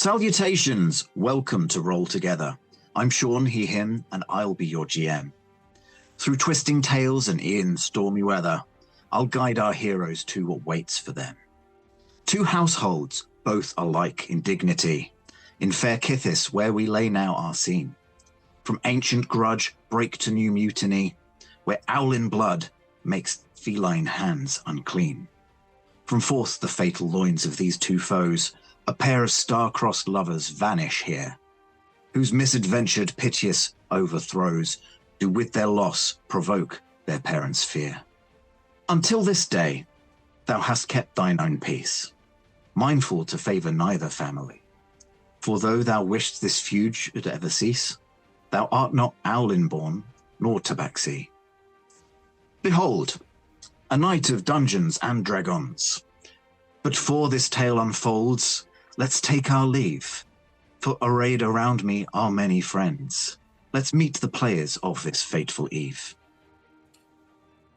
Salutations! Welcome to Roll Together. I'm Sean, he, him, and I'll be your GM. Through twisting tales and in stormy weather, I'll guide our heroes to what waits for them. Two households, both alike in dignity, in fair Kythyss, where we lay now our scene. From ancient grudge, break to new mutiny, where owlin blood makes feline hands unclean. From forth the fatal loins of these two foes, a pair of star-crossed lovers vanish here, whose misadventured piteous overthrows do with their loss provoke their parents' fear. Until this day, thou hast kept thine own peace, mindful to favour neither family. For though thou wish'st this feud should ever cease, thou art not owlin born, nor tabaxi. Behold, a night of dungeons and dragons. But 'fore this tale unfolds, let's take our leave, for arrayed around me are many friends. Let's meet the players of this fateful eve.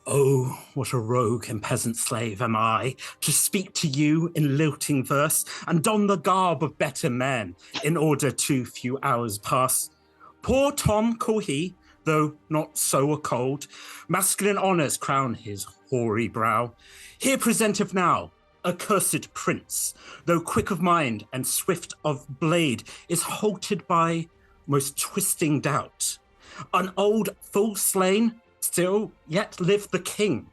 Oh, what a rogue and peasant slave am I, to speak to you in lilting verse and don the garb of better men, in order to few hours pass. Poor Tom, call he, though not so a cold, masculine honours crown his hoary brow. Here presenteth now, accursed prince, though quick of mind and swift of blade, is halted by most twisting doubt. An old fool slain, still yet lived the king.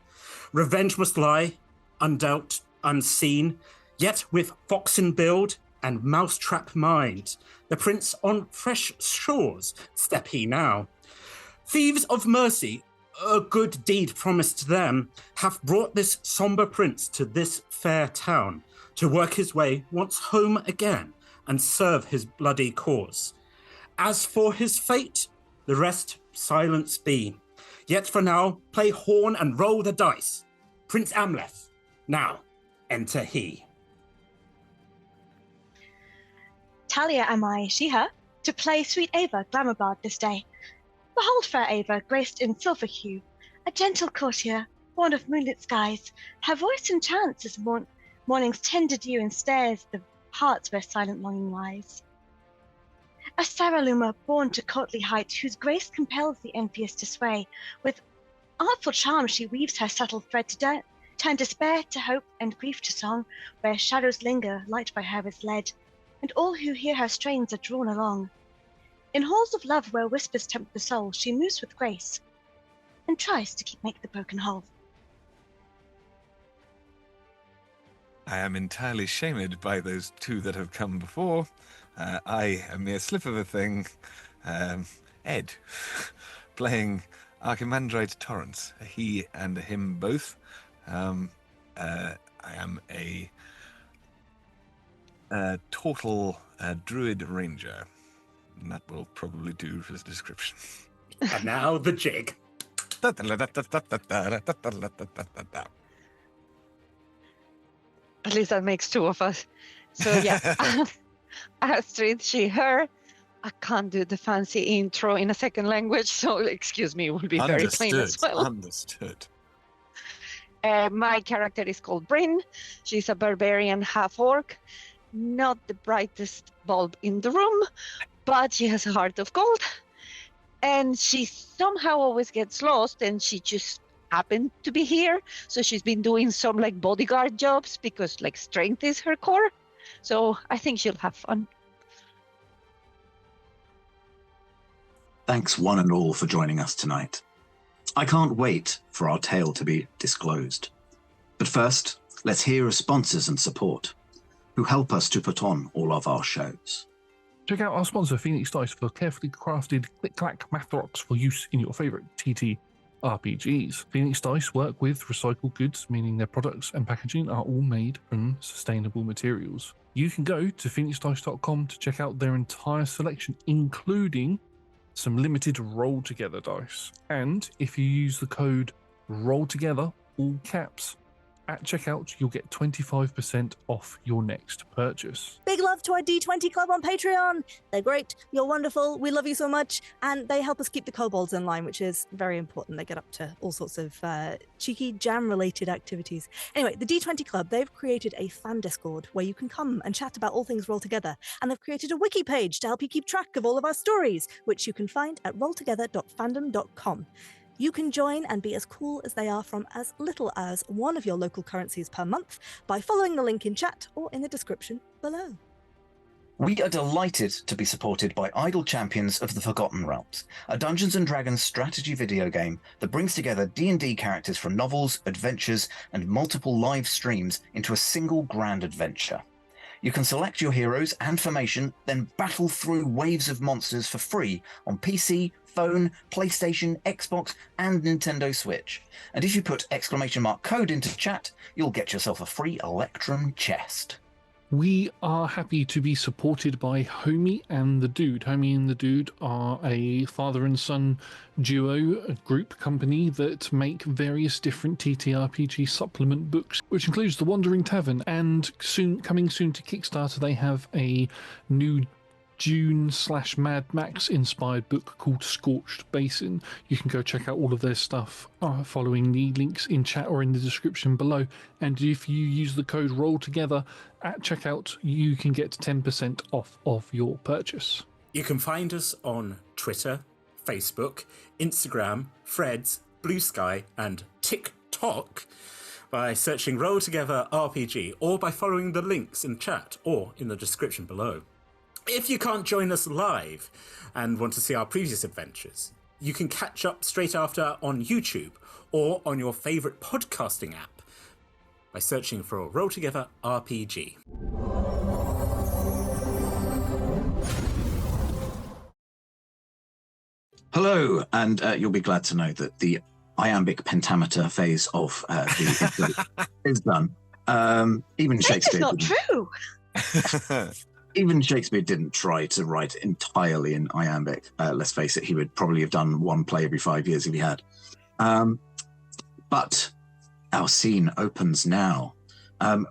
Revenge must lie, undoubt, unseen, yet with foxen build and mousetrap mind. The prince on fresh shores step he now. Thieves of mercy, a good deed promised them, have brought this sombre prince to this fair town, to work his way once home again and serve his bloody cause. As for his fate, the rest silence be. Yet for now, play horn and roll the dice. Prince Amleth, now enter he. Talia am I, she, her, to play sweet Ava, glamour bard this day. Behold fair Ava, graced in silver hue, a gentle courtier, born of moonlit skies. Her voice enchants as morning's tender dew ensnares the hearts where silent longing lies. A Saraluma born to courtly height, whose grace compels the envious to sway. With artful charm she weaves her subtle thread to turn despair to hope and grief to song. Where shadows linger, light by her is led, and all who hear her strains are drawn along. In halls of love where whispers tempt the soul, she moves with grace, and tries to make the broken whole. I am entirely shamed by those two that have come before. I, a mere slip of a thing, Ed, playing Archimandrite Torrance, a he and a him both. I am a turtle druid ranger. And that will probably do for the description. And now the jig. At least that makes two of us. So yeah, Astrid, she, her. I can't do the fancy intro in a second language, so excuse me, it will be very plain as well. Understood. My character is called Bryn. She's a barbarian half-orc. Not the brightest bulb in the room, but she has a heart of gold. And she somehow always gets lost, and she just happened to be here. So she's been doing some like bodyguard jobs because like strength is her core. So I think she'll have fun. Thanks one and all for joining us tonight. I can't wait for our tale to be disclosed. But first, let's hear of sponsors and support who help us to put on all of our shows. Check out our sponsor, Phoenix Dice, for carefully crafted click-clack math rocks for use in your favourite TTRPGs. Phoenix Dice work with recycled goods, meaning their products and packaging are all made from sustainable materials. You can go to phoenixdice.com to check out their entire selection, including some limited Roll Together dice. And if you use the code ROLLTOGETHER, all caps, At checkout, you'll get 25% off your next purchase. Big love to our D20 Club on Patreon. They're great. You're wonderful. We love you so much. And they help us keep the kobolds in line, which is very important. They get up to all sorts of cheeky jam-related activities. Anyway, the D20 Club, they've created a fan Discord where you can come and chat about all things Roll Together. And they've created a wiki page to help you keep track of all of our stories, which you can find at rolltogether.fandom.com. You can join and be as cool as they are from as little as one of your local currencies per month by following the link in chat or in the description below. We are delighted to be supported by Idle Champions of the Forgotten Realms, a Dungeons & Dragons strategy video game that brings together D&D characters from novels, adventures, and multiple live streams into a single grand adventure. You can select your heroes and formation, then battle through waves of monsters for free on PC, phone, PlayStation, Xbox, and Nintendo Switch. And if you put !code into chat, you'll get yourself a free Electrum chest. We are happy to be supported by Homie&theDude. Homie&theDude are a father and son duo, a group company that make various different TTRPG supplement books, which includes The Wandering Tavern, and coming soon to Kickstarter, they have a new Dune/Mad Max inspired book called Scorched Basin. You can go check out all of their stuff following the links in chat or in the description below. And if you use the code ROLLTOGETHER at checkout, you can get 10% off of your purchase. You can find us on Twitter, Facebook, Instagram, Threads, Blue Sky, and TikTok by searching Roll Together RPG, or by following the links in chat or in the description below. If you can't join us live and want to see our previous adventures, you can catch up straight after on YouTube or on your favourite podcasting app by searching for Roll Together RPG. Hello, and you'll be glad to know that the iambic pentameter phase of the is done. Even Shakespeare. It's not true. Even Shakespeare didn't try to write entirely in iambic. Let's face it, he would probably have done one play every 5 years if he had. But our scene opens now.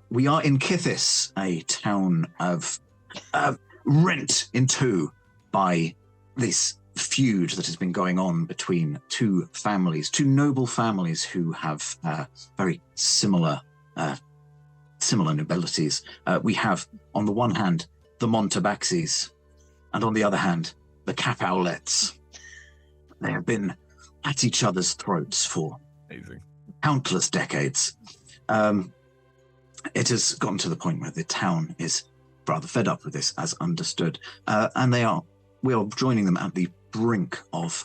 We are in Kythyss, a town of rent in two by this feud that has been going on between two families, two noble families who have very similar nobilities. We have, on the one hand, the Montabaxis, and on the other hand, the Capowlets. They have been at each other's throats for countless decades. It has gotten to the point where the town is rather fed up with this, as understood, and we are joining them at the brink of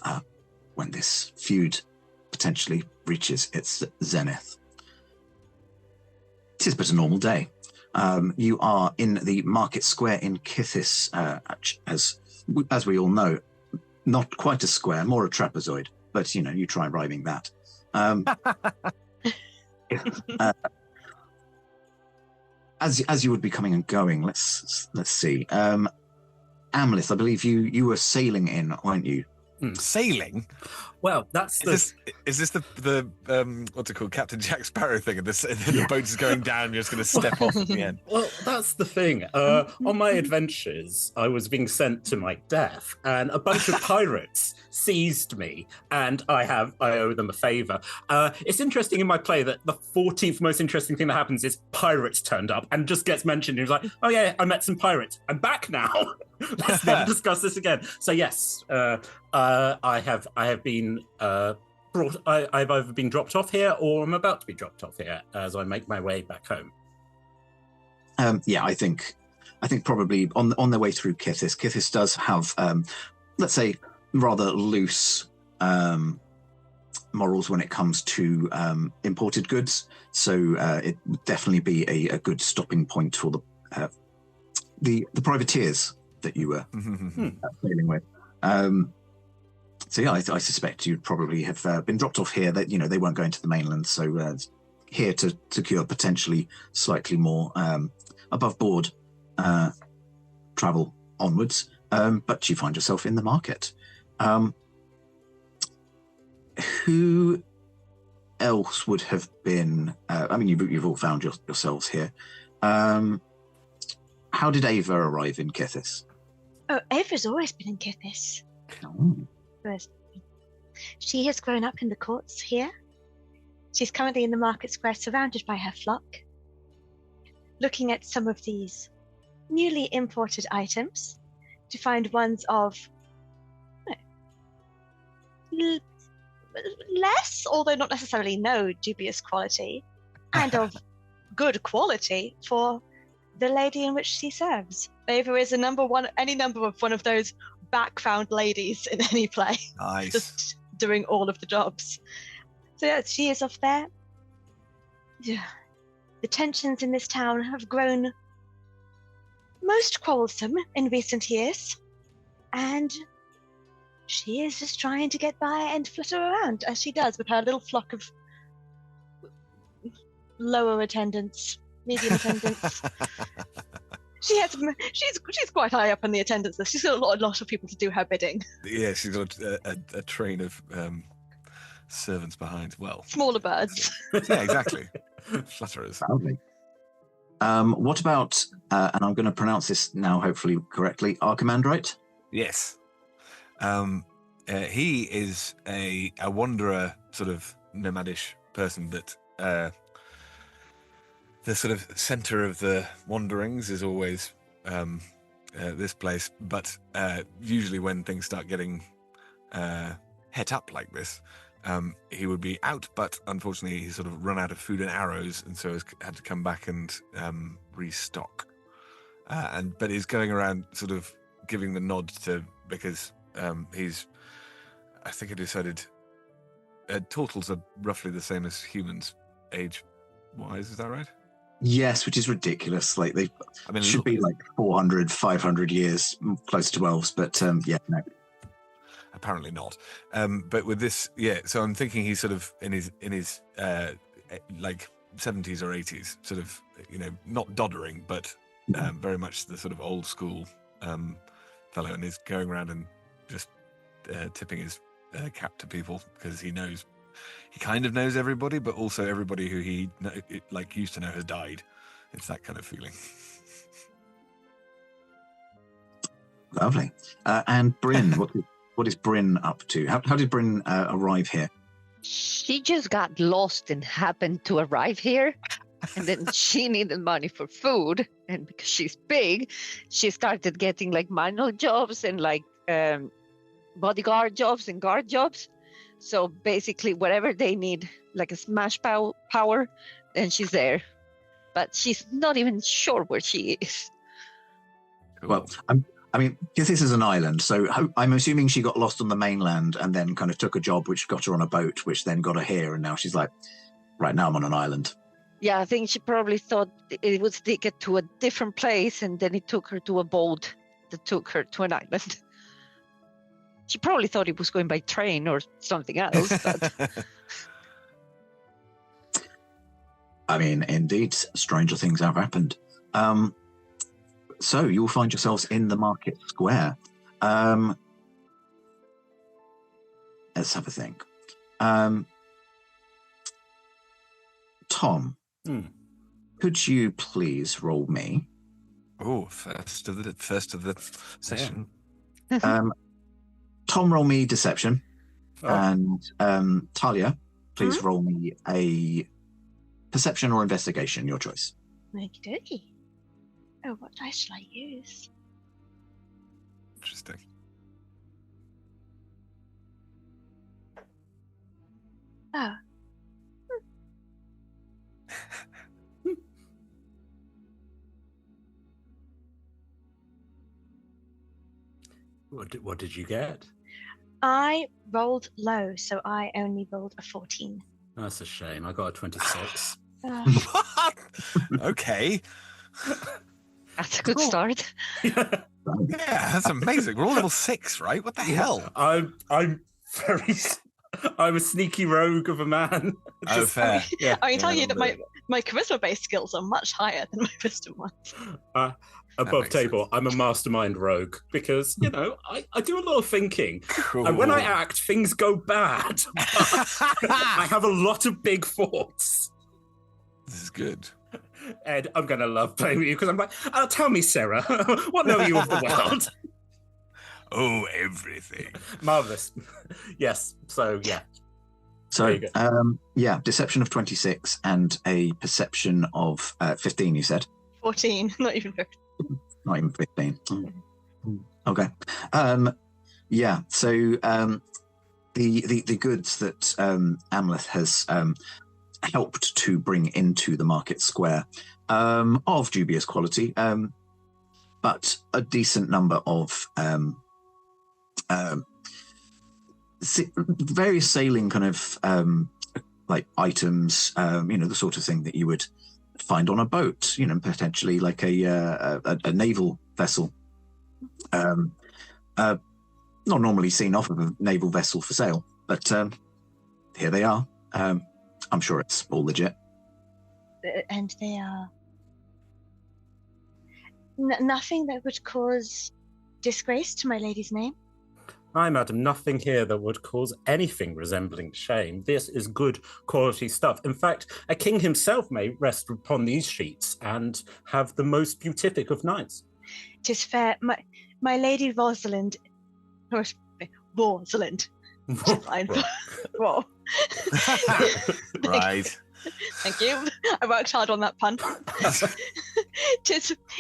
when this feud potentially reaches its zenith. It is but a normal day. You are in the market square in Kythyss, as we all know, not quite a square, more a trapezoid, but you try rhyming that. As you would be coming and going, let's see. Amleth, I believe you were sailing in, weren't you? Sailing? Well, that's Is this the what's it called, Captain Jack Sparrow thing? And the boat is going down. You're just going to step off at the end. Well, that's the thing. On my adventures, I was being sent to my death, and a bunch of pirates seized me, and I owe them a favor. It's interesting in my play that the 14th most interesting thing that happens is pirates turned up, and just gets mentioned. He was like, "Oh yeah, I met some pirates. I'm back now. Let's never discuss this again." So yes, I have been I've either been dropped off here, or I'm about to be dropped off here as I make my way back home. Yeah, I think probably on their way through Kythyss. Kythyss does have, let's say, rather loose morals when it comes to imported goods. So it would definitely be a good stopping point for the privateers that you were sailing with. So yeah, I suspect you'd probably have been dropped off here. That they won't go into the mainland, so here to secure potentially slightly more above board travel onwards. But you find yourself in the market. Who else would have been? You've all found yourselves here. How did Ava arrive in Kythyss? Oh, Ava's always been in Kythyss. Oh. She has grown up in the courts here. She's currently in the market square surrounded by her flock, looking at some of these newly imported items to find ones of less, although not necessarily no, dubious quality, and of good quality for the lady in which she serves. Ava is any number of one of those background ladies in any play. Nice. Just doing all of the jobs. So yeah, she is off there. Yeah. The tensions in this town have grown most quarrelsome in recent years, and she is just trying to get by and flutter around as she does with her little flock of lower attendants, medium attendants. She's quite high up on the attendance list. She's got a lot of people to do her bidding. Yeah, she's got a train of servants behind. Well, smaller birds. Yeah, exactly. Flutterers. Proudly. What about, and I'm going to pronounce this now hopefully correctly, Archimandrite? Yes. He is a wanderer, sort of nomadish person, but the sort of center of the wanderings is always this place. But usually when things start getting het up like this, he would be out, but unfortunately he's sort of run out of food and arrows, and so has had to come back and restock. But he's going around sort of giving the nod to, because he's, I think I decided, turtles are roughly the same as humans age-wise, is that right? Yes, which is ridiculous. Like they should be like 400, 500 years closer to elves, but yeah, no. Apparently not. But with this, yeah. So I'm thinking he's sort of in his like 70s or 80s, sort of, not doddering, but very much the sort of old school fellow, and he's going around and just tipping his cap to people because he kind of knows everybody, but also everybody who he used to know has died. It's that kind of feeling. Lovely. And Bryn, what is Bryn up to? How did Bryn arrive here? She just got lost and happened to arrive here. And then she needed money for food. And because she's big, she started getting like manual jobs and like bodyguard jobs and guard jobs. So basically whatever they need, like a smash power, then she's there. But she's not even sure where she is. Well, Kythyss is an island, so I'm assuming she got lost on the mainland and then kind of took a job which got her on a boat, which then got her here, and now she's like, right, now I'm on an island. Yeah, I think she probably thought it would take her to a different place, and then it took her to a boat that took her to an island. She probably thought it was going by train or something else. But... indeed, stranger things have happened. So you'll find yourselves in the market square. Let's have a think. Tom, could you please roll me? Oh, first of the session. Yeah. Tom, roll me deception, and Talia, please roll me a perception or investigation, your choice. Okie dokie. Oh, what dice shall I use? Interesting. Oh. What did you get? I rolled low, so I only rolled a 14. That's a shame. I got a 26. What? Okay. That's a good start. Yeah, that's amazing. We're all level 6, right? What the hell? I'm a sneaky rogue of a man. Oh, fair. I can tell you that my charisma-based skills are much higher than my wisdom ones. above makes table. sense. I'm a mastermind rogue because, you know, I do a lot of thinking. Cool. And when I act, things go bad. I have a lot of big thoughts. This is good. Ed, I'm going to love playing with you because I'm like, tell me, Sarah, what know you of the world? Oh, everything. Marvellous. Yes, so yeah. So, There you deception of 26 and a perception of 15, you said? 14, not even 15. Not even 15. Okay. So the goods that Amleth has helped to bring into the market square of dubious quality, but a decent number of various sailing kind of like items, the sort of thing that you would find on a boat, potentially like a naval vessel, not normally seen off of a naval vessel for sale, but here they are. I'm sure it's all legit. And they are nothing that would cause disgrace to my lady's name. Hi, madam. Nothing here that would cause anything resembling shame. This is good quality stuff. In fact, a king himself may rest upon these sheets and have the most beatific of nights. 'Tis fair. My lady Rosalind. Rosalind. Fine. Whoa. Right. Thank you. I worked hard on that pun.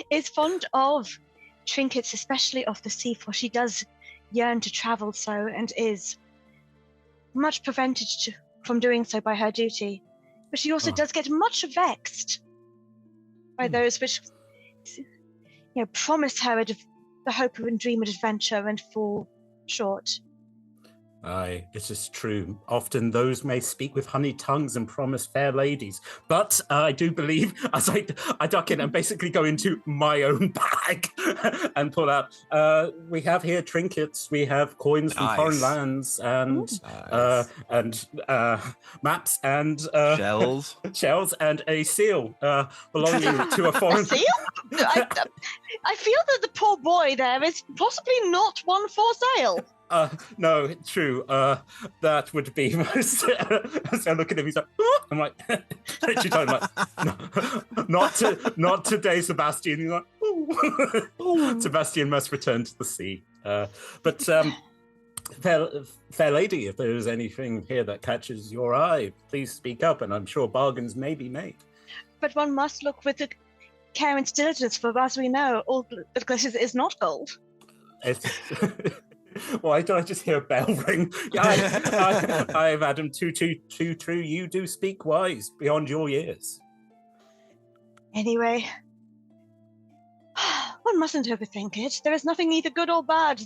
is fond of trinkets, especially off the sea, for she does yearn to travel so, and is much prevented from doing so by her duty. But she also does get much vexed by those which, promise her the hope and dream of adventure and fall short. Aye, it is true. Often those may speak with honeyed tongues and promise fair ladies. But I do believe, as I duck in and basically go into my own bag and pull out, we have here trinkets, we have coins from foreign lands, and maps, and Shells. shells, and a seal belonging to a foreign... A seal? I feel that the poor boy there is possibly not one for sale. No, true. That would be most. So look at him. He's like, "Oh!" I'm like, literally talking like, no, not today, Sebastian. He's like, "Ooh." Sebastian must return to the sea. But fair lady, if there is anything here that catches your eye, please speak up, and I'm sure bargains may be made. But one must look with the care and diligence, for as we know, all that glitters is not gold. Why did I just hear a bell ring? I've Adam, too true. You do speak wise beyond your years. Anyway, one mustn't overthink it. There is nothing either good or bad.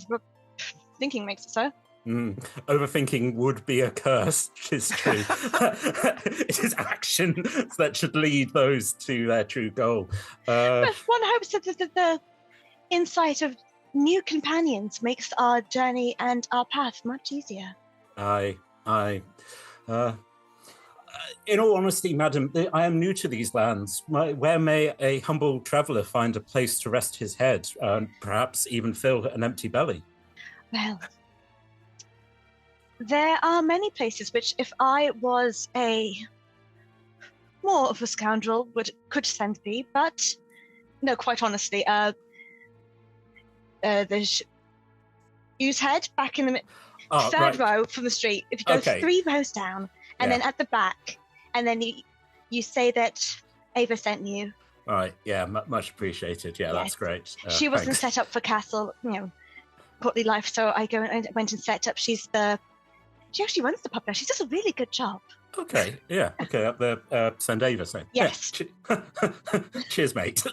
Thinking makes it so. Overthinking would be a curse, which is true. It is action that should lead those to their true goal. But one hopes that the insight of new companions makes our journey and our path much easier. Aye. In all honesty, madam, I am new to these lands. Where may a humble traveller find a place to rest his head, and perhaps even fill an empty belly? Well, there are many places which, if I was more of a scoundrel, could send me, but no, quite honestly, there's Use Head back in the third row from the street. If you go 3 rows down, and then at the back, and then you say that Ava sent you. All right, yeah, much appreciated. Yeah, yes. That's great. She wasn't set up for castle, courtly life, so I went and set up. She actually runs the pub now. She does a really good job. Okay, yeah, okay, up there, send Ava, say. Yes. Yeah. Cheers, mate.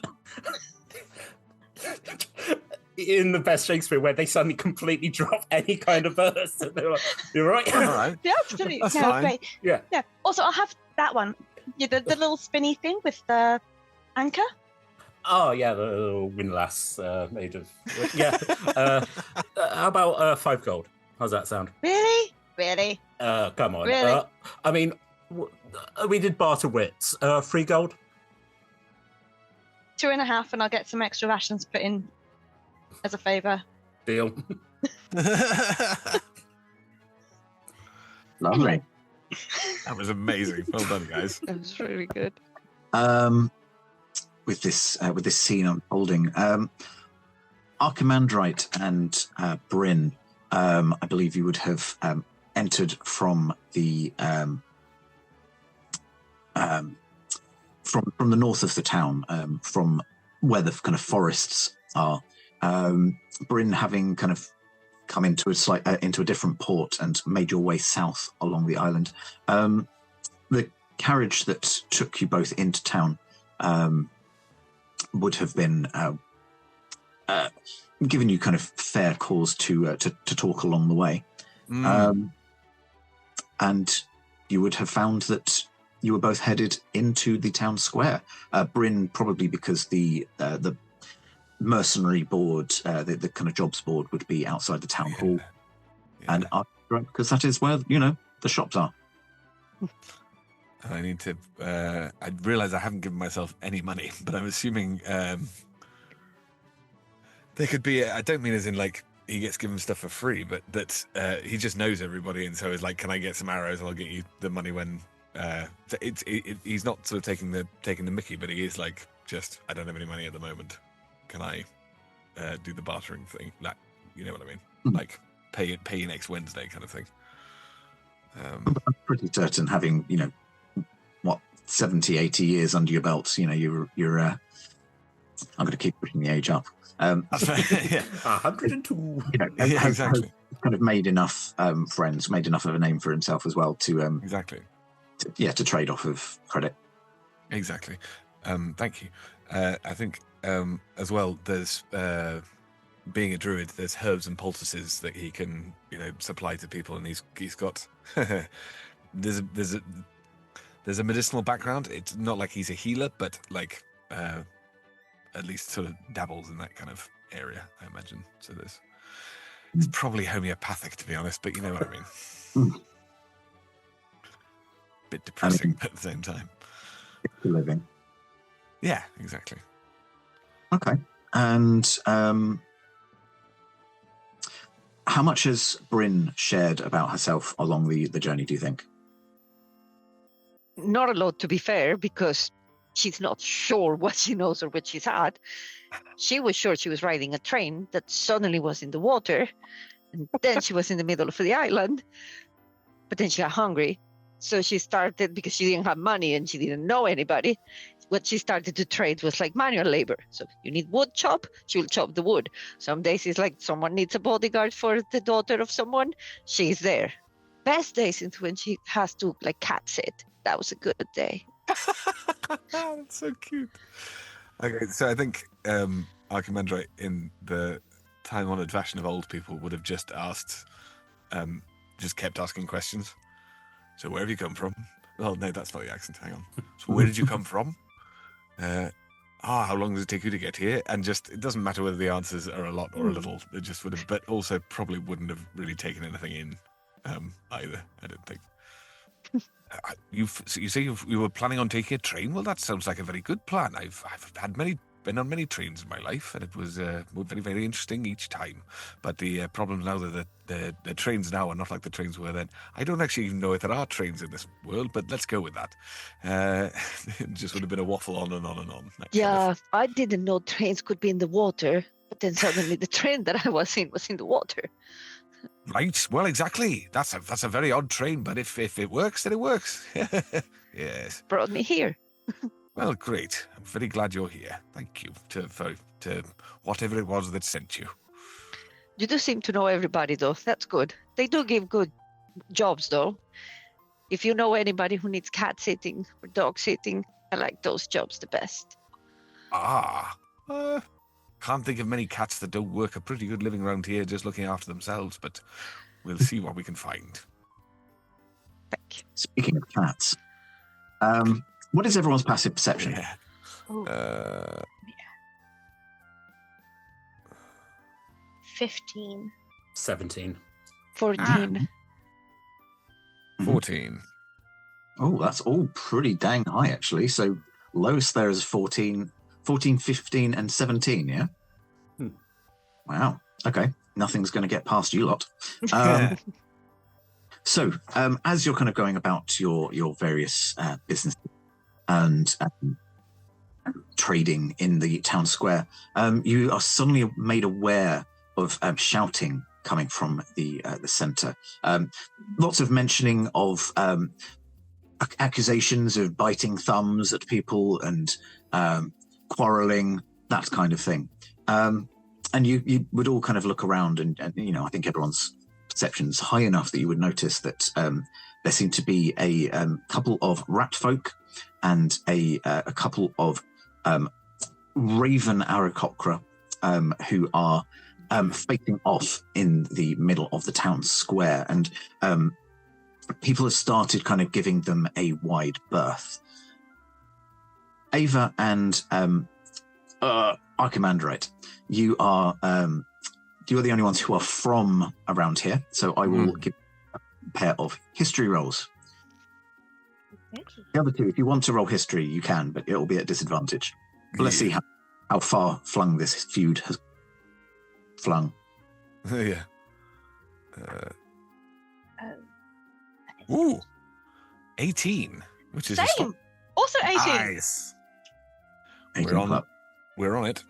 In the best Shakespeare, where they suddenly completely drop any kind of verse. And they're like, you're right. All right. Yeah, absolutely. That's fine. Great. Yeah. Also, I'll have that one. Yeah, the little spinny thing with the anchor. Oh, yeah, the little windlass made of... Yeah. How about 5 gold? How's that sound? Really? Come on. Really? I mean, we did barter wits. 3 gold? 2.5, and I'll get some extra rations put in as a favour. Deal. Lovely. That was amazing. Well done, guys. That was really good. With this scene unfolding, Archimandrite and Bryn, I believe you would have entered from the from the north of the town, from where the kind of forests are. Bryn, having kind of come into a different port and made your way south along the island. The carriage that took you both into town would have been given you kind of fair cause to talk along the way, and you would have found that you were both headed into the town square. Bryn probably because the mercenary board, the kind of jobs board, would be outside the town hall, and because that is where the shops are. I need to. I realise I haven't given myself any money, but I'm assuming there could be. I don't mean as in like he gets given stuff for free, but that he just knows everybody, and so is like, "Can I get some arrows? And I'll get you the money when." He's not sort of taking the Mickey, but he is like, just I don't have any money at the moment. Can I do the bartering thing? Like, you know what I mean? Like pay you next Wednesday kind of thing. I'm pretty certain, having 70, 80 years under your belt, you're I'm going to keep pushing the age up. 102. Exactly. Kind of made enough friends, made enough of a name for himself as well to exactly. To trade off of credit. Exactly. Thank you. I think as well, there's being a druid, there's herbs and poultices that he can supply to people, and he's got there's a medicinal background. It's not like he's a healer, but like at least sort of dabbles in that kind of area, I imagine. So it's probably homeopathic, to be honest, but you know what I mean. Bit depressing at the same time. It's a living. Yeah, exactly. Okay. And how much has Bryn shared about herself along the journey, do you think? Not a lot, to be fair, because she's not sure what she knows or what she's had. She was sure she was riding a train that suddenly was in the water, and then she was in the middle of the island, but then she got hungry. So she started, because she didn't have money and she didn't know anybody, what she started to trade was like manual labor. So you need wood chop, she'll chop the wood. Some days it's like someone needs a bodyguard for the daughter of someone, she's there. Best days is when she has to like cat sit. That was a good day. That's so cute. Okay, so I think Archimandrite, in the time-honored fashion of old people, would have just asked, just kept asking questions. So where have you come from? Oh, no, that's not the accent. Hang on. So where did you come from? How long does it take you to get here? And just, it doesn't matter whether the answers are a lot or a little. It just would have, but also probably wouldn't have really taken anything in either, I don't think. You say you were planning on taking a train? Well, that sounds like a very good plan. I've been on many trains in my life, and it was very, very interesting each time. But the problem now that the trains now are not like the trains were then. I don't actually even know if there are trains in this world, but let's go with that. It just would have been a waffle on and on and on. Yeah, I didn't know trains could be in the water, but then suddenly the train that I was in the water. Right. Well, exactly. That's a very odd train, but if it works, then it works. Yes. Brought me here. Well, great. I'm very glad you're here. Thank you for whatever it was that sent you. You do seem to know everybody, though. That's good. They do give good jobs, though. If you know anybody who needs cat sitting or dog sitting, I like those jobs the best. Can't think of many cats that don't work a pretty good living around here just looking after themselves, but we'll see what we can find. Thank you. Speaking of cats, what is everyone's passive perception? Yeah. Oh. 15. 17. 14. 14. Oh, that's all pretty dang high, actually. So lowest there is 14 14, 15, and 17, yeah? Wow. Okay. Nothing's going to get past you lot. So, as you're kind of going about your various business and trading in the town square, you are suddenly made aware of shouting coming from the centre. Lots of mentioning of accusations of biting thumbs at people and quarrelling, that kind of thing. And you would all kind of look around and I think everyone's perception's high enough that you would notice that there seemed to be a couple of rat folk and a couple of raven aracocra who are facing off in the middle of the town square, and people have started kind of giving them a wide berth. Ava and Archimandrite, you are the only ones who are from around here, so I will give a pair of history rolls. The other two, if you want to roll history, you can, but it'll be at disadvantage. But let's see how far flung this feud has flung. Yeah. Ooh, 18, which is Same. Also 18. Nice. We're on it.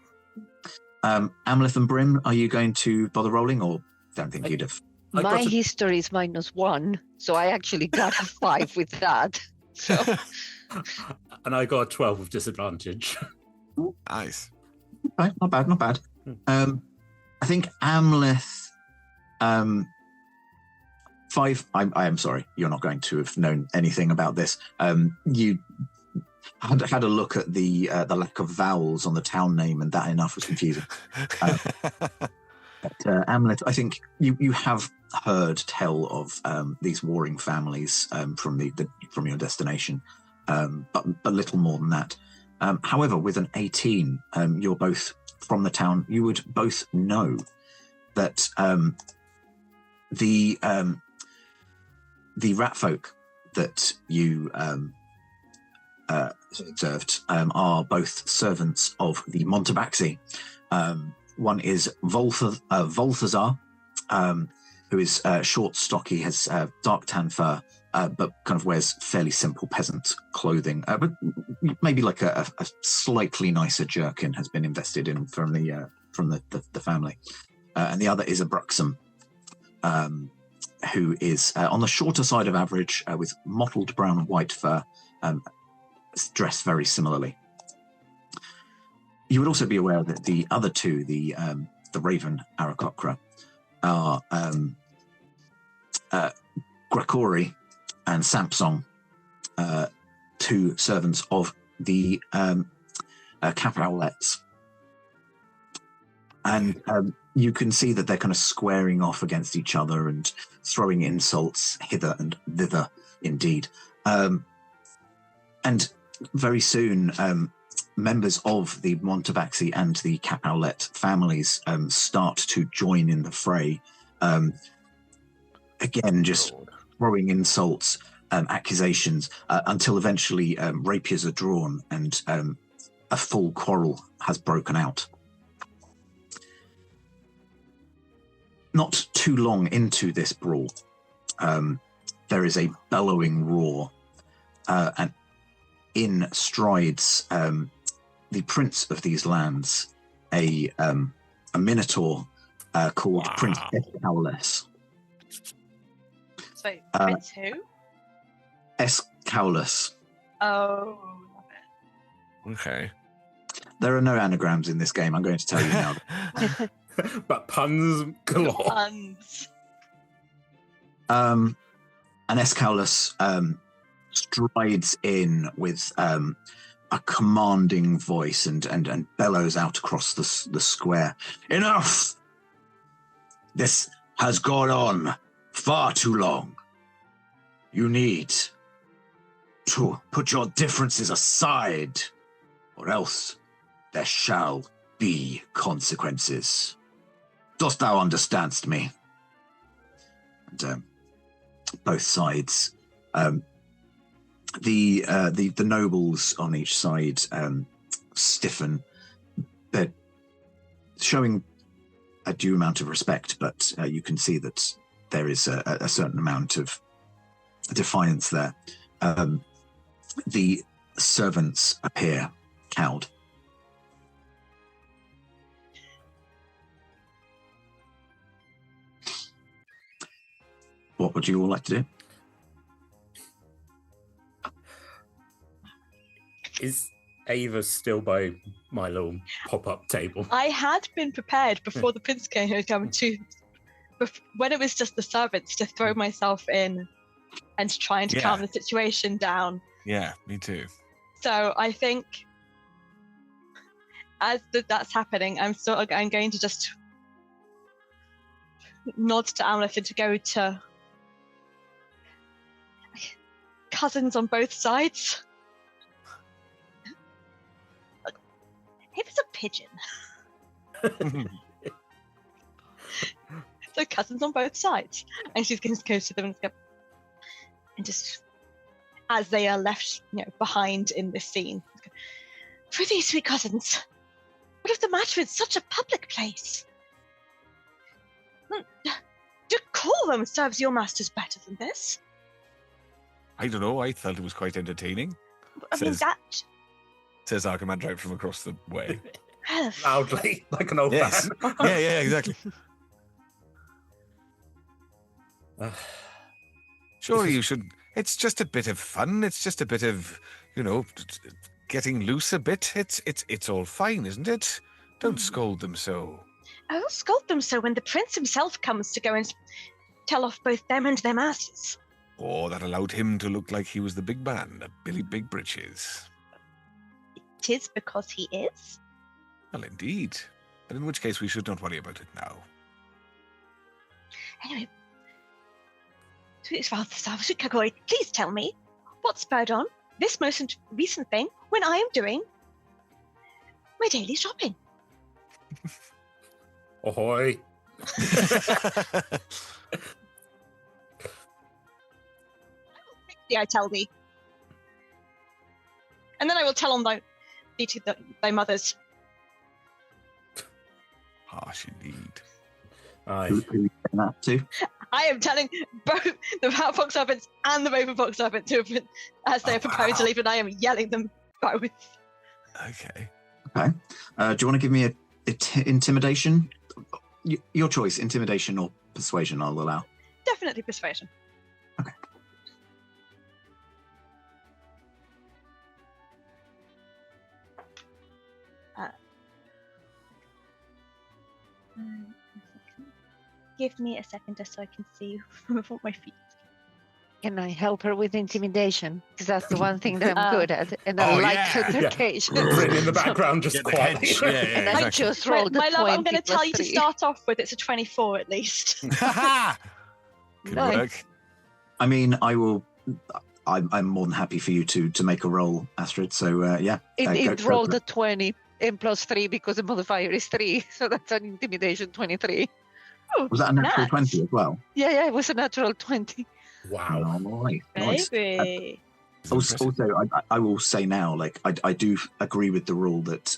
Amleth and Bryn, are you going to bother rolling, or don't think you'd have? My history is -1, so I actually got a 5 with that. So. And I got a 12 with disadvantage. Nice. Okay, not bad. I think Amleth, 5. I am sorry, you're not going to have known anything about this. You had a look at the lack of vowels on the town name, and that enough was confusing. But Amleth, I think you have heard tell of these warring families from your destination, but little more than that. However, with an 18, you're both from the town. You would both know that the rat folk that you observed are both servants of the Montabaxi. One is Volthazar, who is short, stocky, has dark tan fur, but kind of wears fairly simple peasant clothing. But maybe like a slightly nicer jerkin has been invested in from the family. And the other is a Bruxum, who is on the shorter side of average, with mottled brown and white fur, dressed very similarly. You would also be aware that the other two, the Raven Aracocra, are Grakori and Samsung, two servants of the Capowlets. And you can see that they're kind of squaring off against each other and throwing insults hither and thither, indeed. And very soon, members of the Montabaxi and the Capowlet families start to join in the fray. Again, just throwing insults, accusations, until eventually rapiers are drawn and a full quarrel has broken out. Not too long into this brawl, there is a bellowing roar, and in strides the prince of these lands, a minotaur called Prince Escaulus. So, Prince who? Escaulus. Oh, love it. Okay. There are no anagrams in this game, I'm going to tell you now. But puns galore. Puns. And Escaulus strides in with a commanding voice and bellows out across the square. Enough! This has gone on far too long. You need to put your differences aside, or else there shall be consequences. Dost thou understandst me? And both sides, the nobles on each side stiffen they're showing a due amount of respect, but you can see that there is a certain amount of defiance there. The servants appear cowed. What would you all like to do? Is Ava still by my little pop-up table? I had been prepared before the prince came here when it was just the servants, to throw myself in and to try and calm the situation down. Yeah, me too. So I think as that's happening, I'm going to just nod to Amleth and to go to cousins on both sides. Hey, there's a pigeon. So cousins on both sides, and she's going to go to them and go, and just as they are left, behind in this scene, for these sweet cousins, what is the matter in such a public place? Decorum serves your masters better than this. I don't know. I felt it was quite entertaining. Says Archimedes right from across the way. Loudly, like an old man. Yeah, exactly. Surely you should. It's just a bit of fun. It's just a bit of, getting loose a bit. It's all fine, isn't it? Don't scold them so. I will scold them so when the prince himself comes to go and tell off both them and their masters. Or that allowed him to look like he was the big man, the Billy Big Britches. It is because he is? Well, indeed. But in which case we should not worry about it now. Anyway, sweet Kakori, please tell me what spurred on this most recent thing when I am doing my daily shopping. Ahoy. I tell thee. And then I will tell on thy mothers. Harsh indeed. Who are you saying that to? I am telling both the Fox servants and the Ravenfox servants as they are preparing to leave, and I am yelling them both. Okay. Do you want to give me a intimidation? Your choice, intimidation or persuasion, I'll allow. Definitely persuasion. Okay. Give me a second just so I can see what my feet. Can I help her with intimidation? Because that's the one thing that I'm good at, and I like flirtation. Grin in the background, just quietly. And I just rolled my the love, 20 I'm going to tell you to 3. start off with it's a 24 at least. Good work. I mean, I'm more than happy for you to make a roll, Astrid. So yeah. It rolled a 20 and plus 3 because the modifier is 3, so that's an intimidation 23. Oh, was that a natural 20 as well? Yeah, it was a natural 20. Wow. Nice. Baby. Also, I will say now, I do agree with the rule that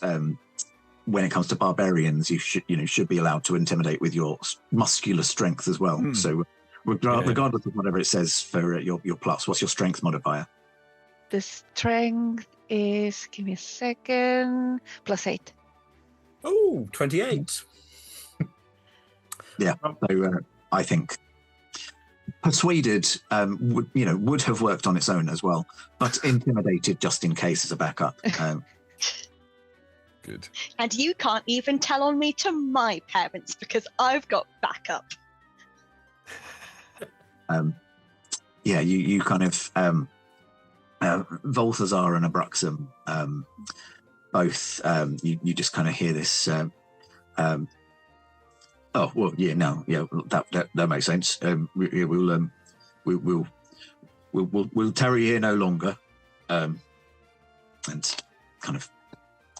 when it comes to barbarians, you should be allowed to intimidate with your muscular strength as well. So regardless of whatever it says for your plus, what's your strength modifier? The strength is, give me a second, plus 8. Oh, 28. Yeah. So I think persuaded would have worked on its own as well, but intimidated just in case as a backup. Good. And you can't even tell on me to my parents because I've got backup. You kind of Volthazar and Abruxum, both you just kind of hear this. That makes sense. We'll tarry here no longer, and kind of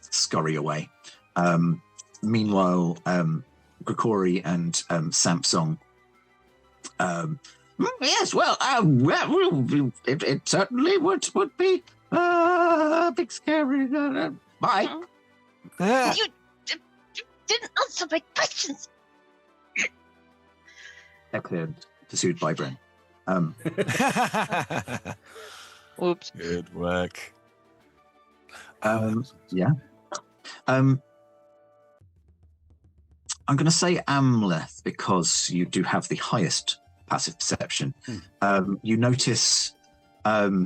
scurry away. Meanwhile, Grigori and Samsung. Yes, well, it certainly would be big scary. Bye. You didn't answer my questions. Excellent. Pursued by Bryn. Oops. Good work. Yeah. I'm going to say Amleth because you do have the highest passive perception. You notice the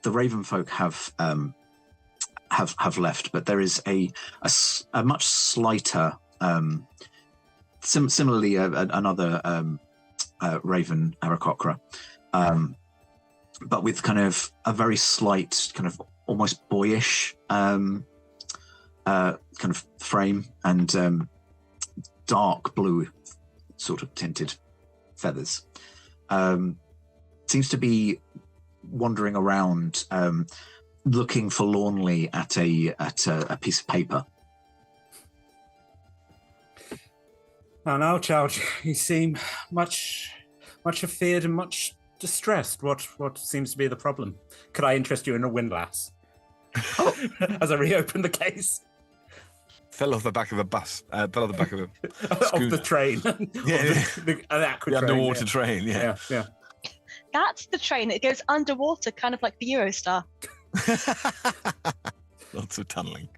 Raven folk have left, but there is a much slighter, similarly another Raven Aarakocra, but with kind of a very slight, kind of almost boyish kind of frame and dark blue sort of tinted feathers. Seems to be wandering around looking forlornly at a piece of paper. Now, child, you seem much afeared and much distressed. What seems to be the problem? Could I interest you in a windlass? As I reopen the case. Fell off the back of a bus. Fell off the back of a Of the train. The underwater train. Yeah. That's the train. It goes underwater, kind of like the Eurostar. Lots of tunneling.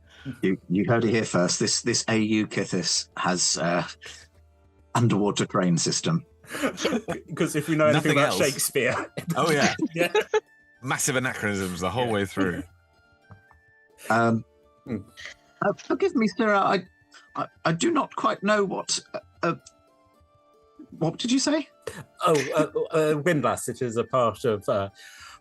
You heard it here first. This AU Kythyss has underwater train system. Because if we know anything Nothing about else. Shakespeare. Oh yeah. Yeah. Massive anachronisms the whole way through. Forgive me, sir. I do not quite know what. What did you say? Windlass. It is a part of,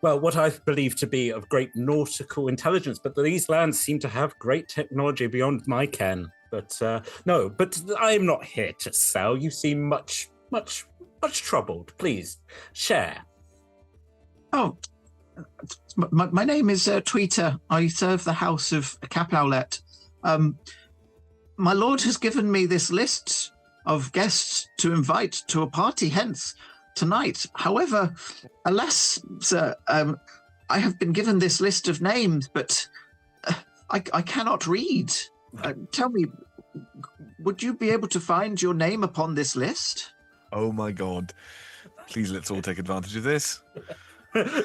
what I believe to be of great nautical intelligence. But these lands seem to have great technology beyond my ken. But no, but I am not here to sell. You seem much troubled. Please share. Oh, my name is Tweeter. I serve the house of Capowlet. My lord has given me this list of guests to invite to a party hence tonight. However, alas, sir, I have been given this list of names, but I cannot read. Tell me, would you be able to find your name upon this list? Oh my god. Please let's all take advantage of this.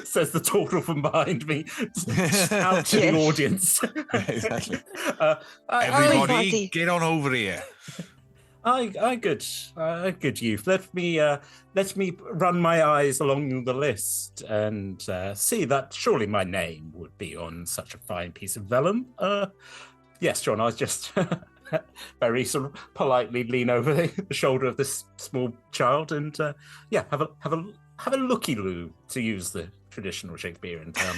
Says the turtle from behind me, out to the audience. Exactly. Everybody. Get on over here. I good youth. Let me run my eyes along the list and see that surely my name would be on such a fine piece of vellum. Yes, John. I was just very sort of politely lean over the shoulder of this small child and have a looky-loo, to use the traditional Shakespearian term.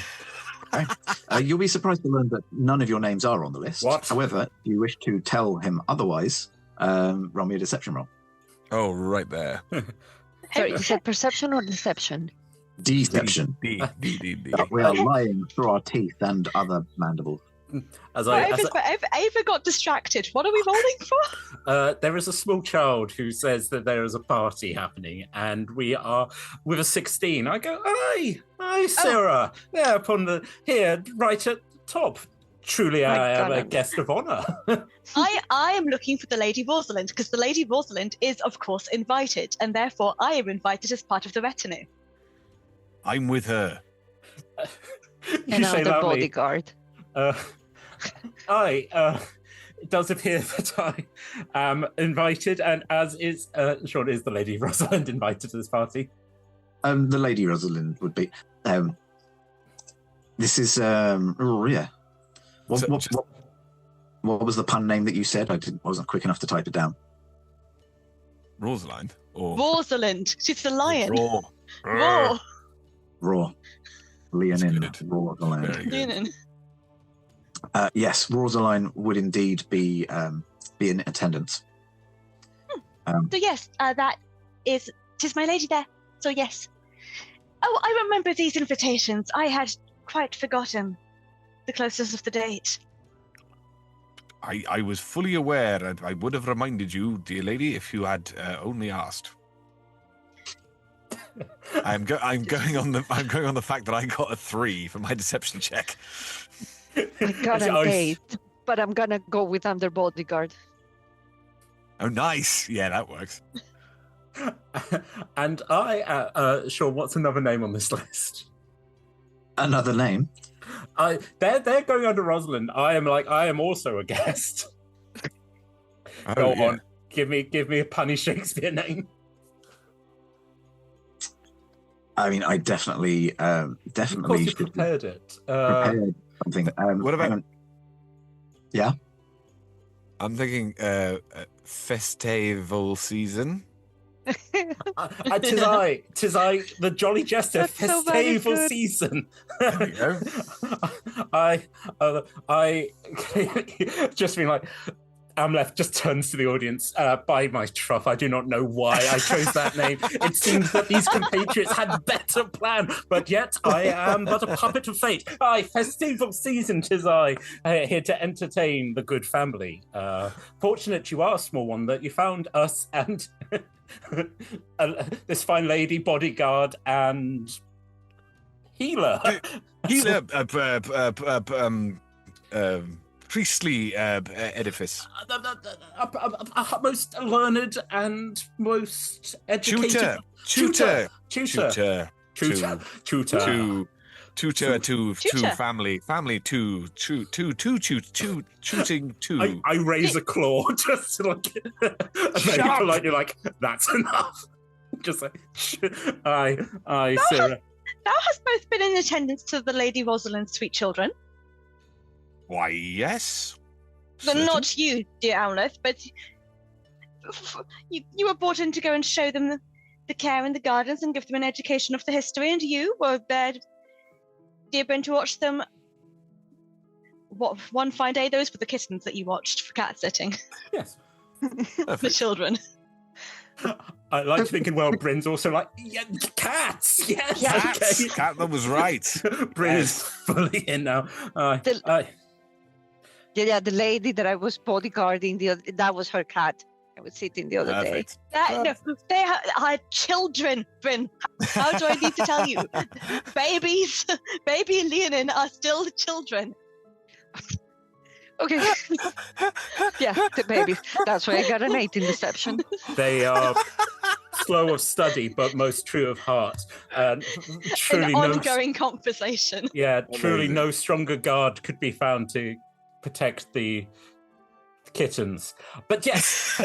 You'll be surprised to learn that none of your names are on the list. What? However, if you wish to tell him otherwise, roll me a deception roll. Oh, right there. Sorry, you said perception or deception? Deception. D. We are lying through our teeth and other mandibles. Ava got distracted. What are we rolling for? There is a small child who says that there is a party happening, and we are with a 16. I go, aye, Sarah. There upon here, right at the top. Truly, I am a guest of honor. I am looking for the Lady Rosalind, because the Lady Rosalind is, of course, invited, and therefore I am invited as part of the retinue. I'm with her. You say the loudly. bodyguard. It does appear that I am invited, and as is, Sean, is the Lady Rosalind invited to this party? The Lady Rosalind would be. This is yeah. What was the pun name that you said? I wasn't quick enough to type it down. Rosalind? Or Rosalind. She's the lion. Raw. Raw. Raw. Leonin. Good. Rosalind. Very good. Leonin. Yes, Rosalind would indeed be in attendance. So yes, that is. 'Tis my lady there. So yes. Oh, I remember these invitations. I had quite forgotten the closeness of the date. I was fully aware, and I would have reminded you, dear lady, if you had only asked. I'm going on the fact that I got a 3 for my deception check. I got an 8. but I'm gonna go with under bodyguard. Oh, nice. Yeah, that works. And Sean, what's another name on this list? Another name? They're going under Rosalind. I am also a guest. Oh, Go yeah. on, give me a punny Shakespeare name. I mean, I definitely Of course, you should prepared it. prepare something. What about- Yeah. I'm thinking festival season. Tis I, the Jolly Jester, That's so very Festival good. season. There we go. I just being like, Amleth just turns to the audience. By my trough, I do not know why I chose that name. It seems that these compatriots had better plan, but yet I am but a puppet of fate. Festival season, tis I, here to entertain the good family. Fortunate you are, small one, that you found us and this fine lady, bodyguard, and healer. Priestly edifice. Most learned and most educated. Tutor. Tutor Family shooting two. I raise a claw just to like very Shut! politely like that's enough. Just like I No. Sarah. Thou hast both been in attendance to the Lady Rosalind's sweet children. Why, yes. But not you, dear Amleth, but you were brought in to go and show them the care in the gardens and give them an education of the history, and you were there, dear Bryn, to watch them. What one fine day, those were the kittens that you watched for cat sitting. Yes. The children. I like thinking, well, Bryn's also like, yeah, cats! Yes! Cats. Okay. Catman was right. Bryn Yes. is fully in now. Yeah, the lady that I was bodyguarding, that was her cat. I was sitting the other day. Perfect. No, they are children, Bryn. How do I need to tell you? Babies, baby and Leonin are still children. Okay. Yeah, the babies. That's why I got an 8 in deception. They are slow of study, but most true of heart. Truly An ongoing conversation. Yeah, truly Amazing. no stronger guard could be found to protect the kittens. But yes,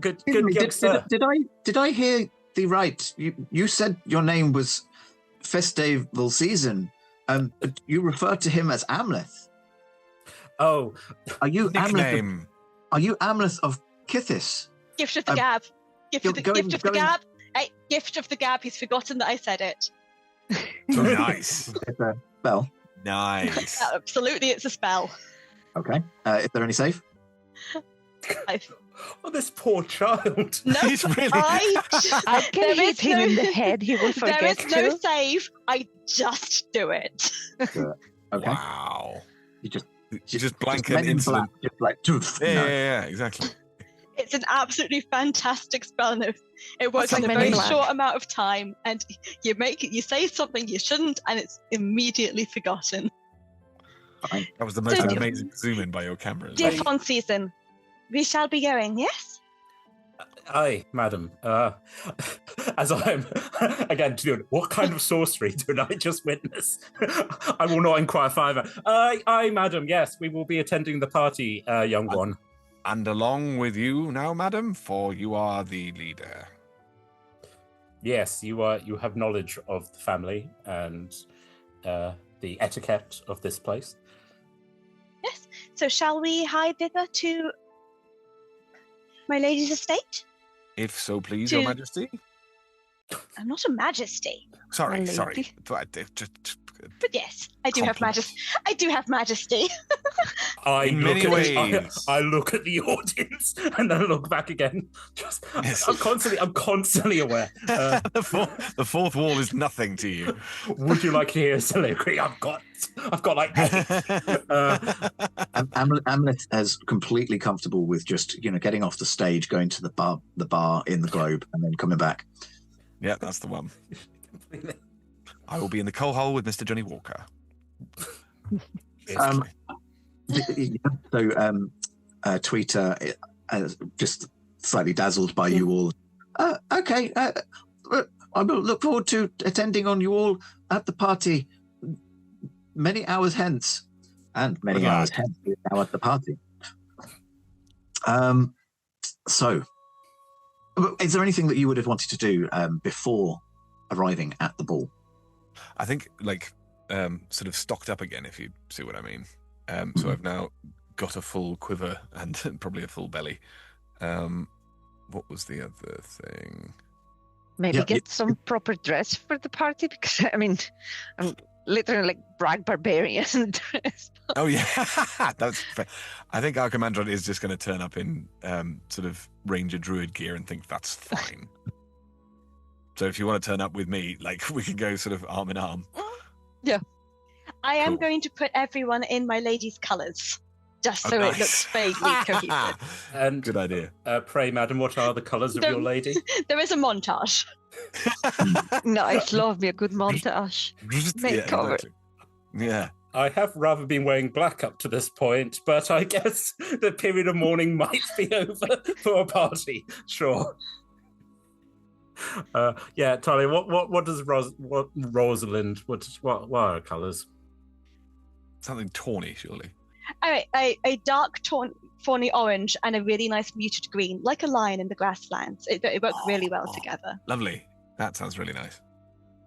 good Excuse me, youngster. did I hear thee right? You said your name was Festival Season. But you refer to him as Amleth. Oh, Are you Amleth? Nickname. Are you Amleth of Kythyss? Gift of the Um, gab. Gift of the going- gab. Hey, gift of the gab. He's forgotten that I said it. Nice. It's a spell. Nice. Absolutely, it's a spell. Okay. Is there any save? oh, this poor child. No, He's really- I can There hit is him in no- the head. He will there forget is no to. save. I just do it. Okay. Wow. You just blank Men an in incident. Black, just like toof. Yeah, No. yeah, exactly. It's an absolutely fantastic spell. And it works like in a Men in very Black. short amount of time, and you say something you shouldn't, and it's immediately forgotten. Fine. That was the most So- amazing zoom in by your camera. Dear Fawn season, we shall be going. Yes. Aye, madam. As I'm again doing, what kind of sorcery did I just witness? I will not inquire further. Aye, madam. Yes, we will be attending the party, young one. And along with you now, madam, for you are the leader. Yes, you have knowledge of the family and the etiquette of this place. Yes. So shall we hie thither to my lady's estate? If so please, To- your majesty. I'm not a majesty, Sorry, My sorry. lady. but yes, I do have Compliment. majesty. I do have majesty. In many ways. I look at the audience and then look back again. Just, Yes. I'm constantly aware. The fourth wall is nothing to you. Would you like to hear a soliloquy? I've got like 8. Amleth is completely comfortable with just getting off the stage, going to the bar in the Globe, and then coming back. Yeah, that's the one. I will be in the coal hole with Mr. Johnny Walker. Basically. So, Tweeter, just slightly dazzled by you all. Okay, I will look forward to attending on you all at the party many hours hence. And many Good hours luck. hence we are now at the party. So, is there anything that you would have wanted to do before arriving at the ball? I think sort of stocked up again, if you see what I mean. So I've now got a full quiver and probably a full belly. What was the other thing? Maybe Yeah, get some proper dress for the party, because I'm literally like brag barbarian dress. Oh yeah, that's fair. I think our commander is just going to turn up in sort of ranger druid gear and think that's fine. So if you want to turn up with me, like we can go sort of arm in arm. Yeah. I am Cool. going to put everyone in my lady's colours, just Oh, so nice. it looks vaguely cohesive. And Good idea. pray, madam, what are the colours of The- your lady? There is a montage. Nice, love me a good montage. Makeover. exactly. Yeah. I have rather been wearing black up to this point, but I guess the period of mourning might be over for a party. Sure. Yeah, Talia, what does Rosalind? What are her colours? Something tawny, surely. All right, a dark tawny orange and a really nice muted green, like a lion in the grasslands. It worked really well together. Lovely. That sounds really nice.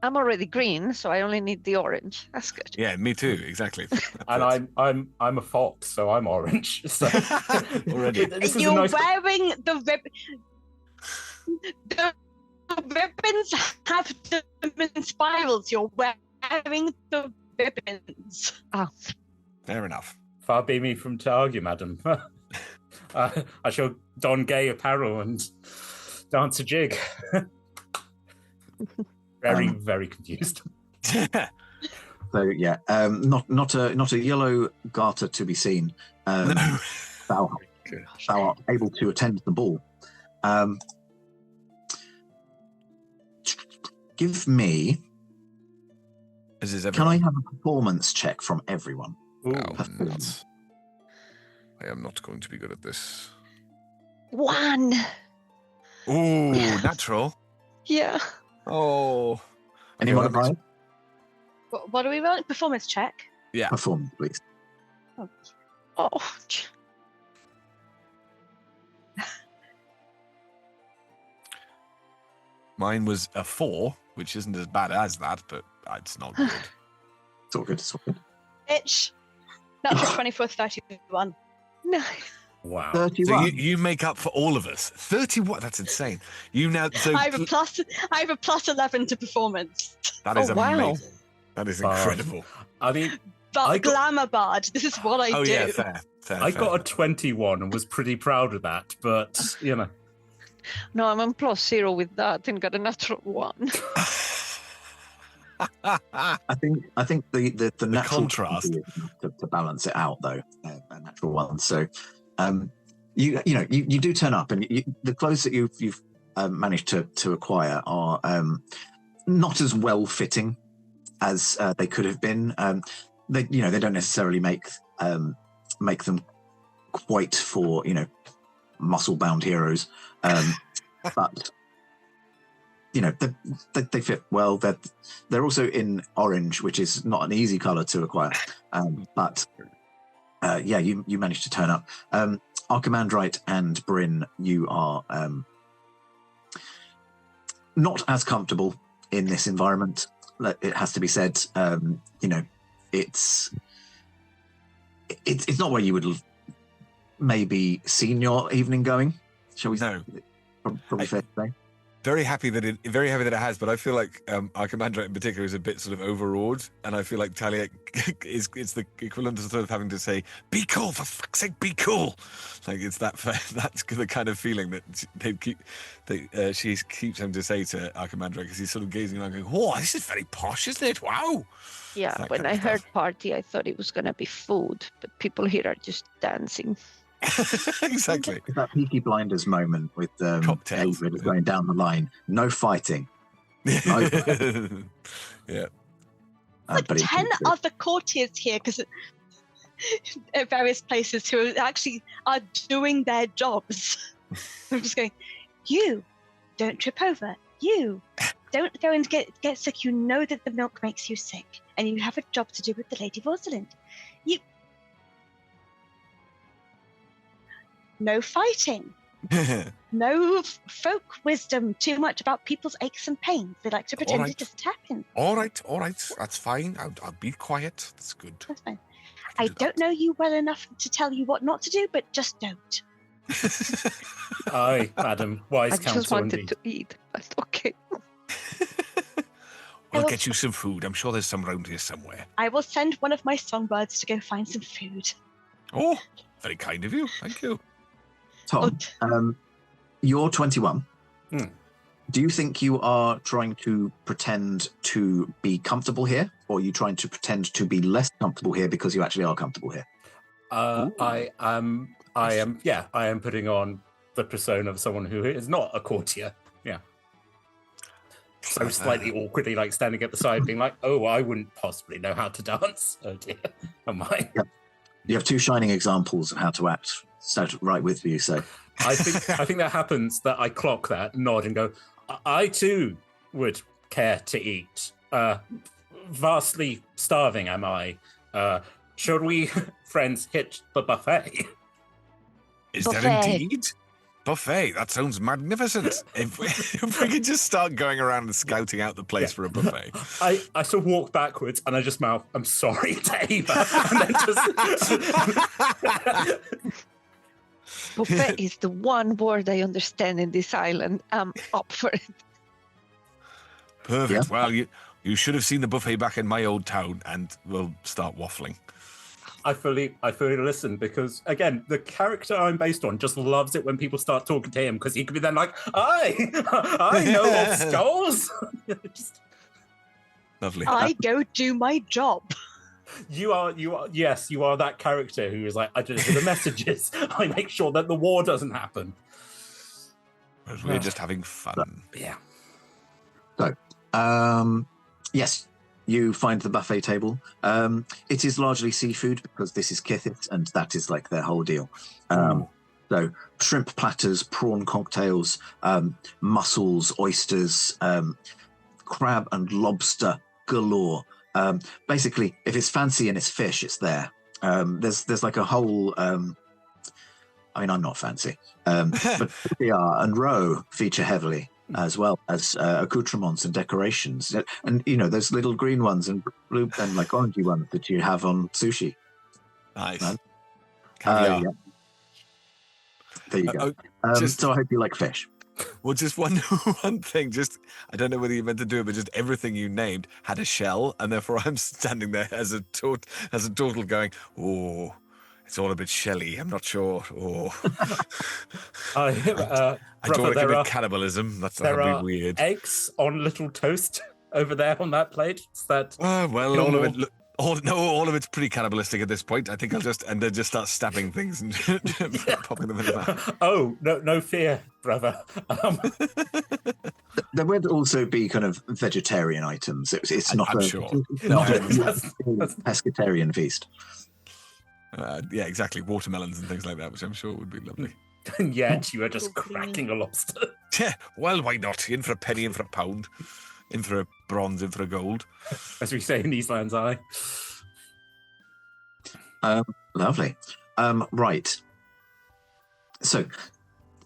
I'm already green, so I only need the orange. That's good. Yeah, me too. Exactly. And I'm a fox, so I'm orange. So Already. This is a You're nice. wearing the the ribbons have them in spirals. You're wearing the ribbons. Fair enough. Far be me from to argue, madam. I shall don gay apparel and dance a jig. Very confused. So yeah, not a yellow garter to be seen. No. Thou art able to attend the ball. Give me. As is Can I have a performance check from everyone? Ooh. Oh, nuts. I am not going to be good at this. 1. Ooh, natural. Yeah. Oh. Anyone Okay, well, apply? What do we want? Performance check. Yeah. Performance, please. Oh. Mine was a 4, which isn't as bad as that, but it's not good. It's all good. It's all good. Bitch. Natural 24, 31. Nice. Wow. 31. So you make up for all of us. 31. That's insane. You now. So I have a plus 11 to performance. that is Oh, wow. amazing. That is incredible. I mean, But I got- glamour bard. This is what I Oh do. yeah, fair. I got a 21 and was pretty proud of that, but you know. No, I'm on +0 with that and got a natural 1. I think the natural contrast. 20 is enough to balance it out, though, a natural one. So, you do turn up, and the clothes that you've managed to acquire are not as well fitting as they could have been. They don't necessarily make them quite for muscle bound heroes, but. They fit well. They're also in orange, which is not an easy color to acquire. But you managed to turn up. Archimandrite and Bryn, you are not as comfortable in this environment. It has to be said. It's not where you would maybe seen your evening going. Shall we? No. Probably fair to say. Very happy that it has, but I feel like our commander in particular is a bit sort of overawed, and I feel like Talia is the equivalent of sort of having to say, "Be cool, for fuck's sake, be cool." Like it's that's the kind of feeling that she keeps having to say to our commander because he's sort of gazing around, going, "Oh, this is very posh, isn't it? Wow." Yeah, That when kind I of heard stuff. party, I thought it was going to be food, but people here are just dancing. Exactly. It's that Peaky Blinders moment with Cocktails. David going down the line. No fighting. Yeah. Like but 10 other courtiers here because at various places who actually are doing their jobs. I'm just going, you don't trip over. You don't go and get sick. You know that the milk makes you sick, and you have a job to do with the Lady Rosalind. No fighting. No folk wisdom too much about people's aches and pains. They like to pretend it just happens. All right. That's fine. I'll be quiet. That's good. That's fine. I don't know you well enough to tell you what not to do, but just don't. Aye, madam. Wise I counsel just wanted indeed. to eat, but okay. We'll get you some food. I'm sure there's some around here somewhere. I will send one of my songbirds to go find some food. Oh, very kind of you. Thank you. Tom, you're 21. Hmm. Do you think you are trying to pretend to be comfortable here, or are you trying to pretend to be less comfortable here because you actually are comfortable here? I am putting on the persona of someone who is not a courtier. Yeah. So slightly awkwardly, like standing at the side, being like, "Oh, I wouldn't possibly know how to dance." Oh dear, am I? Yep. You have two shining examples of how to act. Sat right with you, so I think that happens. That I clock that, nod, and go. I too would care to eat. Vastly starving am I. Should we, friends, hit the buffet? Is there indeed? Buffet. That sounds magnificent. If we could just start going around and scouting out the place for a buffet. I sort of walk backwards and I just mouth, "I'm sorry to Ava," and then just. Buffet is the one word I understand in this island. I'm up for it. Perfect. Yeah. Well, you should have seen the buffet back in my old town, and we'll start waffling. I fully listen because, again, the character I'm based on just loves it when people start talking to him because he could be then like, I know of skulls. Lovely. I go do my job. You are that character who is like, I deliver the messages. I make sure that the war doesn't happen. Whereas we're just having fun. Yeah. So, yes, you find the buffet table. It is largely seafood because this is Kythyss, and that is like their whole deal. So, shrimp platters, prawn cocktails, mussels, oysters, crab and lobster galore. Basically, if it's fancy and it's fish, it's there. There's like a whole. I mean, I'm not fancy, but PR and roe feature heavily, as well as accoutrements and decorations, and those little green ones and blue and like orangey ones that you have on sushi. Nice. Caviar. Yeah. There you go. So I hope you like fish. Well, just one thing. Just I don't know whether you meant to do it, but just everything you named had a shell, and therefore I'm standing there as a total going, "Oh, it's all a bit shelly. I'm not sure." Oh, I don't want to commit cannibalism. That's there that'd are be weird. Eggs on little toast over there on that plate. Is that? Well, all of it. All of it's pretty cannibalistic at this point. I think I'll just start stabbing things and popping them in the mouth. Oh, no fear, brother. There would also be kind of vegetarian items. It's not I'm a sure. not a pescatarian feast. Yeah, exactly. Watermelons and things like that, which I'm sure would be lovely. And yet you are just cracking a lobster. Yeah, well, why not? In for a penny, in for a pound. In for a bronze, in for a gold. As we say in these lands, aye. Lovely. Right. So,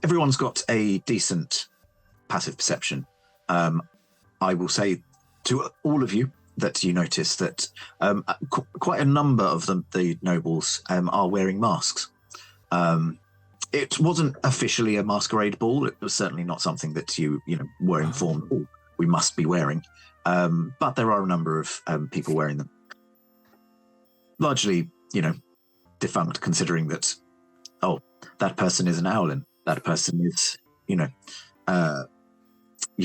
everyone's got a decent passive perception. I will say to all of you that you notice that quite a number of the nobles are wearing masks. It wasn't officially a masquerade ball. It was certainly not something that you were informed. Oh, we must be wearing, but there are a number of people wearing them. Largely, defunct, considering that, that person is an owlin. That person is, you've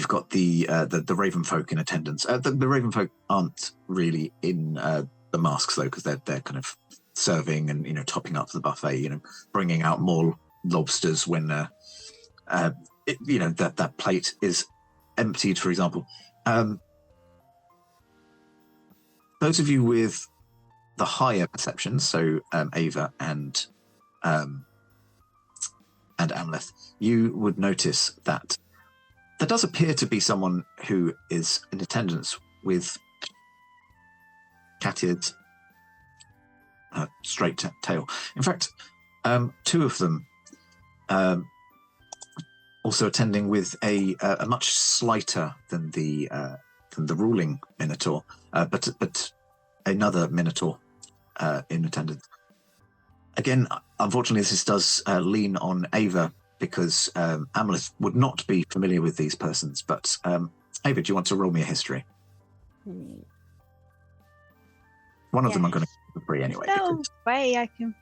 got the raven folk in attendance. The raven folk aren't really in the masks though, because they're kind of serving and topping up the buffet. Bringing out more lobsters when that plate is emptied, for example. Those of you with the higher perceptions, so Ava and Amleth, you would notice that there does appear to be someone who is in attendance with Kythyss' straight tail. In fact, two of them also attending with a much slighter than the ruling Minotaur, but another Minotaur in attendance. Again, unfortunately, this does lean on Ava because Amleth would not be familiar with these persons. But Ava, do you want to roll me a history? One of them I'm going to give for free anyway. No way I can.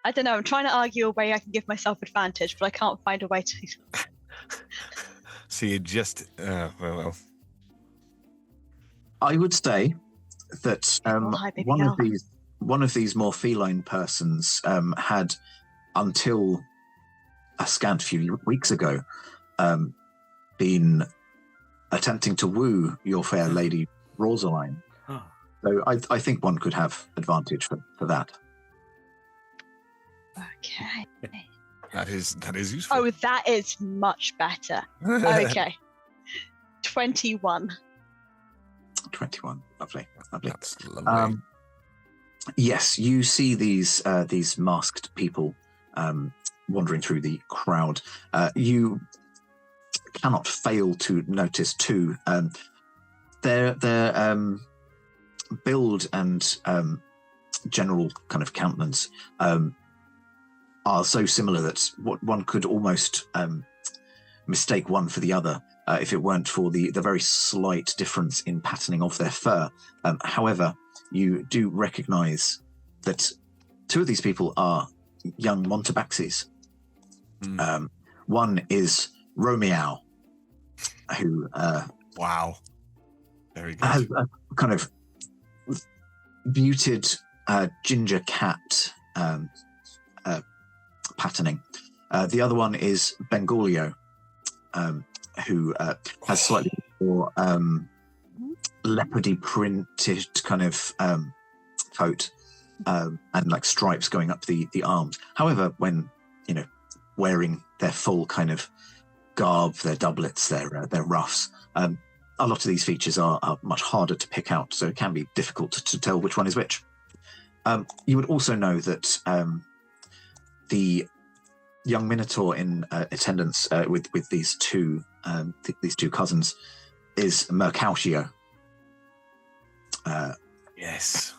I don't know. I'm trying to argue a way I can give myself advantage, but I can't find a way to. So you just well. I would say that one of these more feline persons had, until a scant few weeks ago, been attempting to woo your fair lady Rosaline. Oh. So I think one could have advantage for that. Okay. That is useful. Oh, that is much better. Okay. 21. 21. Lovely. That's lovely. Yes, you see these masked people wandering through the crowd. You cannot fail to notice too their build and general kind of countenance are so similar that what one could almost mistake one for the other if it weren't for the very slight difference in patterning of their fur. However, you do recognize that two of these people are young Montabaxis. One is Romeo, who wow, very good. has a kind of muted ginger cat patterning. The other one is Bengolio, who has slightly more leopardy printed kind of coat and like stripes going up the arms. However, when wearing their full kind of garb, their doublets, their ruffs, a lot of these features are much harder to pick out, so it can be difficult to tell which one is which. You would also know that the young Minotaur in attendance with these two cousins is Mercutio. Yes.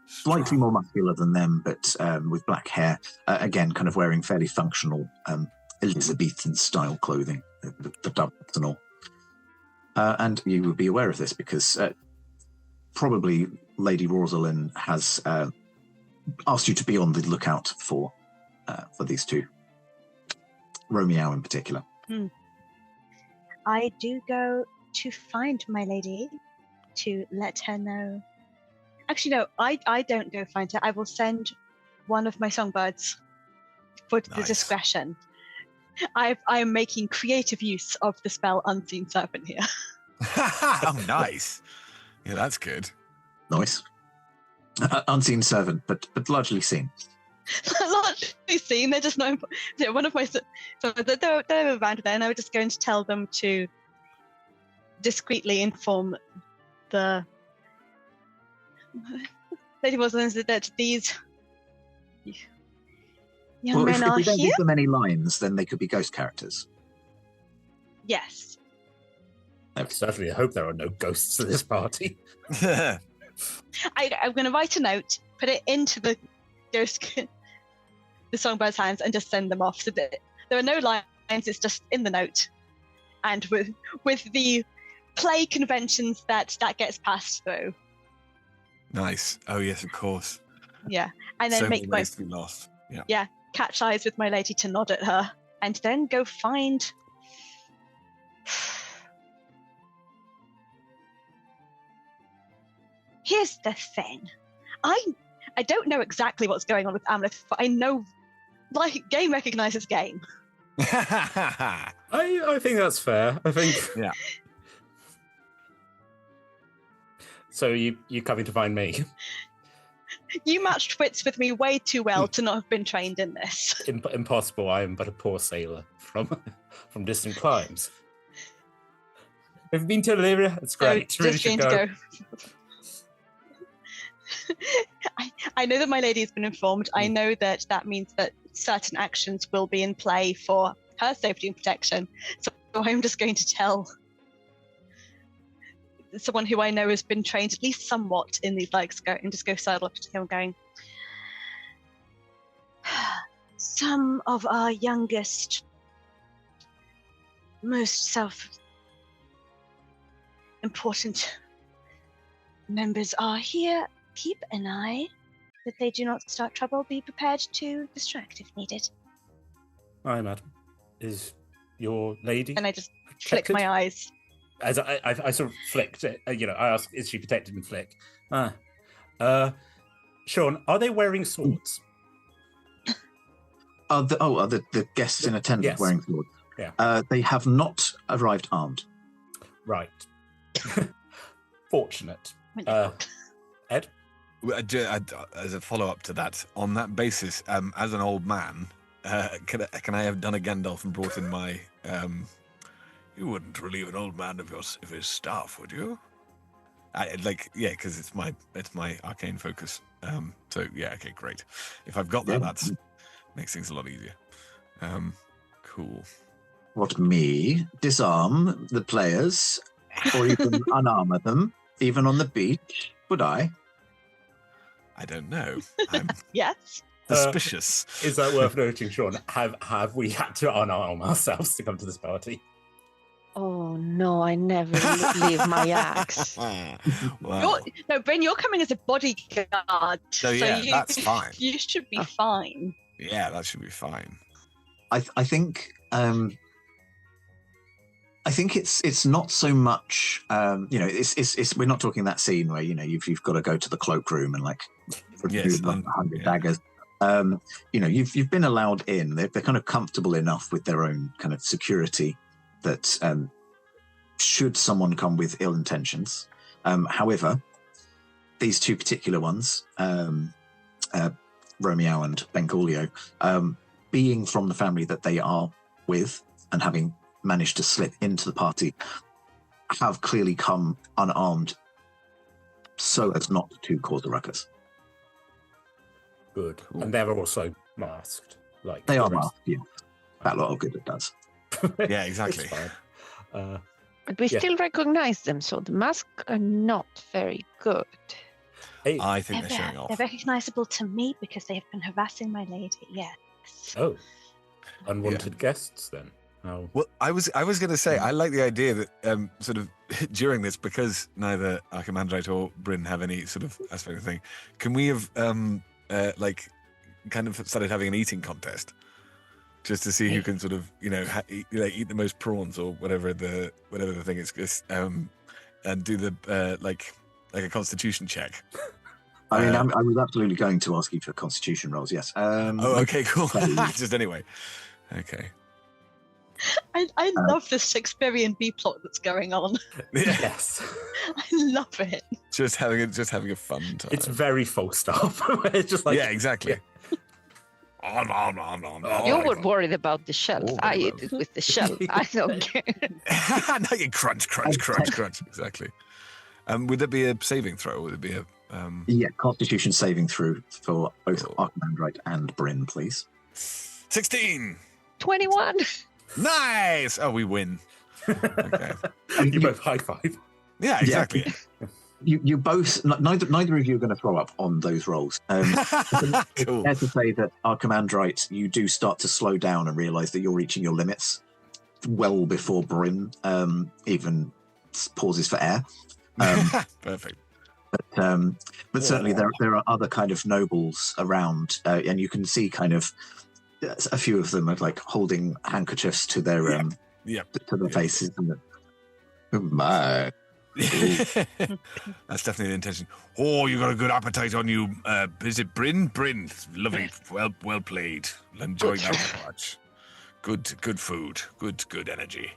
Slightly more muscular than them, but with black hair. Again, kind of wearing fairly functional Elizabethan style clothing, the doublets and all. And you would be aware of this because probably Lady Rosalind has asked you to be on the lookout for these two, Romeo in particular. I do go to find my lady to let her know. Actually, no, I don't go find her. I will send one of my songbirds for the discretion. I am making creative use of the spell Unseen Servant here. Oh, nice. Yeah, that's good. Nice. Unseen servant, but largely seen. Largely seen. They're just known. One of my so they're around there, and I was just going to tell them to discreetly inform the Lady Rosalind that these young men are if we don't here. give them any lines, then they could be ghost characters. Yes. I certainly hope there are no ghosts at this party. I'm going to write a note, put it into the songbird's hands, and just send them off. So that there are no lines; it's just in the note, and with the play conventions that gets passed through. Nice. Oh yes, of course. Yeah, and then So make many my ways to be lost. Yeah. catch eyes with my lady to nod at her, and then go find. Here's the thing. I don't know exactly what's going on with Amleth, but I know, like, game recognizes game. I think that's fair. I think. Yeah. So you coming to find me? You matched wits with me way too well to not have been trained in this. Impossible. I am but a poor sailor from distant climes. Have you been to Illyria? It's great. So Really just should going go. to go. I know that my lady has been informed. I know that means that certain actions will be in play for her safety and protection. So I'm just going to tell someone who I know has been trained at least somewhat in these likes and just go sidle up to him going, some of our youngest, most self-important members are here. Keep an eye that they do not start trouble. Be prepared to distract if needed. Aye, madam. Is your lady? And I just flick my eyes. As I sort of flicked it, I ask, is she protected, and flick. Sean, are they wearing swords? Are the guests in attendance Yes. wearing swords? Yeah. They have not arrived armed. Right. Fortunate. Ed? As a follow-up to that, on that basis, as an old man, can I have done a Gandalf and brought in my... you wouldn't relieve an old man of his staff, would you? Because it's my arcane focus. So yeah, okay, great. If I've got that, that makes things a lot easier. Cool. What, me? Disarm the players, or even unarmor them, even on the beach? Would I? I don't know. I'm Yes. suspicious. Is that worth noting, Sean? Have we had to unarm ourselves to come to this party? Oh no, I never leave my axe. Wow. No, Bryn, you're coming as a bodyguard. So yeah, that's fine. You should be fine. Yeah, that should be fine. I think it's not so much it's we're not talking that scene where you've got to go to the cloakroom and Yes, remove 100 daggers. You've been allowed in. They're kind of comfortable enough with their own kind of security that should someone come with ill intentions. However, these two particular ones, Romeo and Benvolio, being from the family that they are with and having managed to slip into the party, have clearly come unarmed so as not to cause a ruckus. Good. Cool. And they're also masked. Like they are masked, yeah. That lot of good it does. Yeah, exactly. But we still recognize them, so the masks are not very good. Hey. I think they're showing off. They're recognizable to me because they have been harassing my lady, yes. Oh. Unwanted guests, then? Oh. Well, I was going to say, I like the idea that sort of during this, because neither Archimandrite or Bryn have any sort of aspect of thing, can we have kind of started having an eating contest? Just to see who can sort of, eat the most prawns or whatever the thing is, and do the like a constitution check. I mean, I was absolutely going to ask you for constitution rolls. Yes. Okay, cool. Just anyway. Okay. I love this Shakespearean B plot that's going on. Yes. I love it. Just having a fun time. It's very Falstaff. It's just like exactly. You were worried about the shells. I ate it with the shell. I don't care. Now you crunch. Exactly. Would there be a saving throw? Would it be a Yeah, Constitution saving throw for both Archimandrite and Bryn, please. 16. 21. Nice. Oh, we win. Okay. You both high five. Yeah, exactly. Yeah. You both, neither of you are going to throw up on those rolls. Cool. Fair to say that Archimandrite, you do start to slow down and realise that you're reaching your limits well before Bryn even pauses for air. Perfect. But certainly there are other kind of nobles around, and you can see kind of a few of them are like holding handkerchiefs to their to their faces. Oh my. That's definitely the intention. Oh, you got a good appetite on you. Is it Bryn? Bryn, lovely. Well played. Enjoying that very much. Good food. Good energy.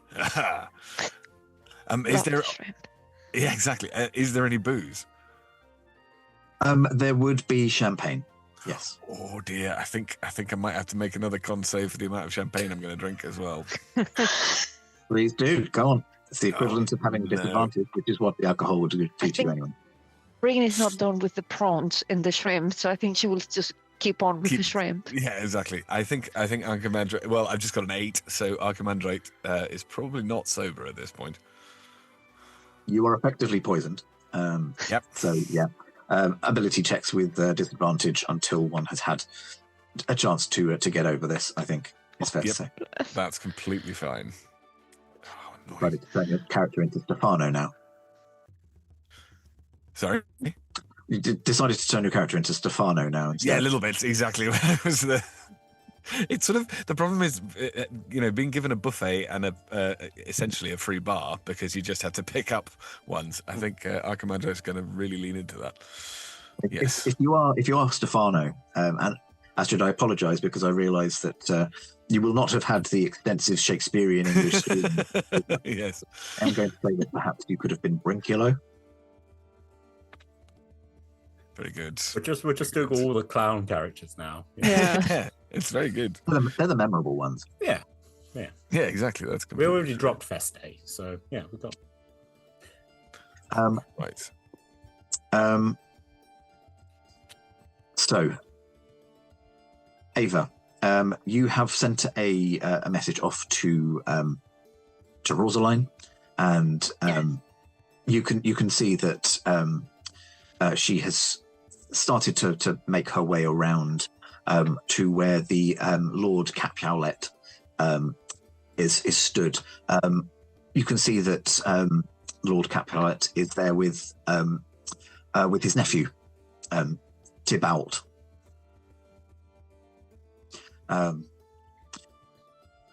Yeah, exactly. Is there any booze? There would be champagne. Yes. Oh dear, I think I might have to make another con save for the amount of champagne I'm going to drink as well. Please do. Go on. It's the equivalent of having a disadvantage, which is what the alcohol would teach you anyway. Bryn is not done with the prawns and the shrimp, so I think she will just keep on with the shrimp. Yeah, exactly. I think Archimandrate. Well, I've just got an 8, so Archimandrate is probably not sober at this point. You are effectively poisoned. Yep. So yeah, ability checks with disadvantage until one has had a chance to get over this. I think it's fair to say. That's completely fine. Oh, But it's turn your character into Stefano now. Sorry. You decided to turn your character into Stefano now instead. Yeah, a little bit. Exactly. It's sort of the problem is, being given a buffet and essentially a free bar because you just had to pick up ones. I think Archimandrate is going to really lean into that. Yes. If you are Stefano, and Astrid, I apologise because I realise that you will not have had the extensive Shakespearian English schooling. Yes. I'm going to say that perhaps you could have been Brinculo. Very good. We're just doing all the clown characters now. Yeah. It's very good. They're the memorable ones. Yeah, exactly. That's we already dropped Festive, so yeah, we got. Right. So, Ava, you have sent a message off to Rosaline, and you can see that she has started to make her way around to where the Lord Capulet is stood. You can see that Lord Capulet is there with his nephew, Tybalt.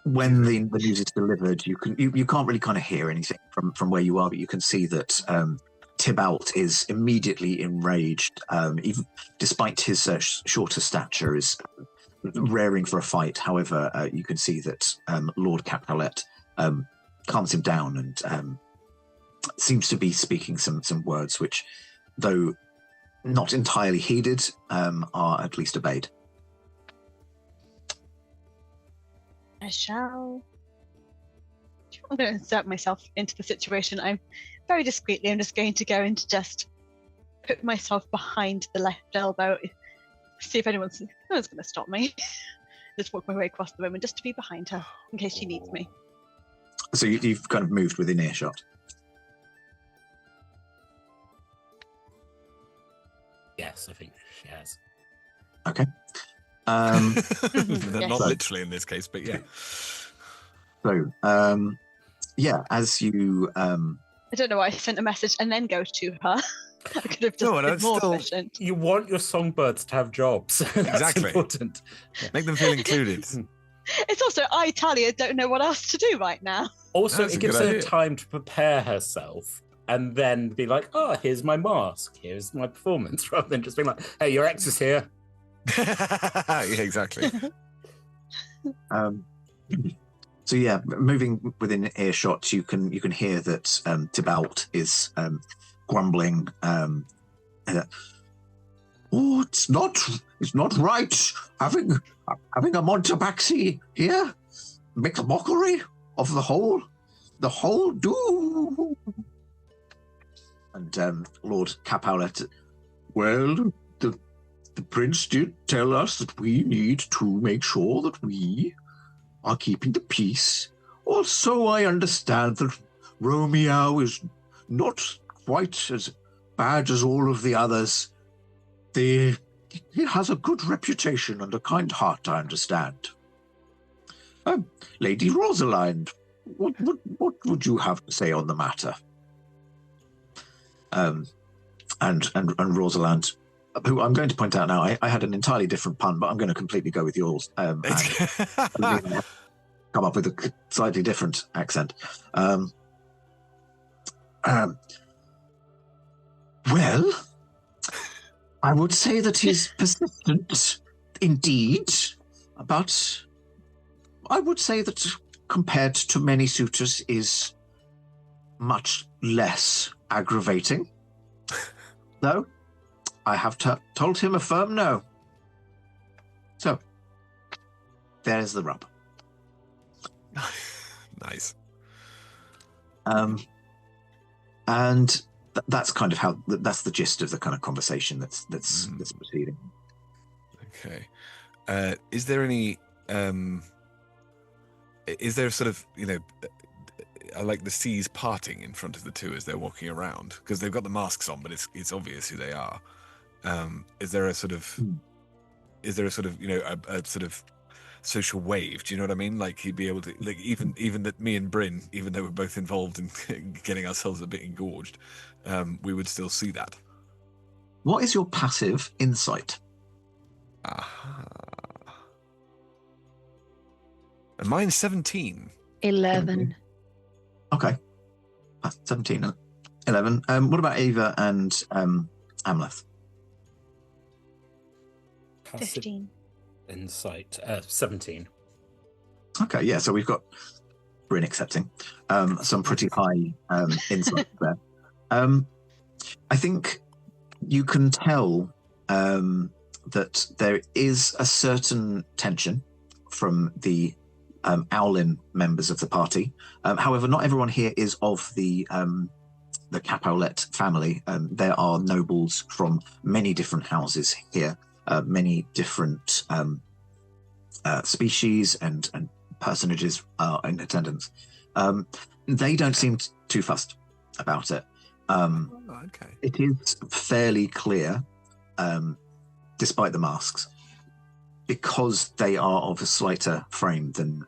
When the news is delivered, you can't really kind of hear anything from where you are, but you can see that Tybalt is immediately enraged, even despite his shorter stature, is raring for a fight. However, you can see that Lord Capulet calms him down and seems to be speaking some words which, though not entirely heeded, are at least obeyed. I shall. I'm going to insert myself into the situation. I'm very discreetly. I'm just going to go and just put myself behind the left elbow, see if no one's going to stop me. Just walk my way across the room and just to be behind her in case she needs me. So you've kind of moved within earshot. Yes, I think she has. Okay. Not literally in this case, but yeah. So, as you... I don't know why I sent a message and then go to her. I could have just been more efficient. You want your songbirds to have jobs. That's Exactly. important. Make them feel included. It's also, Talia, don't know what else to do right now. Also, That's it a gives good her idea. time to prepare herself and then be like, oh, here's my mask, here's my performance, rather than just being like, hey, your ex is here. Yeah, exactly. So yeah, moving within earshot, you can hear that Tybalt is grumbling. Oh, it's not right having a Montabaxi here. Make a mockery of the whole do. And Lord Capulet, well, the prince did tell us that we need to make sure that we are keeping the peace. Also, I understand that Romeo is not quite as bad as all of the others. He has a good reputation and a kind heart, I understand. Lady Rosalind, what would you have to say on the matter? And Rosalind, who I'm going to point out now, I had an entirely different pun, but I'm going to completely go with yours. And come up with a slightly different accent. Well, I would say that he's persistent, indeed, but I would say that compared to many suitors is much less aggravating. No, I have told him a firm no. So, there's the rub. Nice. And that's kind of how that's the gist of the kind of conversation that's proceeding. Okay. Is there any? Is there sort of like the seas parting in front of the two as they're walking around, because they've got the masks on, but it's obvious who they are. Is there a sort of a sort of social wave? Do you know what I mean? Like he'd be able to, like, even that me and Bryn, even though we're both involved in getting ourselves a bit engorged, we would still see that. What is your passive insight? And mine's 17. 11. Okay. 17, 11. What about Ava and Amleth? 15. Insight, 17. Okay, yeah, so we've got Bryn accepting some pretty high insight there. I think you can tell that there is a certain tension from the Owlin members of the party. However, not everyone here is of the Capowlet family. There are nobles from many different houses here, many different species and personages are in attendance. They don't seem too fussed about it. Okay. It is fairly clear, despite the masks, because they are of a slighter frame than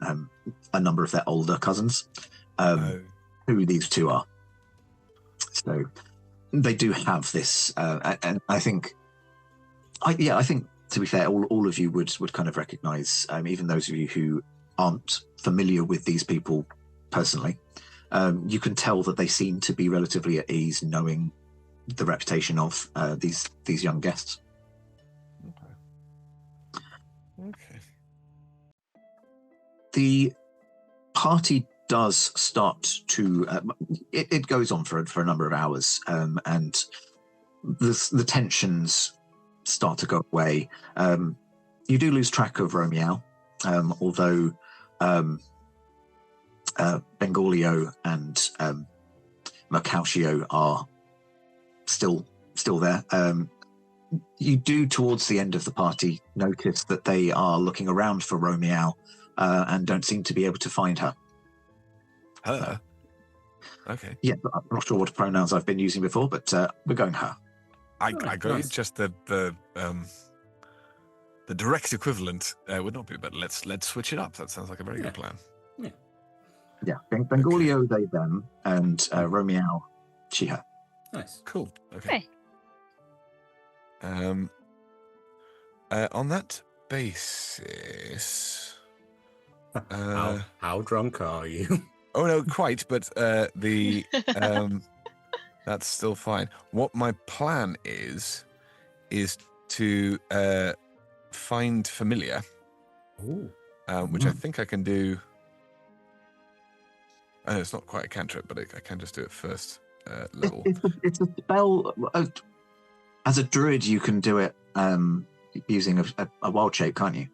a number of their older cousins, who these two are. So they do have this, and I think, I think, to be fair, all of you would kind of recognise, even those of you who aren't familiar with these people personally, you can tell that they seem to be relatively at ease, knowing the reputation of these young guests. Okay. The party does start to it goes on for a number of hours, and the tensions start to go away. You do lose track of Romeo, although Bengolio and Mercutio are still there. You do, towards the end of the party, notice that they are looking around for Romeo and don't seem to be able to find her. Her? Okay. Yeah, I'm not sure what pronouns I've been using before, but we're going her. I got you. Just the direct equivalent would not be, but let's switch it up. That sounds like a very good plan. Yeah, Bengolio, they, them, and Romeo, she, her. Nice. Cool. Okay. Hey. On that basis, how drunk are you? oh no, quite, but that's still fine. What my plan is to find familiar, which I think I can do. I know it's not quite a cantrip, but I can just do it first level. It's a spell. As a druid, you can do it using a wild shape, can't you?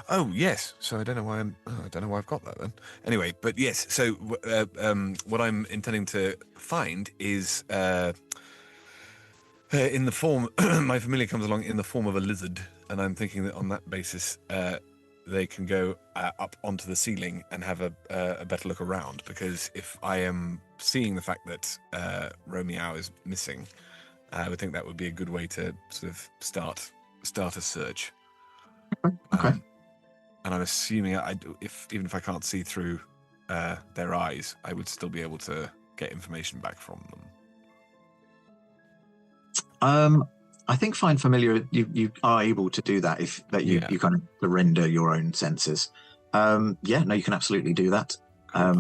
Oh yes. So I don't know why I've got that then. Anyway, but yes. So what I'm intending to find is in the form my familiar comes along in the form of a lizard, and I'm thinking that on that basis they can go up onto the ceiling and have a better look around, because if I am seeing the fact that Romeo is missing, I would think that would be a good way to sort of start a search. Okay. And I'm assuming even if I can't see through their eyes, I would still be able to get information back from them. I think find familiar. You are able to do that you kind of surrender your own senses. No, you can absolutely do that. I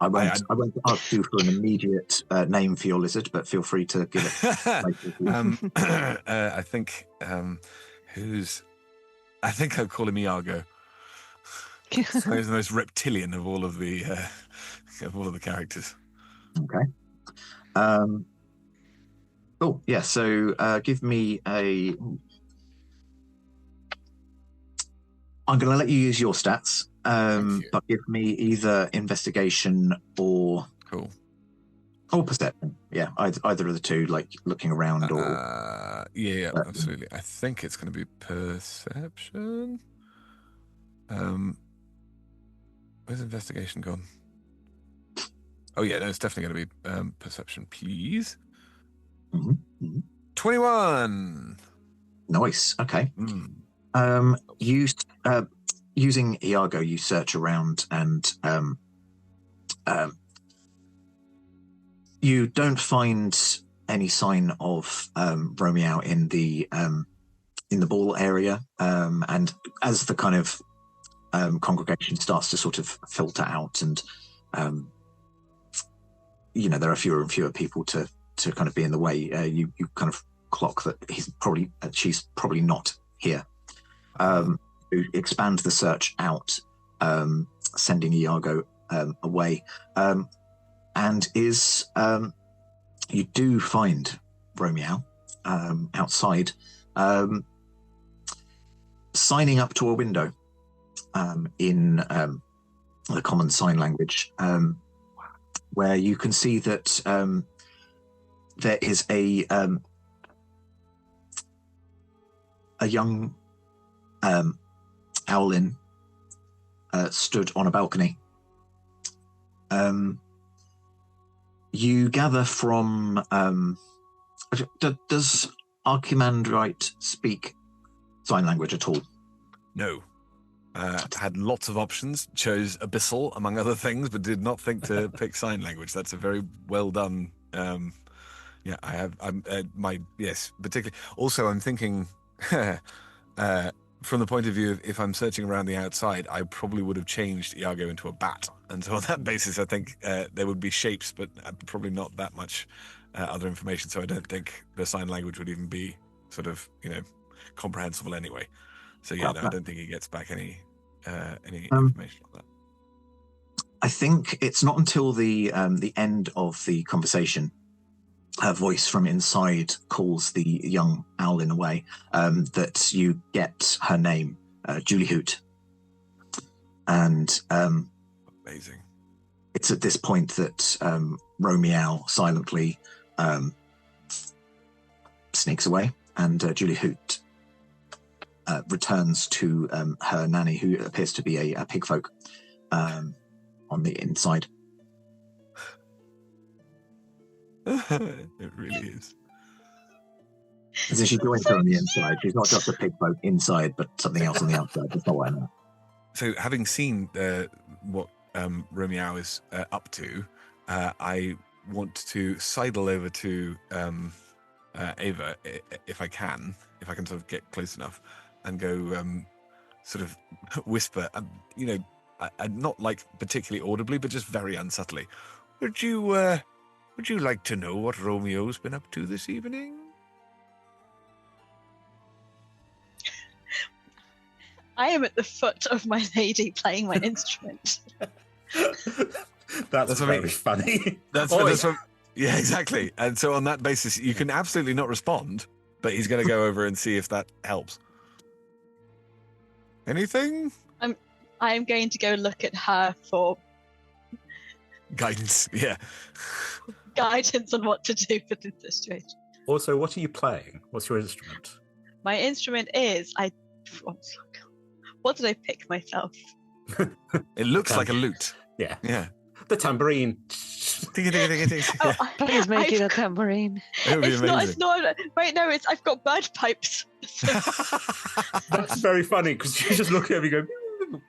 won't ask you for an immediate name for your lizard, but feel free to give it. I think I think I'll call him Iago. He's the most reptilian of all of the characters. Okay. Oh, yeah, so give me a... I'm going to let you use your stats, but give me either investigation or... Cool. Or perception. Yeah, either of the two, like looking around or... Yeah, absolutely. I think it's going to be perception. Where's investigation gone? Oh, yeah, no, it's definitely going to be perception, please. 21. Nice. Okay. Using Iago, you search around and you don't find any sign of Romeo in the ball area, and as the kind of congregation starts to sort of filter out, and there are fewer and fewer people to kind of be in the way, you kind of clock that she's probably not here. To expand the search out, sending Iago away, and you do find Romeo outside, signing up to a window in the common sign language, where you can see that there is a young Owlin stood on a balcony. You gather from... does Archimandrite speak sign language at all? No. Had lots of options, chose Abyssal, among other things, but did not think to pick sign language. That's a very well done... yes, particularly... Also, I'm thinking... from the point of view of if I'm searching around the outside, I probably would have changed Iago into a bat. And so on that basis, I think there would be shapes, but probably not that much other information. So I don't think the sign language would even be sort of, comprehensible anyway. So I don't think he gets back any information on that. I think it's not until the end of the conversation, her voice from inside calls the young Owlin away, that you get her name, Julie Hoot. And amazing. It's at this point that Romeo silently sneaks away, and Julie Hoot returns to her nanny, who appears to be a pig folk on the inside. It really is. As in, she's joined her on the inside. She's not just a pig folk inside, but something else on the outside. That's not what I know. So, having seen what Romeo is up to, I want to sidle over to Ava, if I can sort of get close enough, and go sort of whisper, not like particularly audibly, but just very unsubtly. Would you like to know what Romeo's been up to this evening? I am at the foot of my lady playing my instrument. That's very funny. Yeah, exactly. And so on that basis, you can absolutely not respond, but he's going to go over and see if that helps. Anything? I'm going to go look at her for guidance. Yeah. Guidance on what to do for this situation. Also, what are you playing? What's your instrument? My instrument is what did I pick myself? It looks like a lute. Yeah. Yeah. The tambourine. Please make it a tambourine. It would be amazing. It's not. Wait, no, I've got bird pipes. That's very funny because you just look at me and go.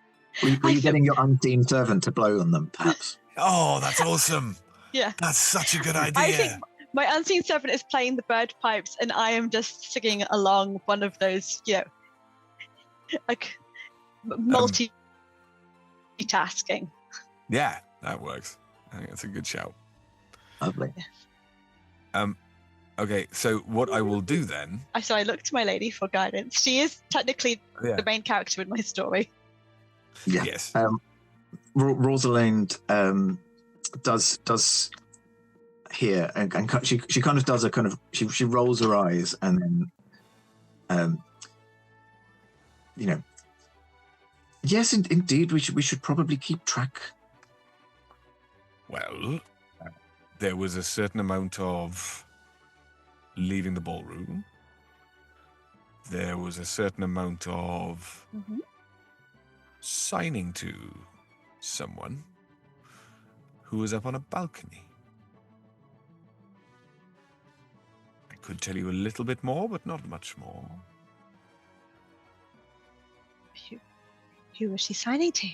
Were you getting your unseen servant to blow on them, perhaps? Oh, that's awesome. Yeah. That's such a good idea. I think my unseen servant is playing the bird pipes and I am just singing along one of those, like multitasking. Yeah, that works. I think that's a good shout. Lovely. Okay, so what I will do then... So I look to my lady for guidance. She is technically the main character in my story. Yeah. Yes. Rosalind does here, and she kind of does a kind of she rolls her eyes, and then yes, indeed, we should probably keep track. Well, there was a certain amount of leaving the ballroom. There was a certain amount of signing to someone who was up on a balcony. I could tell you a little bit more, but not much more. Who was she signing to?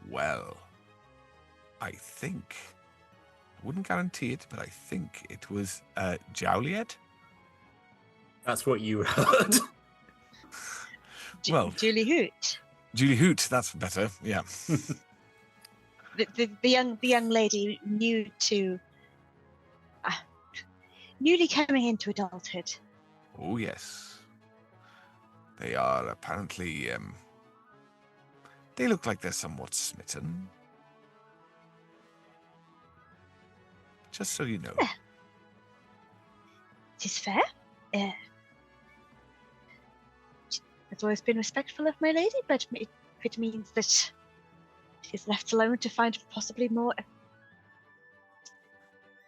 Well, I think, I wouldn't guarantee it, but I think it was Joliet. That's what you heard. Well, Julie Hoot. Julie Hoot, that's better, yeah. The young lady newly coming into adulthood. Oh, yes. They are apparently, they look like they're somewhat smitten. Just so you know. Yeah. It is fair. I've always been respectful of my lady, but if it means that she's left alone to find possibly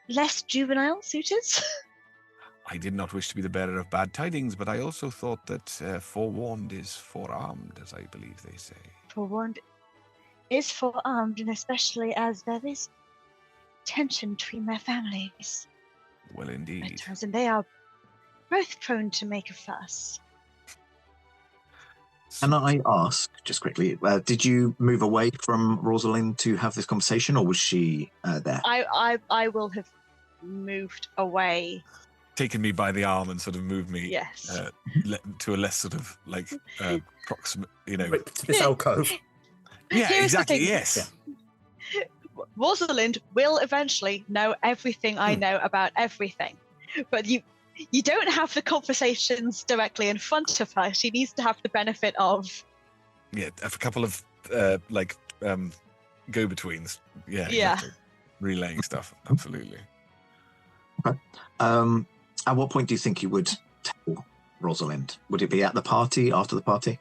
less juvenile suitors. I did not wish to be the bearer of bad tidings, but I also thought that forewarned is forearmed, as I believe they say. Forewarned is forearmed, and especially as there is tension between their families. Well, indeed. And they are both prone to make a fuss. Can I ask, just quickly, did you move away from Rosalind to have this conversation, or was she there? I will have moved away. Taken me by the arm and sort of moved me Yes. to a less sort of like proximate, To this alcove. Yeah, Here's the exactly. thing. Yes. Yeah. Rosalind will eventually know everything I know about everything, but you don't have the conversations directly in front of her. She needs to have the benefit of A couple of go-betweens. Yeah. Yeah. Exactly. Relaying stuff. Absolutely. Okay. At what point do you think you would tell Rosalind? Would it be at the party, after the party?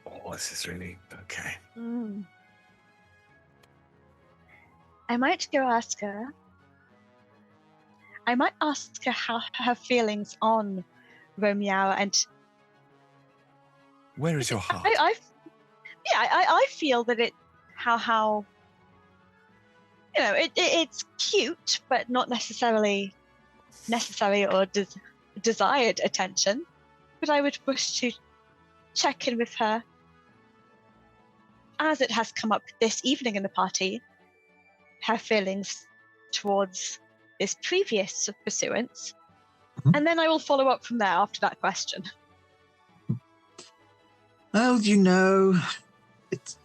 Oh, this is really okay. I might go ask her. I might ask her how her feelings on Romeo and. Where is your heart? I feel that how it's cute, but not necessarily necessary or desired attention. But I would wish to check in with her, as it has come up this evening in the party, her feelings towards this previous pursuance, and then I will follow up from there after that question. Well, it's...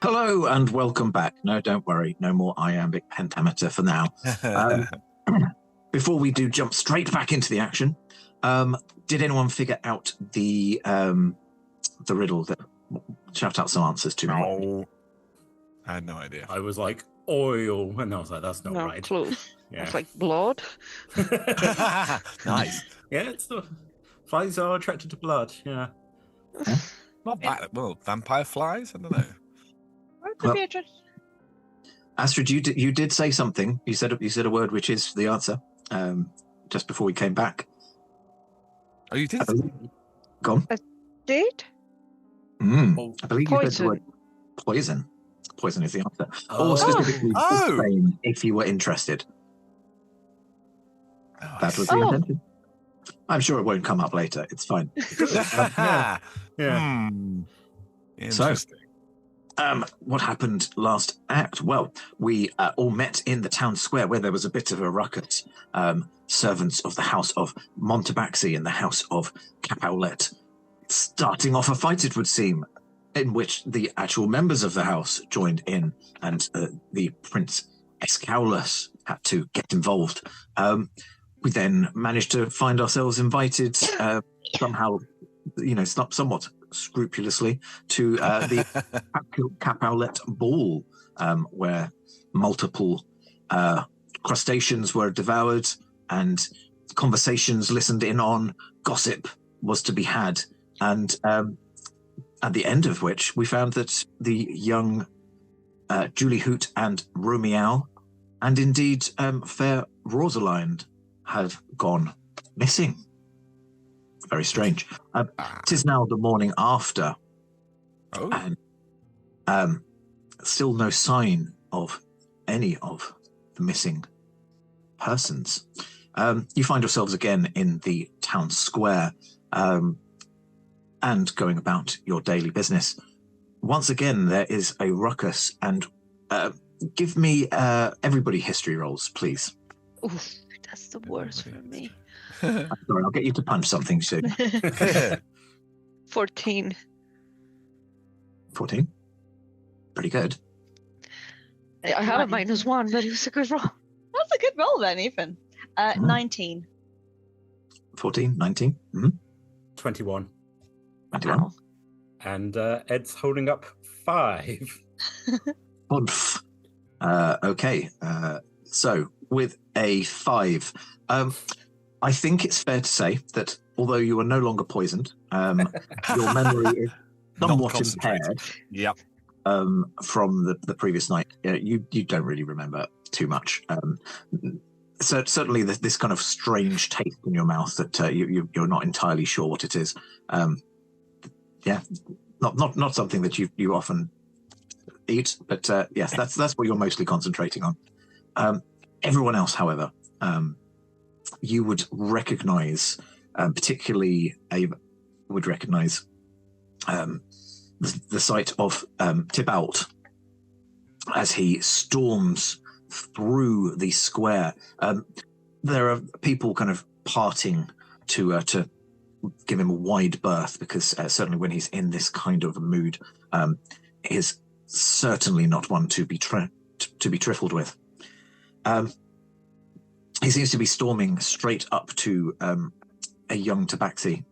Hello and welcome back. No, don't worry. No more iambic pentameter for now. Before we do jump straight back into the action, did anyone figure out the riddle? Shout out some answers to me. No. I had no idea. I was like, oil, and I was like, that's not No right. clue. Yeah. It's like blood. Nice. Yeah, it's the flies are attracted to blood. Yeah. Not bad. Well, vampire flies? I don't know. Well, Astrid, you did say something. You said a word which is the answer. Just before we came back. Oh, you did? Go on. Did? I believe you said Poison. the word poison. Poison is the answer. Oh. Or specifically, Oh. Spain, if you were interested. Oh, That was the intention. I'm sure it won't come up later. It's fine. Yeah. Interesting. What happened last act? Well, we all met in the town square where there was a bit of a ruckus. Servants of the house of Montabaxi and the house of Capowlet starting off a fight, it would seem, in which the actual members of the house joined in, and the Prince Escaulus had to get involved. We then managed to find ourselves invited somehow, somewhat scrupulously, to the Capowlet ball, where multiple Crustaceans were devoured, and conversations listened in on. Gossip was to be had, and at the end of which we found that the young Julie Hoot and Romeo, and indeed fair Rosalind, had gone missing. Very strange. 'Tis now the morning after, and still no sign of any of the missing persons. You find yourselves again in the town square, and going about your daily business. Once again, there is a ruckus, and give me everybody history rolls, please. Oof, that's the worst for me. Sorry, I'll get you to punch something soon. 14. 14. Pretty good. I have a -1, but it was a good roll. That's a good roll then, Ethan. 19. 14, 19. 21. 21. Wow. And Ed's holding up 5. Oomph. Okay. So with a 5, I think it's fair to say that although you are no longer poisoned, your memory is somewhat impaired. Yep. From the previous night. You don't really remember too much. So certainly this kind of strange taste in your mouth that you're not entirely sure what it is. Not something that you often eat, but yes, that's what you're mostly concentrating on. Everyone else, however, you would recognize, particularly Ava would recognize the sight of Tybalt as he storms through the square. There are people kind of parting to give him a wide berth, because certainly when he's in this kind of a mood, is certainly not one to be trifled with. He seems to be storming straight up to a young tabaxi,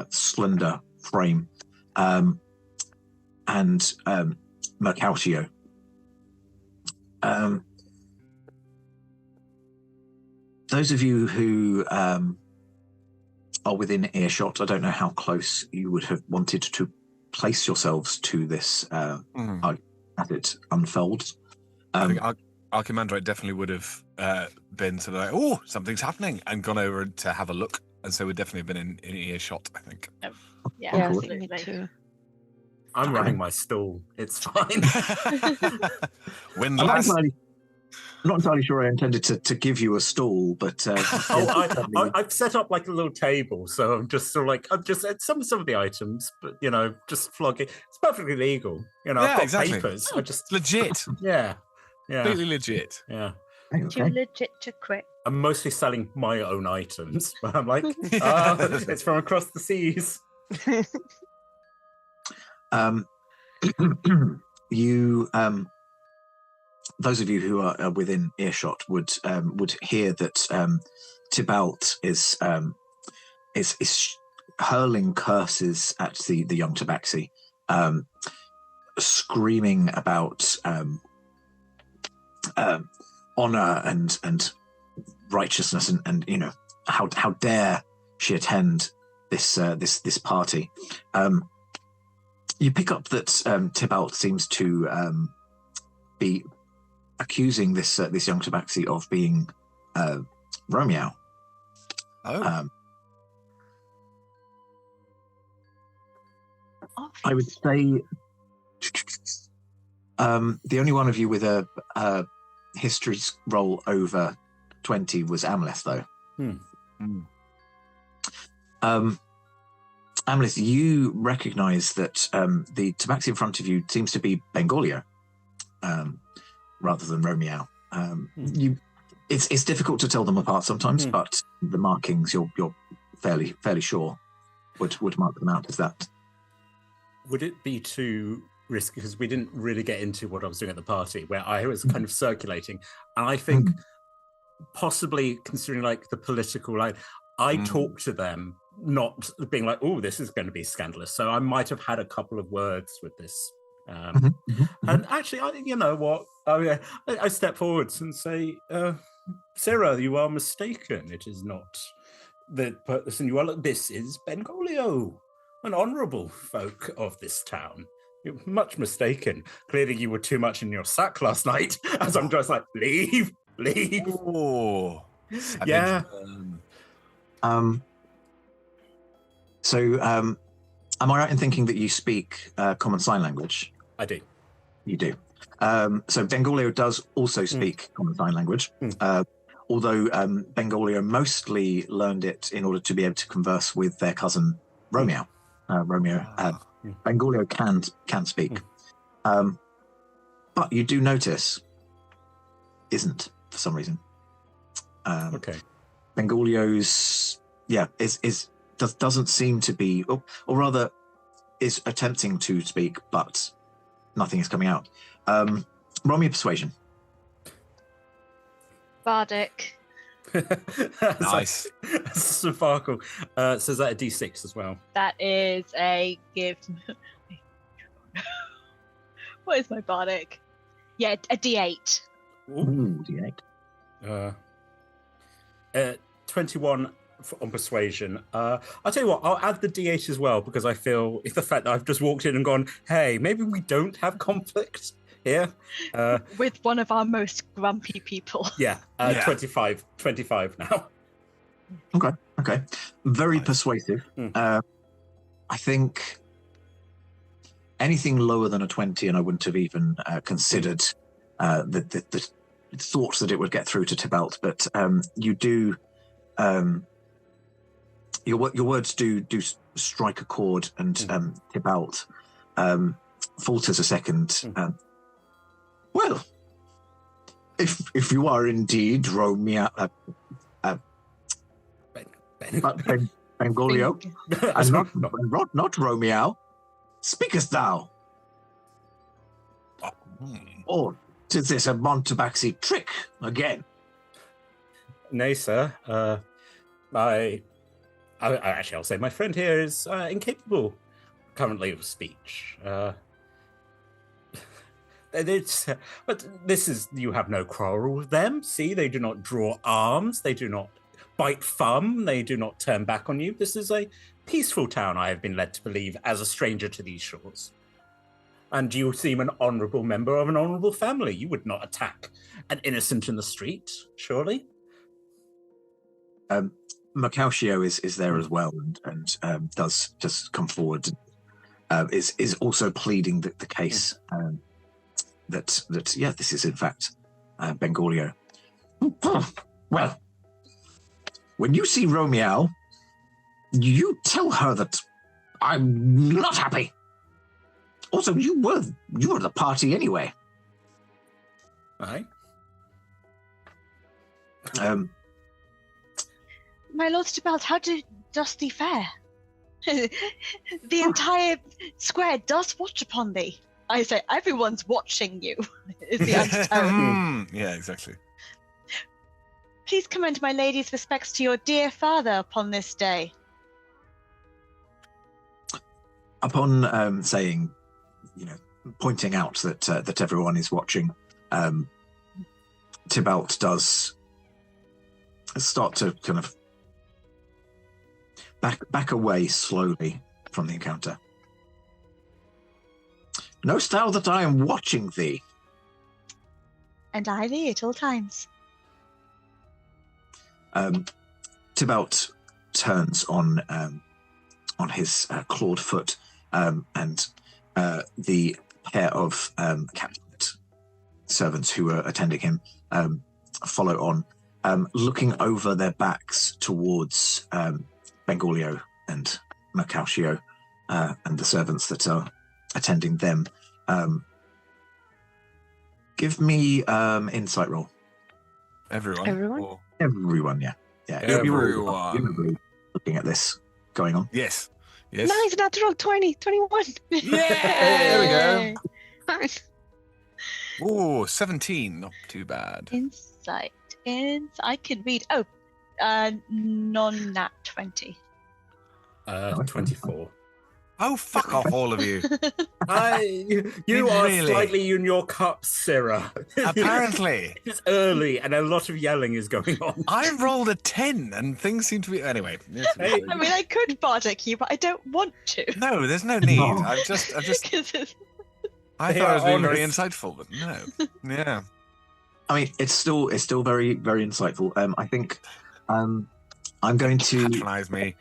slender frame, and Mercutio. Those of you who are within earshot, I don't know how close you would have wanted to place yourselves to this as it unfolds. I think Archimandrite definitely would have been sort of like, oh, something's happening, and gone over to have a look. And so we'd definitely have been in earshot, I think. Yeah, Yeah, absolutely. me too. I'm running my stall. It's fine. Windlass. I'm not entirely sure I intended to give you a stall, but I've set up like a little table, so I'm just sort of like I've just some of the items, but just flogging. It's perfectly legal. I've got exactly. papers. I just Legit. yeah, Completely legit. yeah. Too legit to quit. I'm mostly selling my own items, but I'm like, it's from across the seas. You, those of you who are within earshot would hear that Tybalt is hurling curses at the young tabaxi, screaming about honor and righteousness, and how dare she attend this party. You pick up that Tybalt seems to be accusing this young tabaxi of being Romeo. I would say the only one of you with a history roll over 20 was Amleth, though. Amleth, you recognize that the tabaxi in front of you seems to be Bengolio rather than Romeo. It's difficult to tell them apart sometimes, but the markings you're fairly sure would mark them out as that. Would it be too risky, because we didn't really get into what I was doing at the party, where I was kind of circulating, and I think possibly considering like the political line, I talked to them, not being like, oh, this is going to be scandalous. So I might have had a couple of words with this And actually, you know what? I step forwards and say, Sarah, you are mistaken. It is not the person you are. This is Benvolio, an honourable folk of this town. You're much mistaken. Clearly, you were too much in your sack last night. As I'm just like, leave. Oh, Yeah. So, am I right in thinking that you speak Common Sign Language? I do. You do. So Benvolio does also speak Common Sign Language, although Benvolio mostly learned it in order to be able to converse with their cousin Romeo. Benvolio can speak, but you do notice isn't for some reason. Okay. Benvolio's doesn't seem to be, or rather, is attempting to speak, but nothing is coming out. Roll me a persuasion. Bardic. Nice. Sparkle. So is that a D6 as well? That is a give. What is my bardic? Yeah, a D8. Ooh, D8. 21 on persuasion. I'll tell you what, I'll add the D8 as well, because I feel if the fact that I've just walked in and gone, hey, maybe we don't have conflict here. With one of our most grumpy people. Yeah, 25 now. Okay. Very Nice. persuasive. I think anything lower than a 20, and I wouldn't have even considered the thoughts that it would get through to Tybalt. But you do, your words do strike a chord, and Tybalt falters a second. Well, if you are indeed Romeo, Benvolio, and not Romeo, speakest thou? Or is this a Montabaxi trick again? Nay, sir. I'll say my friend here is incapable currently of speech. But this is, you have no quarrel with them. See, they do not draw arms. They do not bite thumb. They do not turn back on you. This is a peaceful town, I have been led to believe, as a stranger to these shores. And you seem an honourable member of an honourable family. You would not attack an innocent in the street, surely? Mercutio is there as well, and does just come forward. Is also pleading the case that this is in fact Benvolio. Well, when you see Romeo, you tell her that I'm not happy. Also, you were the party anyway. Aye. My Lord Tybalt, how dost thee fare? The entire square does watch upon thee. I say, everyone's watching you, is the undertone. Yeah, exactly. Please commend my lady's respects to your dear father upon this day. Upon saying, pointing out that everyone is watching, Tybalt does start to kind of back away slowly from the encounter. Knowst thou that I am watching thee? And I thee at all times. Tybalt turns on his clawed foot, and the pair of cabinet servants who are attending him follow on, looking over their backs towards Benvolio and Mercutio and the servants that are attending them. Give me insight roll. Everyone? Everyone? Everyone, yeah. Everyone. Looking at this going on. Yes. Nice, natural 20, 21. Yeah, there we go. Oh, 17. Not too bad. Insight. I can read. Non-nat 20. 24. Oh, fuck off, all of you. You are Really? slightly in your cup, Syrah. Apparently. It's early and a lot of yelling is going on. I rolled a 10 and things seem to be... Anyway. Yes, Hey. I mean, I could bardic you, but I don't want to. no, there's no need. No. I've just... 'Cause it's- I They thought I are was being very honest. insightful, but no. Yeah. I mean, it's still very, very insightful. I think I'm going to Patronize me.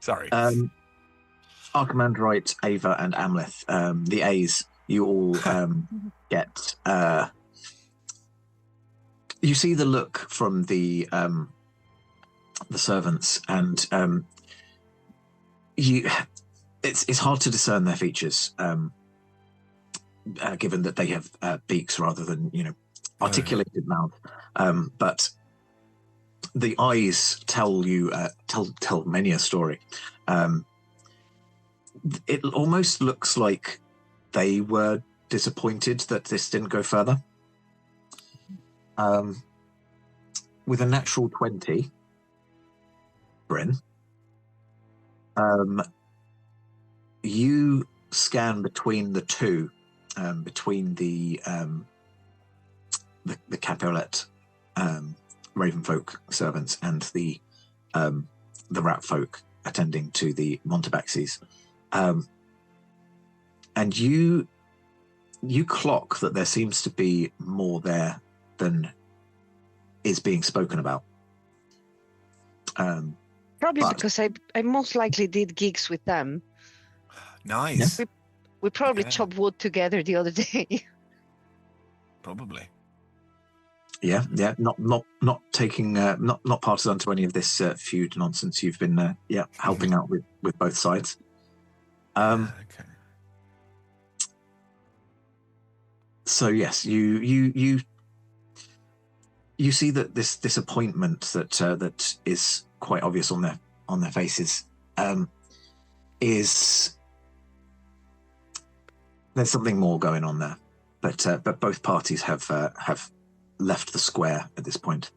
Sorry. Archimandrite, Ava, and Amleth. The A's. You all get. You see the look from the servants, and you. It's hard to discern their features, given that they have beaks rather than articulated mouth. But the eyes tell you tell many a story. It almost looks like they were disappointed that this didn't go further. With a natural 20, Bryn, you scan between the two, between the Capulet Ravenfolk servants and the rat folk attending to the Montabaxis, and you clock that there seems to be more there than is being spoken about. Probably But- because I most likely did gigs with them. Nice. We probably Yeah. chopped wood together the other day. Probably. Yeah, not taking not partisan to any of this feud nonsense. You've been helping out with both sides. Okay. So yes, you see that this disappointment that is quite obvious on their faces is there's something more going on there, but both parties have left the square at this point.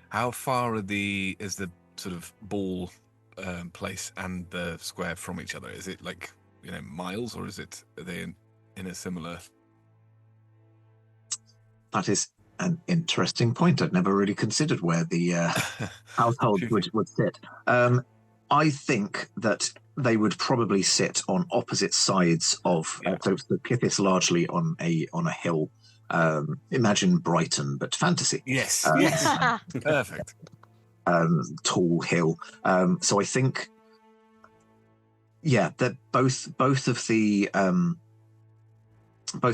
How far is the sort of ball place and the square from each other? Is it like miles, or are they in a similar? That is an interesting point. I'd never really considered where the household would sit. I think that they would probably sit on opposite sides of so Kythyss largely on a hill. Imagine Brighton, but fantasy. Yes. Yes. Perfect. Tall hill. So I think, that both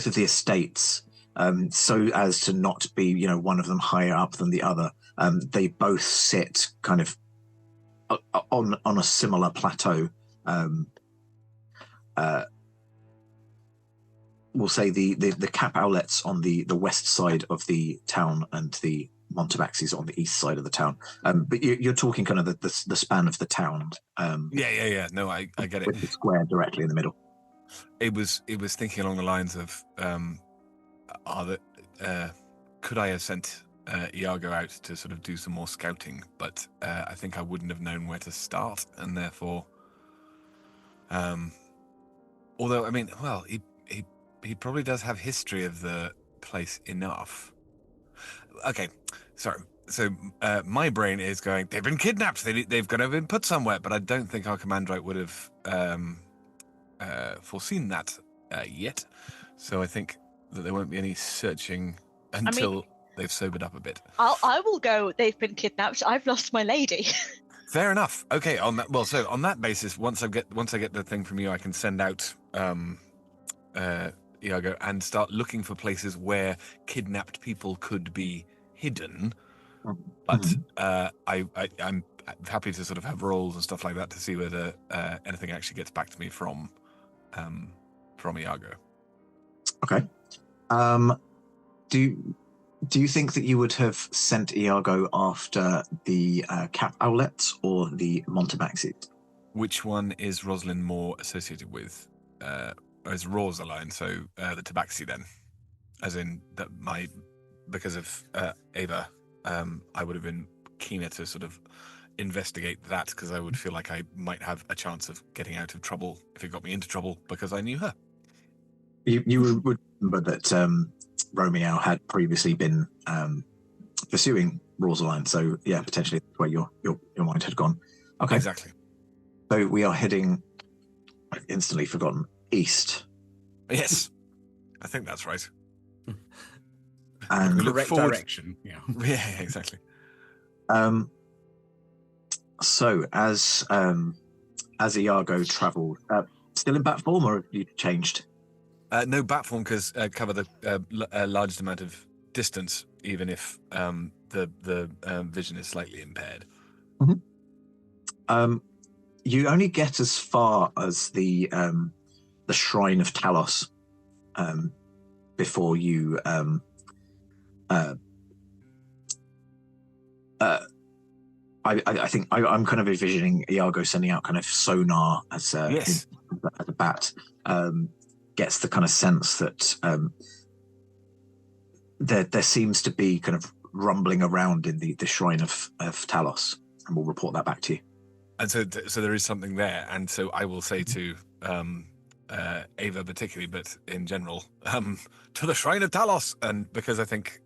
of the estates, so as to not be one of them higher up than the other, they both sit kind of on a similar plateau. We'll say the cap outlets on the west side of the town and the Montabaxis on the east side of the town. But you're talking kind of the span of the town. Yeah. No, I get it. With the square directly in the middle. It was thinking along the lines of, could I have sent Iago out to sort of do some more scouting? But I think I wouldn't have known where to start, and therefore, although I mean, well, he probably does have history of the place enough. Okay, sorry. So my brain is going, they've been kidnapped. They've got to have been put somewhere, but I don't think our Archimandrite would have foreseen that yet. So I think that there won't be any searching until they've sobered up a bit. I will go. They've been kidnapped. I've lost my lady. Fair enough. Okay. On that basis, once I get the thing from you, I can send out Iago and start looking for places where kidnapped people could be hidden. But I'm happy to sort of have rolls and stuff like that to see whether anything actually gets back to me from Iago. Okay. Do you think that you would have sent Iago after the cap outlets or the Montabaxis? Which one is Rosalind more associated with? Or is Rosaline, so the Tabaxi then? As in that because of Ava, I would have been keener to sort of investigate that, because I would feel like I might have a chance of getting out of trouble if it got me into trouble because I knew her. You would remember that Romeo had previously been pursuing Rosalind, so yeah, potentially that's where your mind had gone. Okay. Exactly. So we are heading, I've instantly forgotten, east. Yes, I think that's right. And we look Correct forward. direction. Yeah. Yeah, exactly. So as Iago travelled, still in bat form, or have you changed? No bat form, because cover the largest amount of distance, even if the vision is slightly impaired. Mm-hmm. You only get as far as the Shrine of Talos before you I think I'm kind of envisioning Iago sending out kind of sonar as Yes. as a bat. Gets the kind of sense that there seems to be kind of rumbling around in the Shrine of Talos, and we'll report that back to you. And so there is something there, and so I will say to Ava particularly, but in general, to the Shrine of Talos, and because I think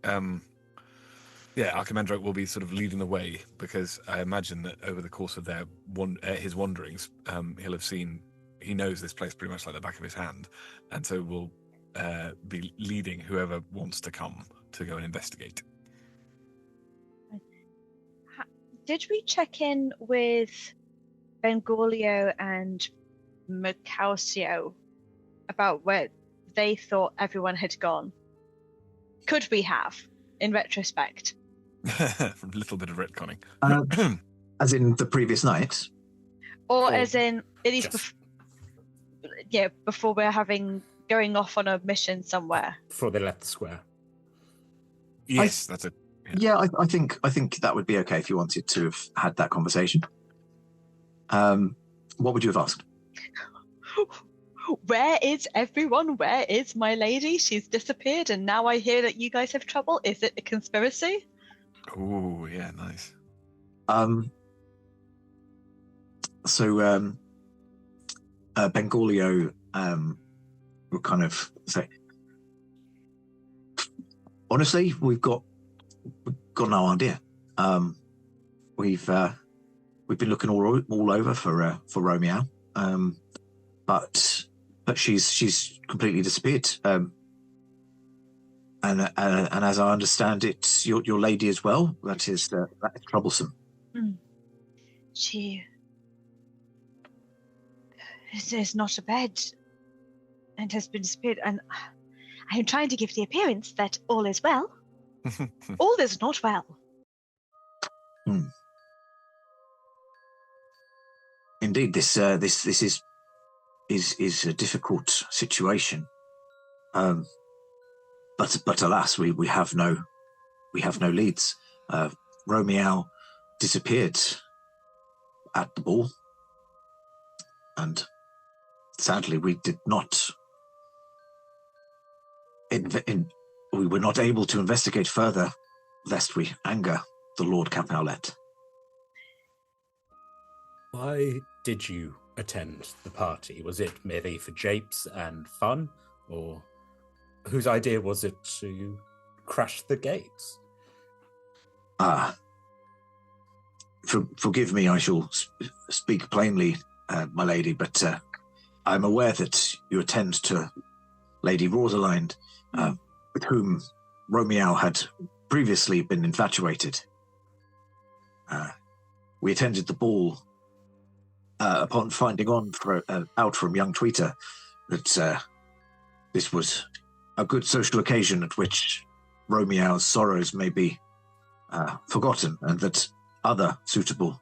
Archimandrite will be sort of leading the way, because I imagine that over the course of their his wanderings, he knows this place pretty much like the back of his hand, and so will be leading whoever wants to come to go and investigate. Did we check in with Bengolio and Mercausio about where they thought everyone had gone? Could we have, in retrospect? A little bit of retconning. As in the previous night? Or as in, at least before we're going off on a mission somewhere. Before they left the square. Yes, that's it. Yeah, I think that would be okay if you wanted to have had that conversation. What would you have asked? Where is everyone? Where is my lady? She's disappeared, and now I hear that you guys have trouble. Is it a conspiracy? Oh, yeah, nice. So Bengolio will kind of say, honestly, we've got no idea. We've been looking all over for Romeo, but she's completely disappeared. And as I understand it, your lady as well. That is troublesome. She is not abed and has been disappeared, and I am trying to give the appearance that all is well. All is not well. Indeed, this is a difficult situation. But alas, we have no leads. Romeo disappeared at the ball, and sadly, we did not. We were not able to investigate further, lest we anger the Lord Capaulet. Why did you attend the party? Was it merely for japes and fun, or whose idea was it to crash the gates? Forgive me, I shall speak plainly, my lady, but I'm aware that you attend to Lady Rosalind, with whom Romeo had previously been infatuated. We attended the ball upon finding out from young Tweeter that this was a good social occasion at which Romeo's sorrows may be forgotten, and that other suitable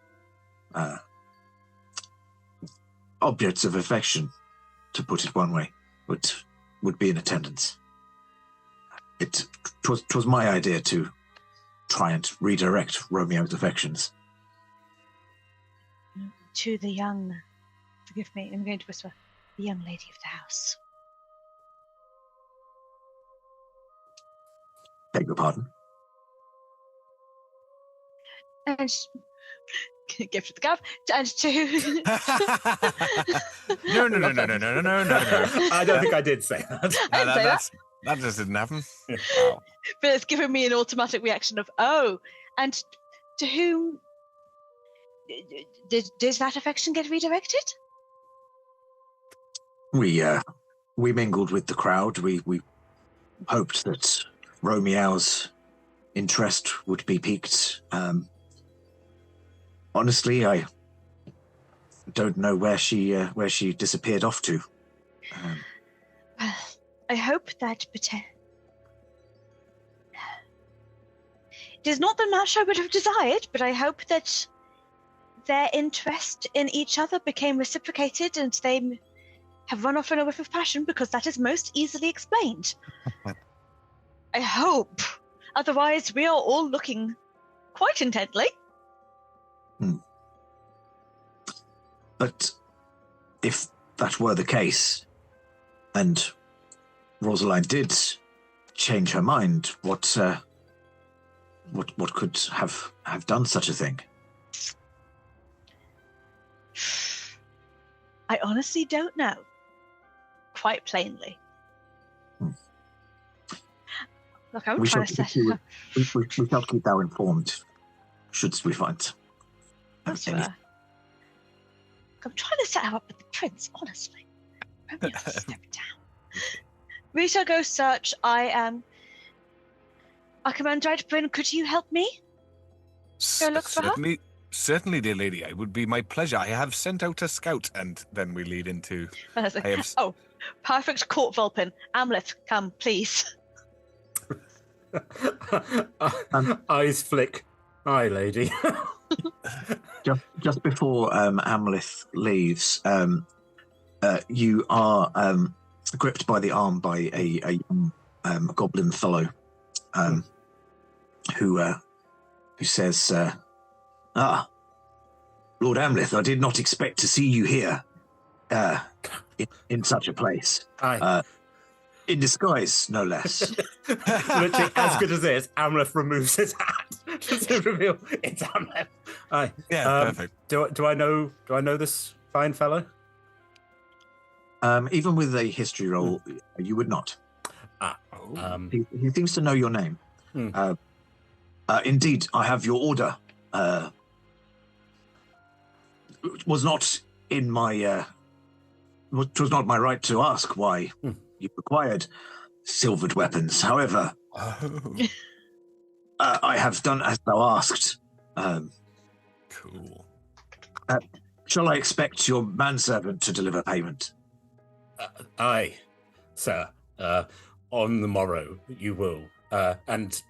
objects of affection, to put it one way, would be in attendance. Twas my idea to try and redirect Romeo's affections. To the young, forgive me, I'm going to whisper, the young lady of the house. Beg your pardon? And gift of the gab, and to No. I don't think I did say that. didn't say That just didn't happen. Wow. but it's given me an automatic reaction of oh, and to whom does that affection get redirected? We mingled with the crowd. We hoped that Romeo's interest would be piqued. Honestly, I don't know where she disappeared off to. I hope that it is not the match I would have desired, but I hope that their interest in each other became reciprocated and they have run off in a whiff of passion, because that is most easily explained. I hope. Otherwise, we are all looking quite intently. But if that were the case, and Rosaline did change her mind, what could have done such a thing? I honestly don't know. Quite plainly. Look, I'm trying to set her. We shall keep thou informed, should we find That's any. fair. I'm trying to set her up with the prince, honestly. Romeo, step down. We shall go search. I Commander Bryn, could you help me? Go look for her? Certainly, dear lady. It would be my pleasure. I have sent out a scout, and then we lead into. Oh, perfect court Vulpin. Amlet, come, please. Eyes flick. Aye, lady. Just before Amleth leaves, you are gripped by the arm by a young goblin fellow who says, Lord Amleth, I did not expect to see you here in such a place. Aye. In disguise, no less. Literally, as good as this, Amleth removes his hat to reveal it's Amleth. Aye. Yeah, perfect. Do I know this fine fellow? Even with a history roll, you would not. He seems to know your name. Indeed, I have your order. It was not in my. It was not my right to ask why you required silvered weapons. However, I have done as thou asked. Cool. Shall I expect your manservant to deliver payment? Aye, sir. On the morrow, you will. And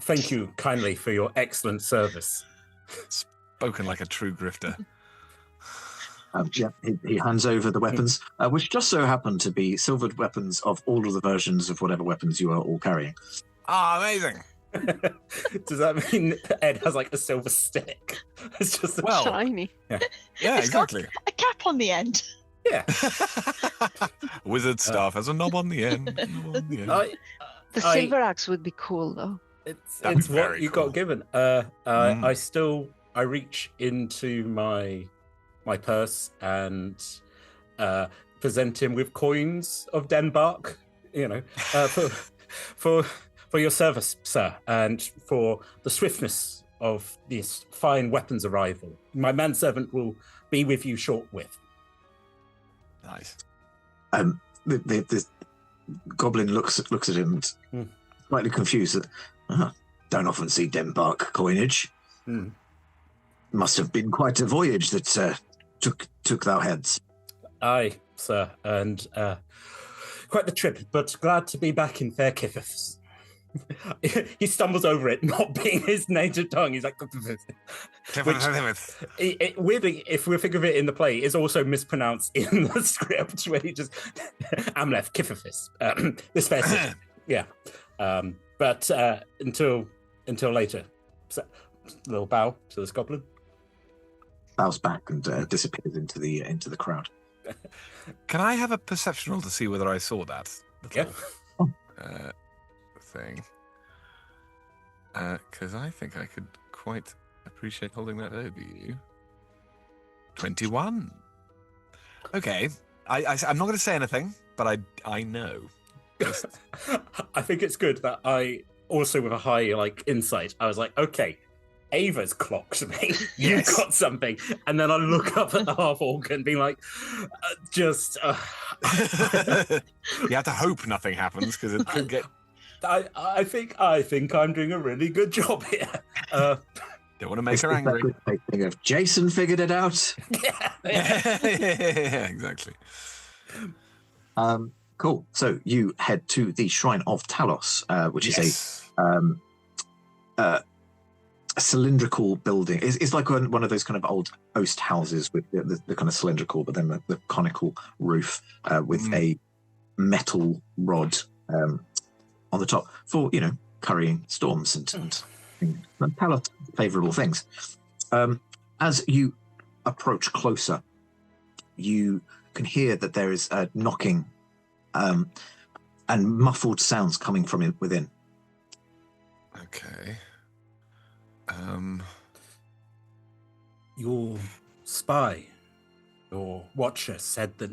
thank you kindly for your excellent service. Spoken like a true grifter. He hands over the weapons, which just so happen to be silvered weapons of all of the versions of whatever weapons you are all carrying. Amazing. Does that mean Ed has like a silver stick? It's just shiny. Yeah, It's got exactly. a cap on the end. Yeah. Wizard staff has a knob on the end. The silver axe would be cool, though. It's That's what very you cool. got given. I reach into my purse and present him with coins of Denmark, for your service, sir, and for the swiftness of this fine weapons arrival. My manservant will be with you shortwith. Nice. The goblin looks at him, slightly confused. Don't often see Denmark coinage. Must have been quite a voyage that took thou heads. Aye, sir, and quite the trip, but glad to be back in fair Kythyss. He stumbles over it, not being his native tongue. He's like, weirdly, if we think of it in the play, it's also mispronounced in the script where he just Amleth Kythyss. This fair yeah. But until later, so, little bow to this goblin. Bows back and disappears into the crowd. Can I have a perception roll to see whether I saw that? Yeah. Thing. Because I think I could quite appreciate holding that over you. 21. Okay. I'm not going to say anything, but I know. I think it's good that I also, with a high insight, I was like, okay, Ava's clocked me. You've Yes. got something. And then I look up at the half orc and being like, You have to hope nothing happens because it could get. I think I'm doing a really good job here. Don't want to make her angry. Thing of Jason figured it out. Yeah, exactly. Cool. So you head to the Shrine of Talos, which is a cylindrical building. It's like one of those kind of old oast houses with the kind of cylindrical, but then the conical roof with a metal rod on the top for currying storms and Talos favourable things. As you approach closer, you can hear that there is a knocking and muffled sounds coming from within. Okay. Your spy, your watcher, said that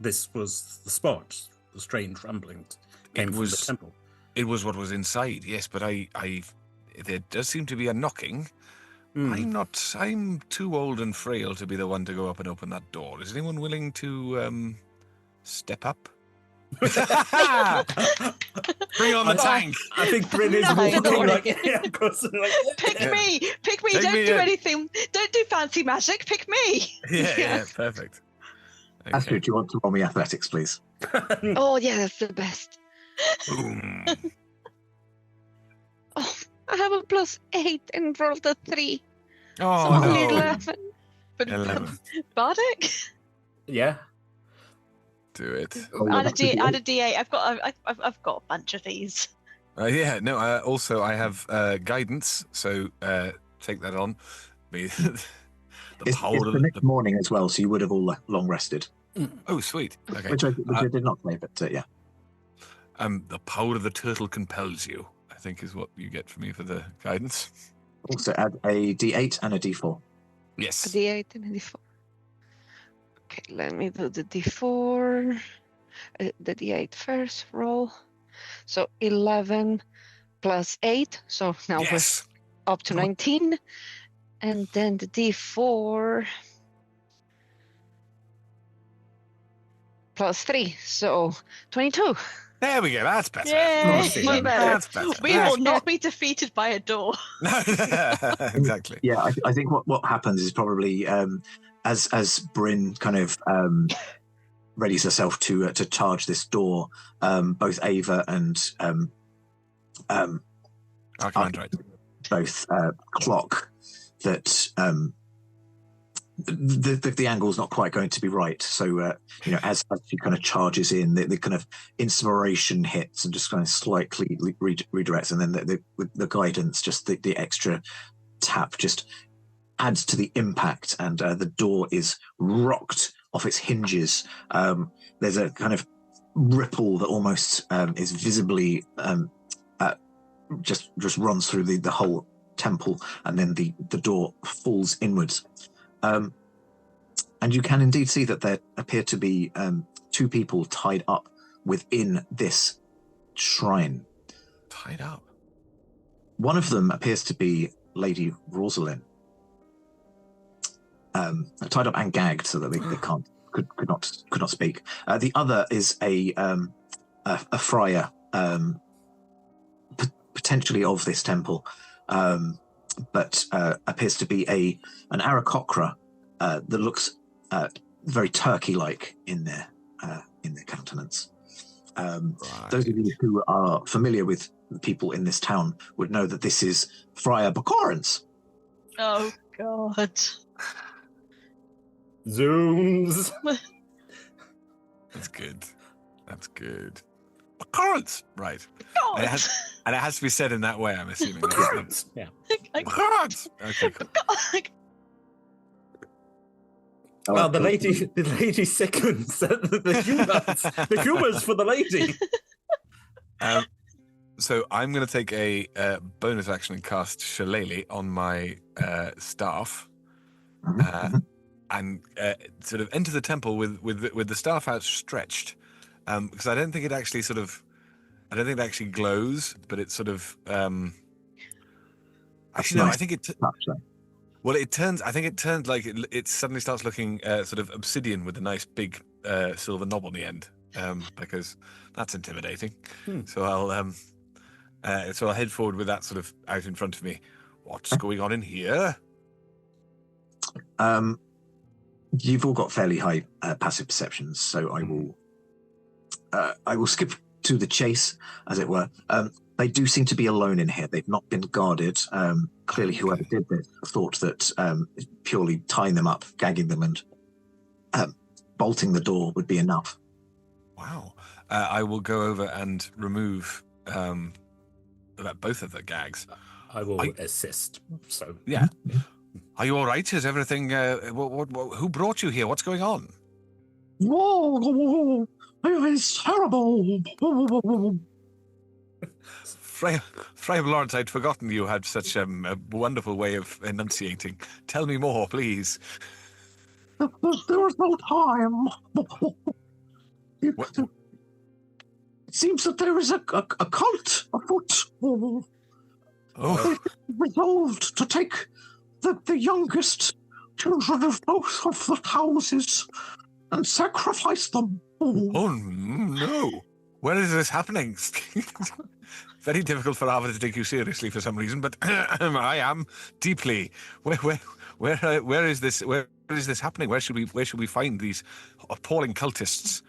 this was the spot. The strange rumblings came from the temple. It was what was inside, yes, but there does seem to be a knocking. I'm too old and frail to be the one to go up and open that door. Is anyone willing to step up? Bring on the tank. I think Bryn is walking of course. Pick me! Take Don't me do in. anything. Don't do fancy magic. Pick me! Yeah, perfect. Okay. Astrid, do you want to roll me athletics, please? Oh, yeah, that's the best. Boom. Oh, I have a +8 and rolled a 3. Oh, So only no. 11. But 11. Bardic? Yeah. Do it. Add a D8. I've got a bunch of these. Yeah, no, also I have guidance, so take that on. It's the next morning as well, so you would have all long rested. Oh, sweet. Okay. Which I did not say, but yeah. The power of the turtle compels you, I think is what you get from me for the guidance. Also add a D8 and a D4. Yes. A D8 and a D4. Okay, let me do the D4. The D8 first roll. So 11 plus 8. So now Yes. we're up to 19. And then the D4 plus 3. So 22. There we go. That's better. Yay! Much That's better. We will not be defeated by a door. No, exactly. Yeah, I think what happens is probably as Bryn kind of readies herself to charge this door, both Ava and Archimandrite. both clock that the angle's not quite going to be right. So as she kind of charges in, the kind of inspiration hits and just kind of slightly redirects, and then the guidance, just the extra tap, just adds to the impact, and the door is rocked off its hinges. There's a kind of ripple that almost is visibly just runs through the whole temple, and then the door falls inwards. And you can indeed see that there appear to be two people tied up within this shrine. Tied up. One of them appears to be Lady Rosalind, tied up and gagged so that they could not speak. The other is a friar, potentially of this temple, but appears to be an Aarakocra that looks very turkey-like in their countenance. Right. Those of you who are familiar with the people in this town would know that this is Friar Bacorans. Oh God! Zooms. That's good. That's good. Currents. Right. And it has to be said in that way, I'm assuming. Yeah. Currents. Okay, cool. Well, the lady sickens. The humors for the lady. So I'm going to take a bonus action and cast Shillelagh on my staff, and sort of enter the temple with the staff outstretched, because I don't think it actually I don't think it actually glows, but it sort of. Actually, no, nice. I think it. Well, it turns. I think it turns like it suddenly starts looking sort of obsidian with a nice big silver knob on the end, because that's intimidating. So I'll head forward with that sort of out in front of me. What's going on in here? You've all got fairly high passive perceptions, so I will skip to the chase, as it were. They do seem to be alone in here. They've not been guarded. Clearly, whoever did this thought that purely tying them up, gagging them, and bolting the door would be enough. Wow. I will go over and remove both of the gags. I will assist. So yeah. Are you all right? Is everything? Who brought you here? What's going on? Whoa! It's terrible. Friar Lawrence, I'd forgotten you had such a wonderful way of enunciating. Tell me more, please. There was no time. It seems that there is a cult afoot. Resolved to take the youngest children of both of the houses and sacrifice them. Oh no! Where is this happening? Very difficult for Arthur to take you seriously for some reason, but I am deeply. Where is this? Where is this happening? Where should we find these appalling cultists?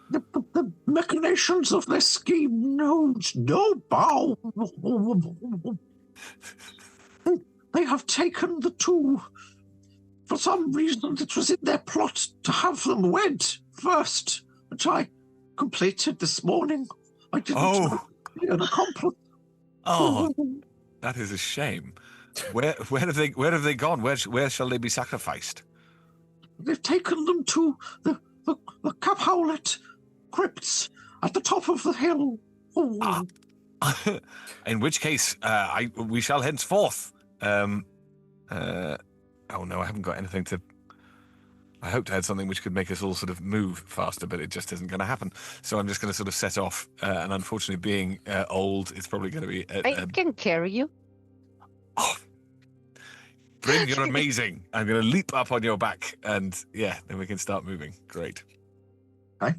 The machinations of their scheme knows no bow. They have taken the two. For some reason, it was in their plot to have them wed first, which I completed this morning. I didn't be an accomplice. Oh, that is a shame. Where have they gone? Where shall they be sacrificed? They've taken them to the Cap Howlet crypts at the top of the hill. In which case, we shall henceforth. Oh no, I haven't got anything to. I hoped I had something which could make us all sort of move faster, but it just isn't going to happen. So I'm just going to sort of set off. And unfortunately, being old, it's probably going to be. I can carry you. Oh, Bryn, you're amazing. I'm going to leap up on your back, and yeah, then we can start moving. Great. Okay.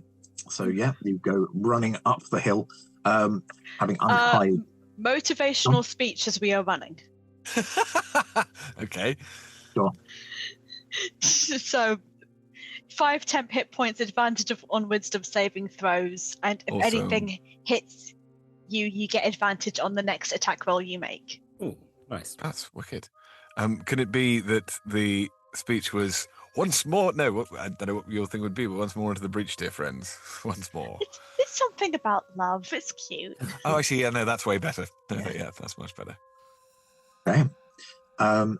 So yeah, you go running up the hill, having untied. Motivational speech as we are running. Okay. Sure. So 5 temp hit points advantage on wisdom saving throws, and if anything hits you, you get advantage on the next attack roll you make. Oh, nice. That's wicked. Can it be that the speech was once more? No, I don't know what your thing would be, but once more into the breach, dear friends. Once more. It's something about love. It's cute. Oh, I see. Yeah, no, that's way better. Yeah, that's much better. Okay.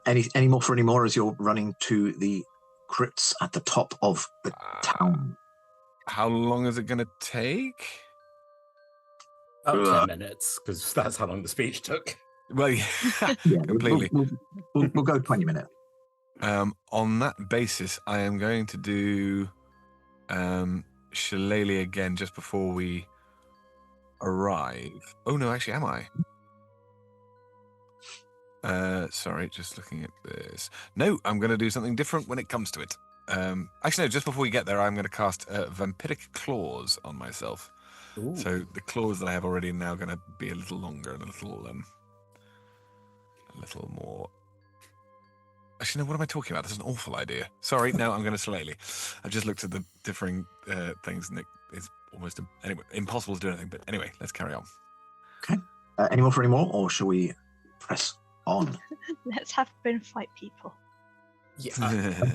Any more for any more as you're running to the crypts at the top of the town? How long is it going to take? About 10 minutes, because that's how long the speech took. Well, yeah, completely. We'll go 20 minutes. On that basis, I am going to do Shillelagh again just before we arrive. Oh no, actually, am I? Sorry, just looking at this. No, I'm going to do something different when it comes to it. Actually, no, just before we get there, I'm going to cast Vampiric Claws on myself. Ooh. So the claws that I have already are now going to be a little longer and a little more. Actually, no, what am I talking about? That's an awful idea. Sorry, no, I'm going to Shillelagh. I've just looked at the differing things, and it's almost impossible to do anything. But anyway, let's carry on. Okay. Any more for any more, or shall we press on? Let's have Bryn fight people. Yeah,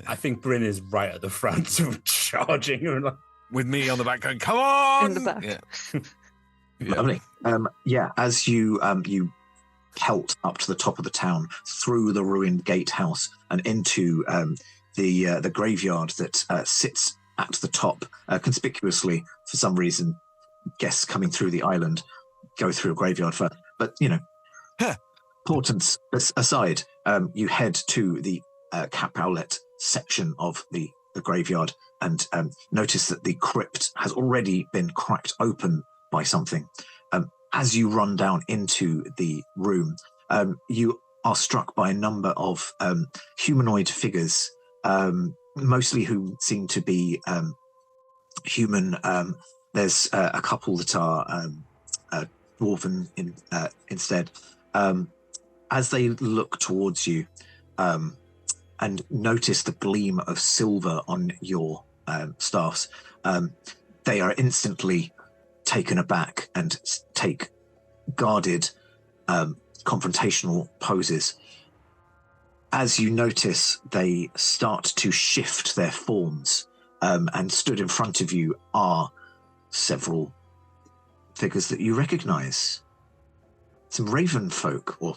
I think Bryn is right at the front, sort of charging her. With me on the back going, come on! In the back. Yeah. Lovely. As you pelt up to the top of the town, through the ruined gatehouse and into the graveyard that sits at the top, conspicuously, for some reason, guests coming through the island go through a graveyard first. But, importance aside, you head to the cap outlet section of the graveyard and notice that the crypt has already been cracked open by something. As you run down into the room, you are struck by a number of humanoid figures, mostly who seem to be human. There's a couple that are dwarven instead. As they look towards you and notice the gleam of silver on your staffs, they are instantly taken aback and take guarded confrontational poses. As you notice, they start to shift their forms, and stood in front of you are several figures that you recognize. Some raven folk, or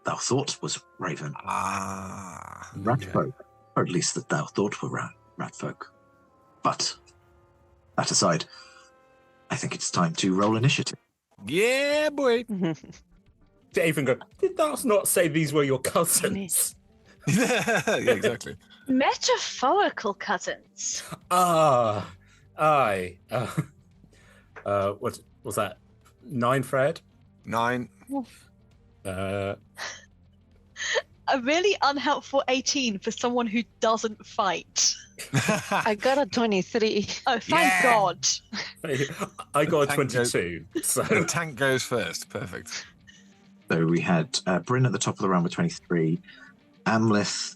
thou thought was raven. Rat folk, or at least that thou thought were rat folk. But that aside, I think it's time to roll initiative. Yeah, boy. Even go, did thou not say these were your cousins? Yeah, exactly. Metaphorical cousins. Aye. What was that? 9, Fred? 9. Uh, A really unhelpful 18 for someone who doesn't fight. I got a 23. Oh, thank God. I got a Tank 22. So The tank goes first. Perfect. So we had Bryn at the top of the round with 23, Amleth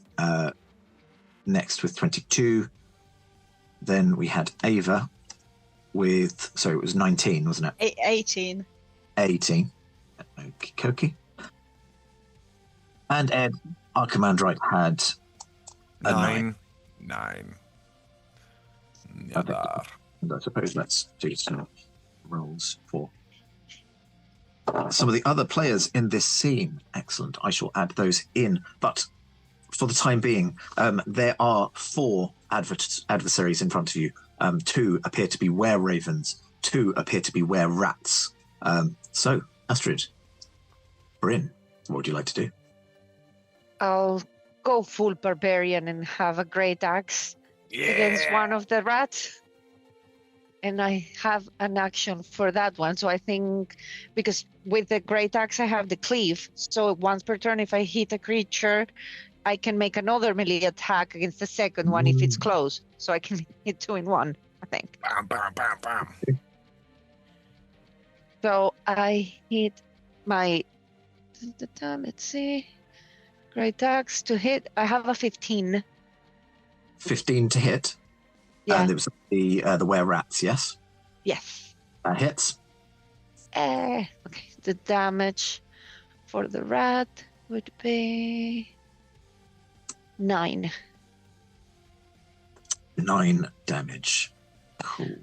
next with 22. Then we had Ava with, so it was 19, wasn't it? 18. 18. Okie dokie. And Ed, our commandrite, had a 9. 9. Perfect. And I suppose let's do some rolls for some of the other players in this scene. Excellent. I shall add those in. But for the time being, there are 4 adversaries in front of you. 2 appear to be were-ravens. 2 appear to be were-rats. So, Astrid, Bryn, what would you like to do? I'll go full barbarian and have a great axe against one of the rats. And I have an action for that one. So I think, because with the great axe, I have the cleave. So once per turn, if I hit a creature, I can make another melee attack against the second one if it's close. So I can hit 2 in 1, I think. Bam, bam, bam, bam. So I hit my, let's see, great axe to hit. I have a 15. 15 to hit. Yeah. And it was the were-rats, yes? Yes. That hits. Okay. The damage for the rat would be 9. 9 damage. Cool.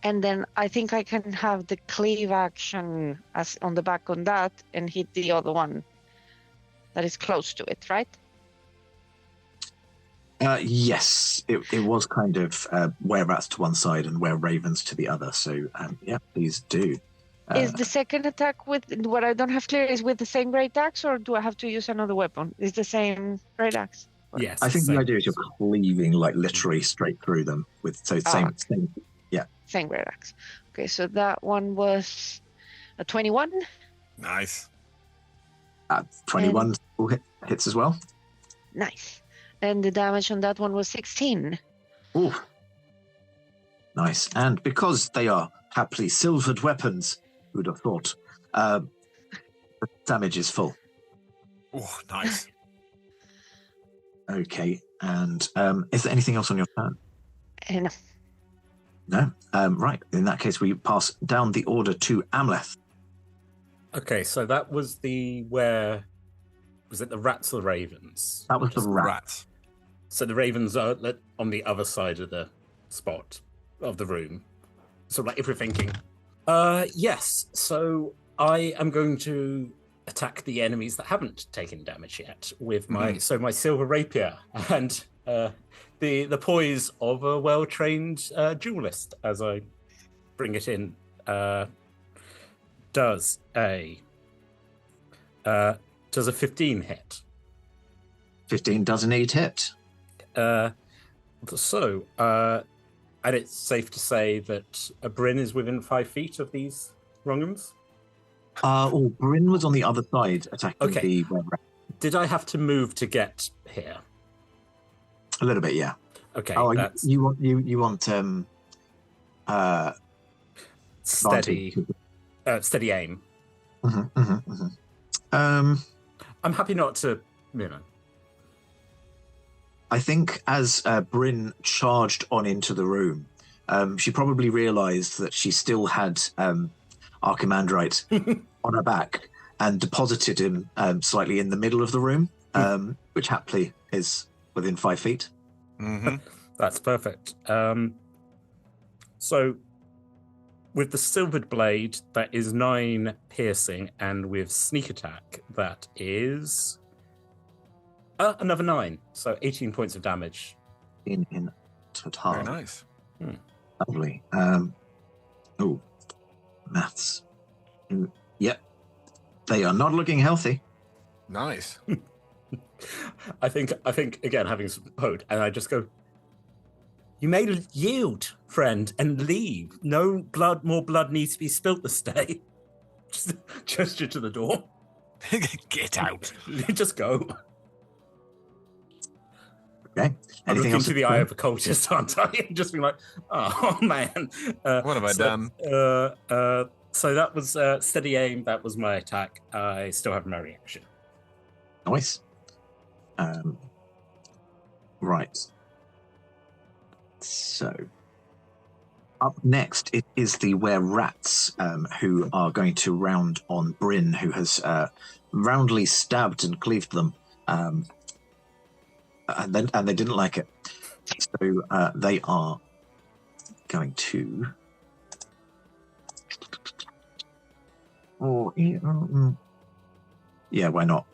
And then I think I can have the cleave action as on the back on that and hit the other one that is close to it, right? Yes, it was kind of were-rats to one side and were-ravens to the other. So, yeah, please do. Is the second attack with what I don't have clear is with the same great axe, or do I have to use another weapon? Is the same great axe? yes. I think so- the idea is you're cleaving like literally straight through them with same. Same great axe. Okay, so that one was a 21. Nice. 21 hits as well. Nice. And the damage on that one was 16. Ooh. Nice. And because they are happily silvered weapons, who'd have thought, the damage is full. Oh, nice. Okay. And is there anything else on your turn? And No? Right. In that case, we pass down the order to Amleth. Okay, so that was was it the rats or the ravens? That was the rat. Rats. So the ravens are on the other side of the spot of the room. So like if we're thinking, yes. So I am going to attack the enemies that haven't taken damage yet with my my silver rapier and the poise of a well-trained duelist as I bring it in. Does a 15 hit? 15 does indeed hit. And it's safe to say that Bryn is within 5 feet of these Wrongums? Bryn was on the other side attacking Okay. the web rat. Did I have to move to get here? A little bit, yeah. Okay, Oh, that's you want steady aim. I'm happy not to, I think as Bryn charged on into the room, she probably realised that she still had Archimandrite on her back and deposited him slightly in the middle of the room, which happily is within 5 feet. Mm-hmm. That's perfect. So with the silvered blade, that is 9 piercing, and with sneak attack, that is another 9. So 18 points of damage. In total. Very nice. Lovely. Maths. Yep. They are not looking healthy. Nice. I think again, having some hope, and I just go, you may yield, friend, and leave. No more blood needs to be spilt this day. Just gesture to the door. Get out. Just go. Okay. I'm Anything looking else? to the eye of a cultist, aren't I? And just being like, oh man. What have I done? So that was steady aim. That was my attack. I still have my reaction. Nice. Right. So, up next, it is the were-rats who are going to round on Bryn, who has roundly stabbed and cleaved them, and they didn't like it. So they are going to. Yeah, why not?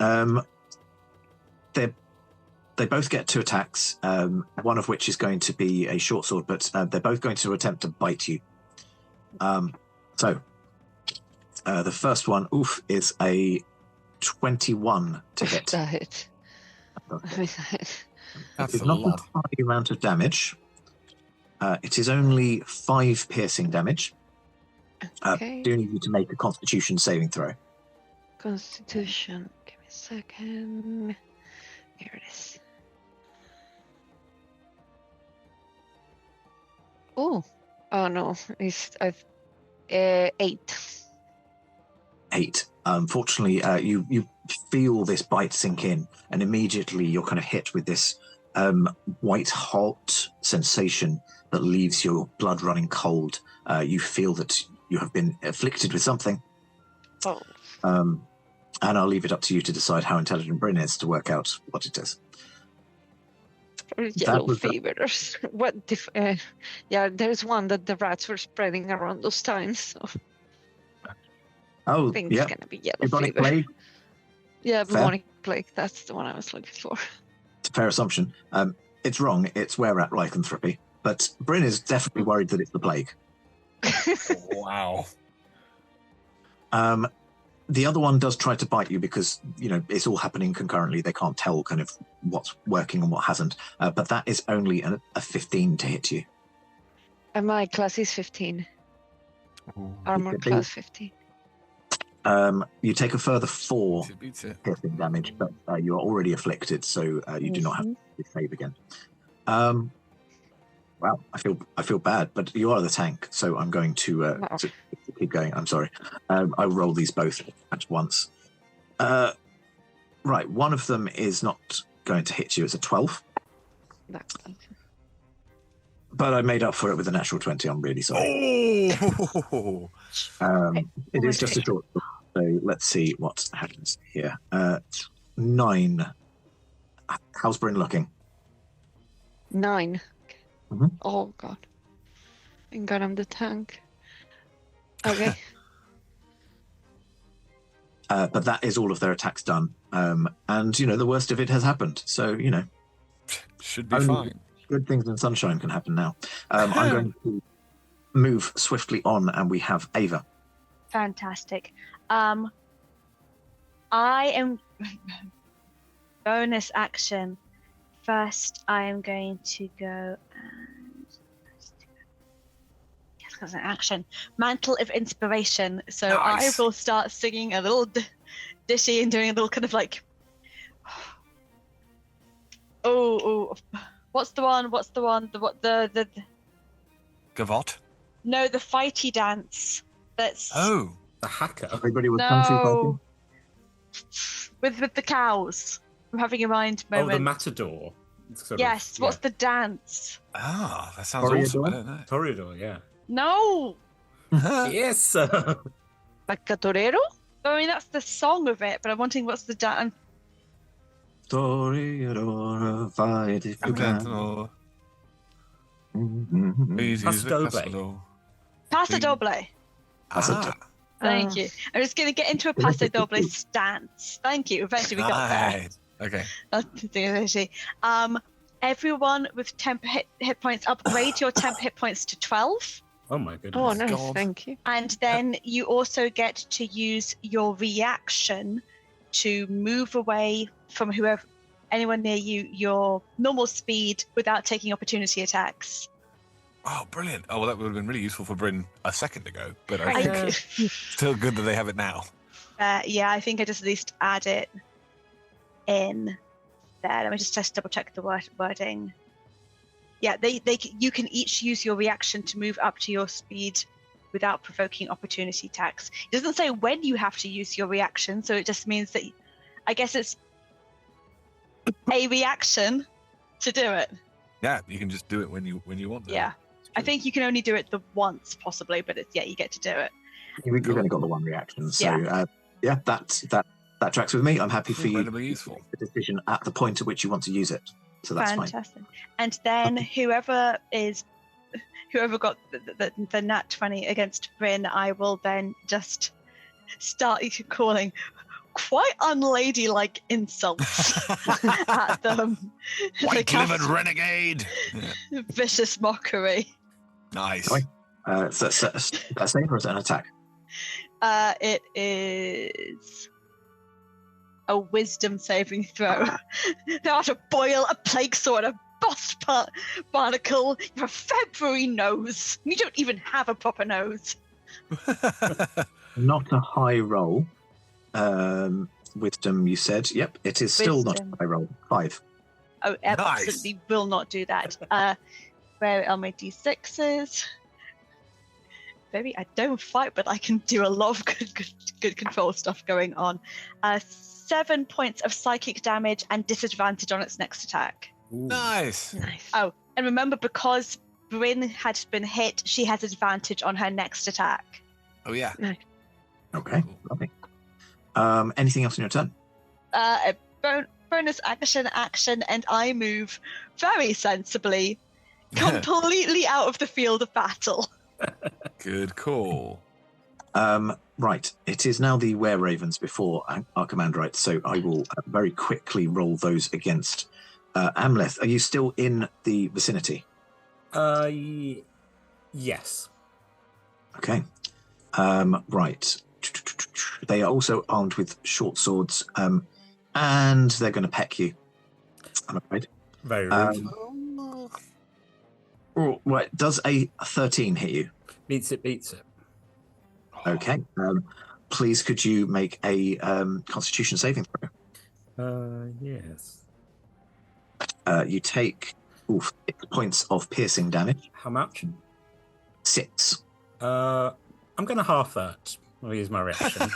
They both get 2 attacks, one of which is going to be a short sword, but they're both going to attempt to bite you. So the first one, is a 21 to hit. That hit. That's It's a not lot. a high amount of damage. It is only 5 piercing damage. Okay. Do need you to make a Constitution saving throw. Constitution. Give me a second. Here it is. Oh no! It's 8. 8. Unfortunately, you feel this bite sink in, and immediately you're kind of hit with this white hot sensation that leaves your blood running cold. You feel that you have been afflicted with something. Oh. And I'll leave it up to you to decide how intelligent Bryn is to work out what it is. Yellow was the- fevers. What? Yeah, there's one that the rats were spreading around those times. So Oh, I think yeah. it's gonna be yellow Bubonic fever. plague. Yeah, Fair. bubonic plague. That's the one I was looking for. It's a fair assumption. It's wrong. It's were-rat lycanthropy. But Bryn is definitely worried that it's the plague. Wow. The other one does try to bite you because, it's all happening concurrently. They can't tell kind of what's working and what hasn't. But that is only a 15 to hit you. And my class is 15. Armor Okay. class 15. You take a further 4 Beats it. piercing damage, but you are already afflicted, so you do not have to save again. Wow, I feel bad, but you are the tank, so I'm going to keep going. I'm sorry. I roll these both at once. Right, one of them is not going to hit you. It's a 12, That's but I made up for it with a natural 20. I'm really sorry. Oh! It is just a short. So let's see what happens here. 9. How's Bryn looking? 9. Mhm. Oh god. Thank god I'm the tank. Okay. But that is all of their attacks done. And, the worst of it has happened. So, Should be Only- fine. good things in sunshine can happen now. I'm going to move swiftly on, and we have Ava. Fantastic. I am bonus action. First, I am going to go and yes, that's an action. Mantle of Inspiration. So Nice. I will start singing a little dishy and doing a little kind of like. Oh, what's the one? The Gavotte. no, the fighty dance. That's Oh. The hacker. Everybody with kung fu no. fighting. With the cows. I'm having a mind Oh, moment. the matador. Sort of, Yes, what's yeah. the dance? Ah, that sounds Toreador? awesome. I don't know. Toreador, yeah. No! Yes! Pacatorero? I mean, that's the song of it, but I'm wanting what's the dance. Toreador, fight if you can. Pacatorero. Mhm. Please use the Paso doble. castle. Paso doble. Paso Ah, doble. Thank you. I'm just going to get into a Paso doble stance. Thank you. Eventually we got there. nice. Okay. That's the thing, actually. Everyone with temp hit points, upgrade your temp hit points to 12. Oh my goodness. Oh, nice. God. Thank you. And then you also get to use your reaction to move away from anyone near you, your normal speed without taking opportunity attacks. Oh, brilliant. Oh, well, that would have been really useful for Bryn a second ago, but I I- think still good that they have it now. Yeah, I think I just at least add it in there. Let me just double check the wording. Yeah, you can each use your reaction to move up to your speed without provoking opportunity attacks. It doesn't say when you have to use your reaction, so it just means that I guess it's a reaction to do it. Yeah, you can just do it when you want to. Yeah. I think you can only do it the once possibly, but you get to do it. You've only got the one reaction, so Yeah. that tracks with me. I'm happy for you to Incredibly useful. make the decision at the point at which you want to use it. So that's fine. Fantastic. And then whoever got the nat 20 against Bryn, I will then just start calling quite unladylike insults at them. To White-livered cast renegade! Yeah. vicious mockery. Nice. Right. So that's a save or is it an attack? It is a wisdom saving throw. Thou art a boil, a plague sword, a bust barnacle. You have a February nose. You don't even have a proper nose. Not a high roll. Wisdom, you said. Yep, it is still not Wisdom. a high roll. 5. Oh, Nice. absolutely will not do that. Where are my d6s? Baby, I don't fight, but I can do a lot of good control stuff going on. 7 points of psychic damage and disadvantage on its next attack. Ooh. Nice. Nice. Oh, and remember, because Bryn had been hit, she has advantage on her next attack. Oh, yeah. Okay, lovely. Anything else in your turn? A bonus action, and I move very sensibly, completely out of the field of battle. Good call. Right, it is now the were-ravens before our command right, so I will very quickly roll those against Amleth. Are you still in the vicinity? Yes. Okay. Right. They are also armed with short swords, and they're going to peck you, I'm afraid. Very rude. Right, does a 13 hit you? Beats it. Okay. Please, could you make a Constitution saving throw? Yes. You take 6 points of piercing damage. How much? 6. I'm going to half that. I'll use my reaction.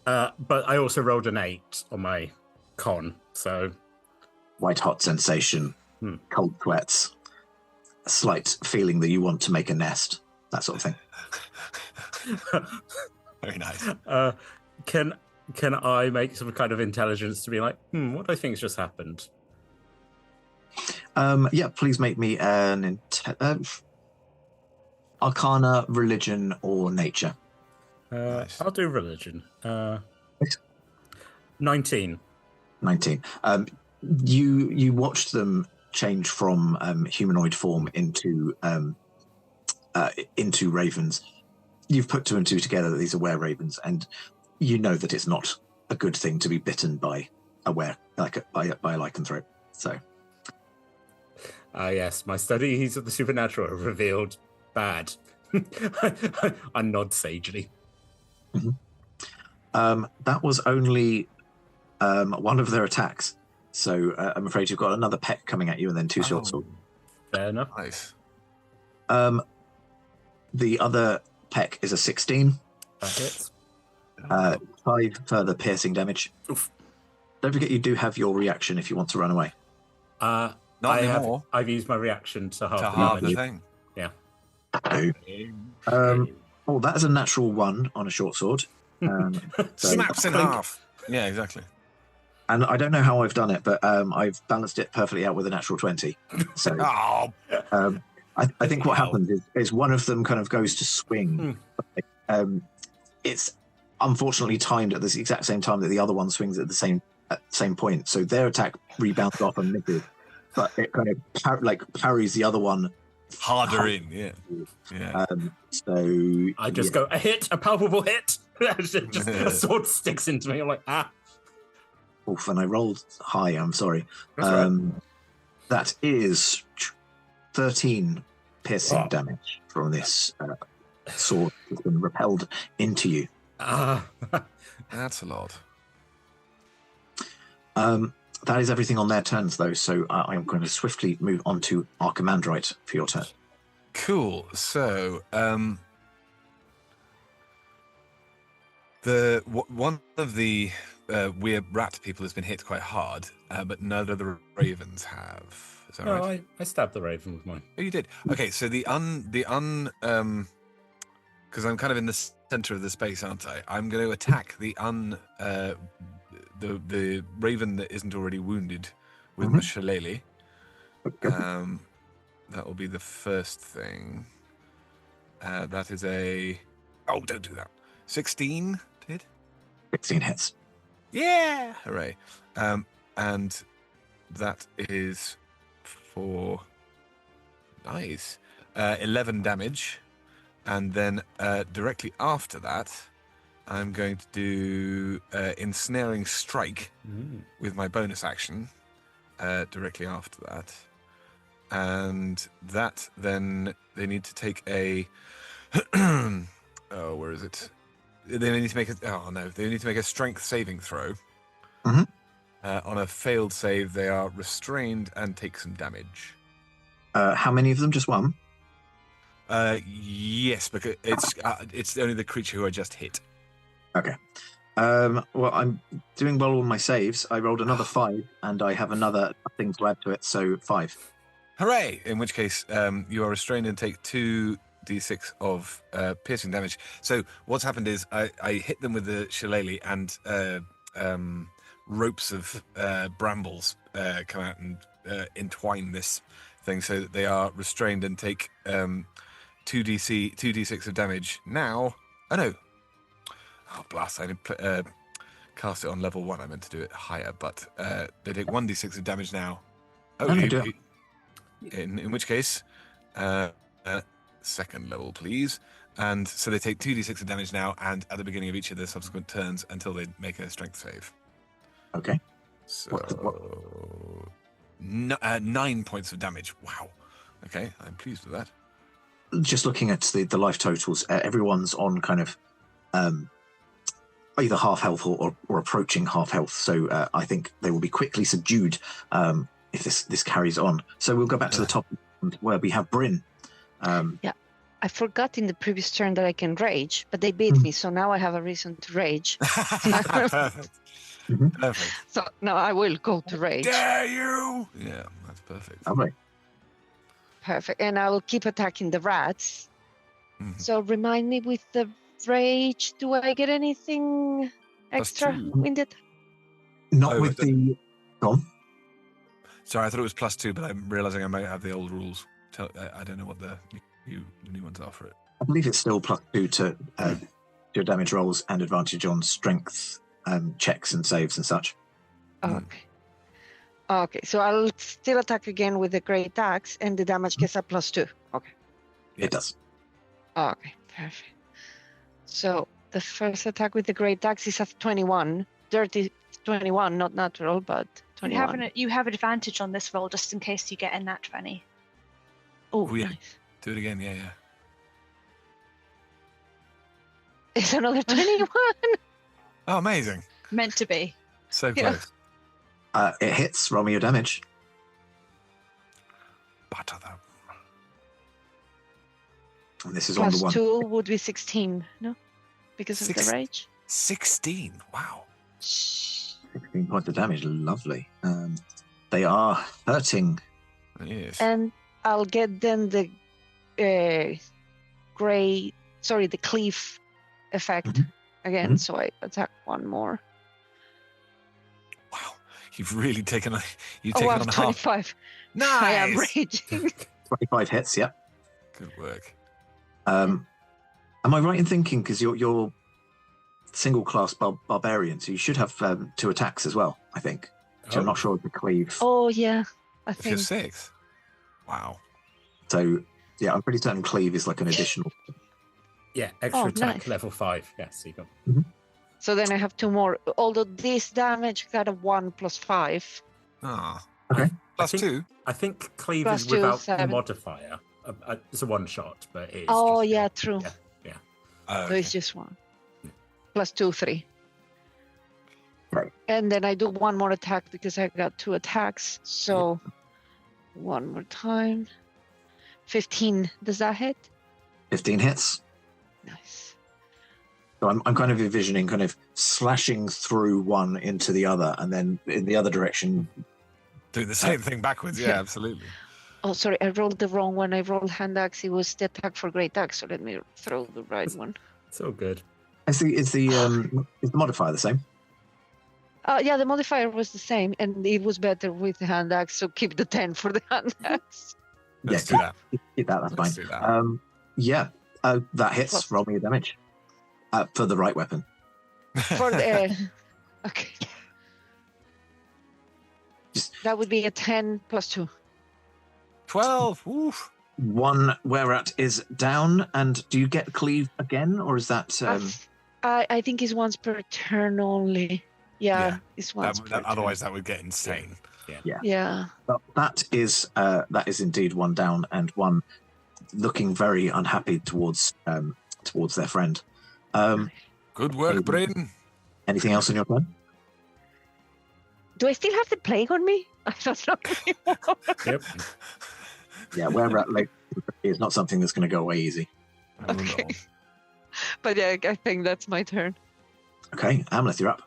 But I also rolled an 8 on my con, so... White hot sensation, cold sweats, a slight feeling that you want to make a nest, that sort of thing. Very nice. Can I make some kind of intelligence to be like, what do I think's just happened? Yeah, please make me an Arcana, religion, or nature. Nice. I'll do religion. 19. 19. You watched them change from humanoid form into ravens. you've put two and two together that these are were-ravens, and you know that it's not a good thing to be bitten by a by a lycanthrope. So, yes, my studies of the supernatural are revealed bad. I nod sagely. That was only one of their attacks. So I'm afraid you've got another peck coming at you, and then two short swords. Fair enough. Nice. The other peck is a 16. That hits. 5 further piercing damage. Oof. Don't forget you do have your reaction if you want to run away. Not anymore. I've used my reaction to half To the halve the damage. thing. Yeah. Oh, that is a natural 1 on a short sword. Snaps in half. Yeah, exactly. And I don't know how I've done it, but I've balanced it perfectly out with a natural 20. So I think what happens is one of them kind of goes to swing. It's unfortunately timed at the exact same time that the other one swings at the same point. So their attack rebounds off and misses, but it kind of parries the other one harder in. Yeah. So I just go, a hit, a palpable hit. just a sword sticks into me. I'm like, Oof, and I rolled high. I'm sorry. That's right. That is 13 piercing damage from this sword that's been repelled into you. That's a lot. That is everything on their turns, though. So I'm going to swiftly move on to Archimandrite for your turn. Cool. So, one of the weird rat people has been hit quite hard, but none of the ravens have. Is that right? I stabbed the raven with mine. Oh, you did. Okay, so because I'm kind of in the center of the space, aren't I? I'm going to attack the raven that isn't already wounded with my shillelagh. That will be the first thing. That is a... Oh, don't do that. 16 did? 16 hits. Yeah! Hooray. And that is for... Nice. 11 damage. And then directly after that, I'm going to do Ensnaring Strike with my bonus action directly after that. And that then they need to take a... oh, where is it? They need to make a... Oh, no. They need to make a strength saving throw. On a failed save, they are restrained and take some damage. How many of them? Just one? Yes, because it's only the creature who I just hit. Okay. Well, I'm doing well on my saves. I rolled another 5, and I have another thing to add to it, so 5. Hooray! In which case, you are restrained and take 2d6 of piercing damage. So what's happened is I hit them with the shillelagh, and ropes of brambles come out and entwine this thing, so that they are restrained and take 2d6 of damage now. Oh no! Oh blast! I didn't cast it on level 1. I meant to do it higher, but they take 1d6 of damage now. Oh, in which case, second level, please. And so they take 2d6 of damage now, and at the beginning of each of their subsequent turns until they make a strength save. Okay. So 9 points of damage. Wow. Okay, I'm pleased with that. Just looking at the life totals, everyone's on kind of either half health or approaching half health. So I think they will be quickly subdued if this carries on. So we'll go back to the top where we have Bryn. Yeah, I forgot in the previous turn that I can rage, but they beat me, so now I have a reason to rage. Perfect. Perfect. So now I will go to rage. Dare you! Yeah, that's perfect. All right. Perfect, and I will keep attacking the rats. So remind me with the rage, do I get anything extra in it? Not with the... Go on. Sorry, I thought it was +2, but I'm realizing I might have the old rules. I don't know what the new ones are for it. I believe it's still +2 to your damage rolls and advantage on strength checks and saves and such. Okay, so I'll still attack again with the great axe, and the damage gets a +2. Okay. It does. Okay, perfect. So the first attack with the great axe is a 21. Dirty 21, not natural, but 21. You have advantage on this roll just in case you get a nat 20. Oh, yeah. nice. Do it again. Yeah. It's another 21. Oh, amazing. Meant to be. So Yeah. close. It hits. Roll me your damage. Butter them. And this is on Plus the one. 2 would be 16, no? Because of the rage. 16. Wow. 16 points of damage. Lovely. They are hurting. Yes. And I'll get then the the cleave effect again. Mhm. So I attack one more. Wow. You've really taken on I'm half. 25. Nice. I am raging. 25 hits, yep. Good work. Am I right in thinking, because you're single class barbarian, so you should have 2 attacks as well, I think. Which I'm not sure of the cleave. Oh, yeah. I If you're think. 6. Wow. So, yeah, I'm pretty certain cleave is like an additional. Yeah, extra Oh, attack nice. level 5. Yes, you got. So then I have 2 more. Although this damage got a 1 plus 5. Ah. Okay. Plus think- 2. I think cleave Plus is two, without the 7. modifier. It's a one shot, but it is. Oh, just- yeah, true. Yeah. Oh, So it's just 1. Plus 2, 3. Right. And then I do 1 more attack because I got 2 attacks. So 1 more time. 15. Does that hit? 15 hits. Nice. So I'm kind of envisioning kind of slashing through one into the other, and then in the other direction. Do the same thing backwards. Yeah, absolutely. Oh, sorry, I rolled the wrong one. I rolled hand axe. It was the attack for great axe. So let me throw the right one. It's all good. Is the modifier the same? Yeah, the modifier was the same, and it was better with the hand axe. So keep the 10 for the hand axe. Let's Yeah, do that. Keep that. That's Let's fine. do that. Yeah, that hits. Plus- Roll me your damage for the right weapon. For the okay. That would be a 10 plus 2. 12. Oof. One whereat is down, and do you get cleave again, or is that? I think it's once per turn only. Yeah. It's once per turn. Otherwise, that would get insane. Yeah. That is indeed one down, and one looking very unhappy towards their friend. Good work, Brayden. Anything else on your turn? Do I still have the plague on me? I don't know. Yep. Yeah, whereat like is not something that's going to go away easy. Okay. But yeah, I think that's my turn. Okay, Amleth, you're up.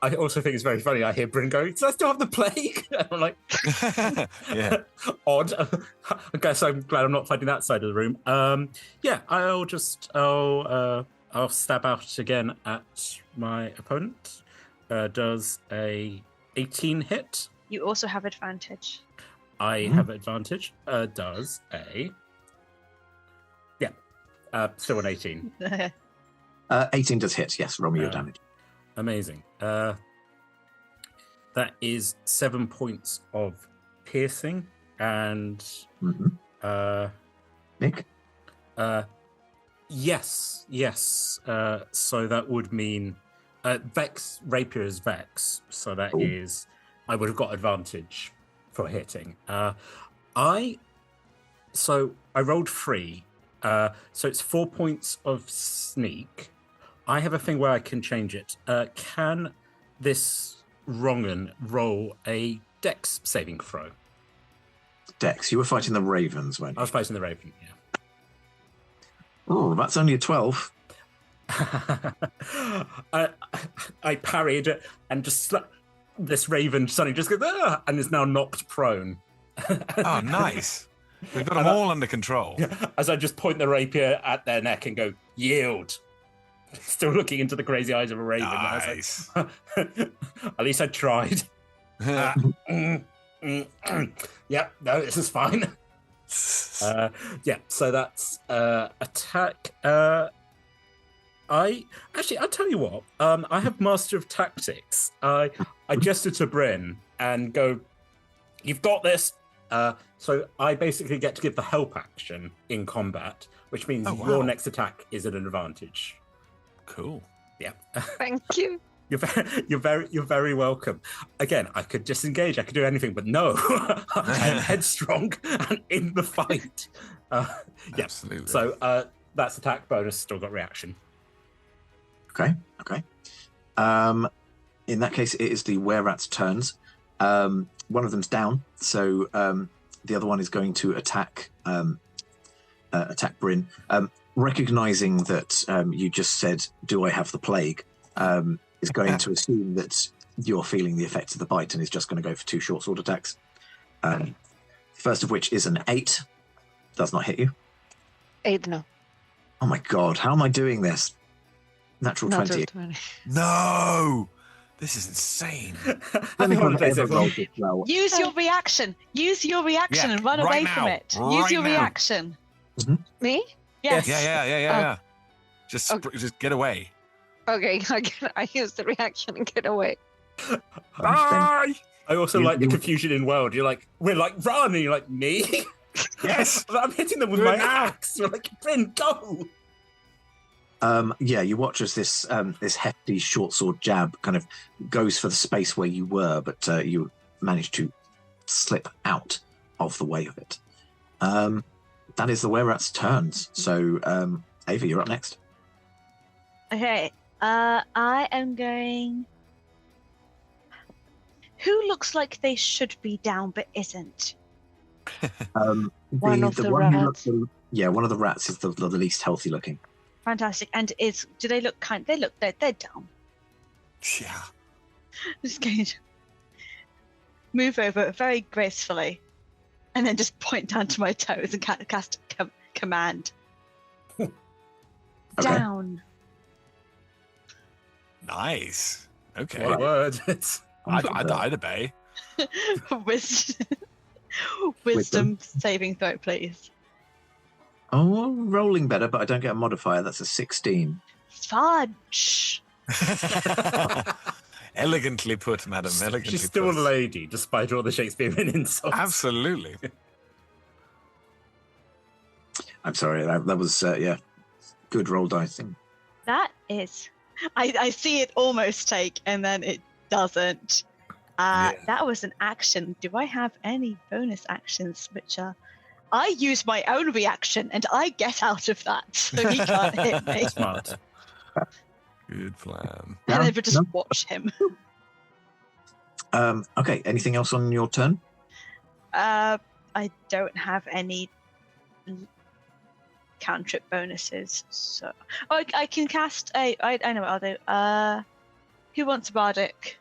I also think it's very funny. I hear Bryn go, "So I still have the plague?" And I'm like, Yeah. odd. I guess I'm glad I'm not fighting that side of the room. Yeah, I'll stab out again at my opponent. Does a 18 hit? You also have advantage. I have advantage. Does a still an 18. 18 does hit. Yes, roll me your damage. Amazing. That is 7 points of piercing and Nick. Yes. So that would mean Vex rapier is Vex, so that is I would have got advantage for hitting. I rolled 3, so it's 4 points of sneak. I have a thing where I can change it. Can this wrong'un roll a Dex saving throw? Dex, you were fighting the Ravens, weren't I you? was fighting the Raven, yeah. Oh, that's only a 12. I parried and just this Raven suddenly just goes and is now knocked prone. Oh, nice. We've got them all under control. As I just point the rapier at their neck and go, "Yield." Still looking into the crazy eyes of a Raven. Nice. At least I tried. Yep, no, this is fine. Yeah, so that's attack. I'll tell you what. I have Master of Tactics. I gesture to Bryn and go, "You've got this. So I basically get to give the help action in combat, which means your next attack is at an advantage. Cool. Yeah. Thank you. You're very welcome. Again, I could disengage, I could do anything, but no, I'm headstrong and in the fight. Yeah. Absolutely. So that's attack bonus, still got reaction. Okay. In that case, it is the were-rat's turns. One of them's down, so the other one is going to attack Bryn. Recognizing that you just said, "Do I have the plague?" Is going to assume that you're feeling the effects of the bite and is just going to go for 2 short sword attacks. First of which is an 8. Does not hit you. 8, no. Oh my god, how am I doing this? Natural 20. No! This is insane. Happy holidays, everyone. Use your reaction. Use your reaction and run away from it. Use your reaction. Mm-hmm. Me? Yes. Yeah. Just get away. Okay, I use the reaction and get away. Bye! I also like the confusion in world. We're like, run, and you're like, me? Yes! I'm hitting them with my axe. We're like, Bryn, go! You watch as this hefty short sword jab kind of goes for the space where you were, but you manage to slip out of the way of it. That is the were-rat's turns. So, Ava, you're up next. Okay. I am going. Who looks like they should be down but isn't? One of the rats. One of the rats is the least healthy looking. Fantastic. And do they look they're down. Yeah. I'm just going to move over very gracefully and then just point down to my toes and cast command. Okay. Down. Nice. Okay. What a word. I'd obey. Wisdom saving throw, please. Oh, rolling better, but I don't get a modifier. That's a 16. Fudge. Elegantly put, madam. Elegantly She's still put. a lady, despite all the Shakespearean insults. Absolutely. I'm sorry. That was good roll dicing. That is. I see it almost take, and then it doesn't. That was an action. Do I have any bonus actions which are... I use my own reaction, and I get out of that, so he can't hit me. Smart. Good plan. And then just watch him. Okay, anything else on your turn? I don't have any cantrip bonuses, so I can cast a. I know what I'll do. Who wants a bardic?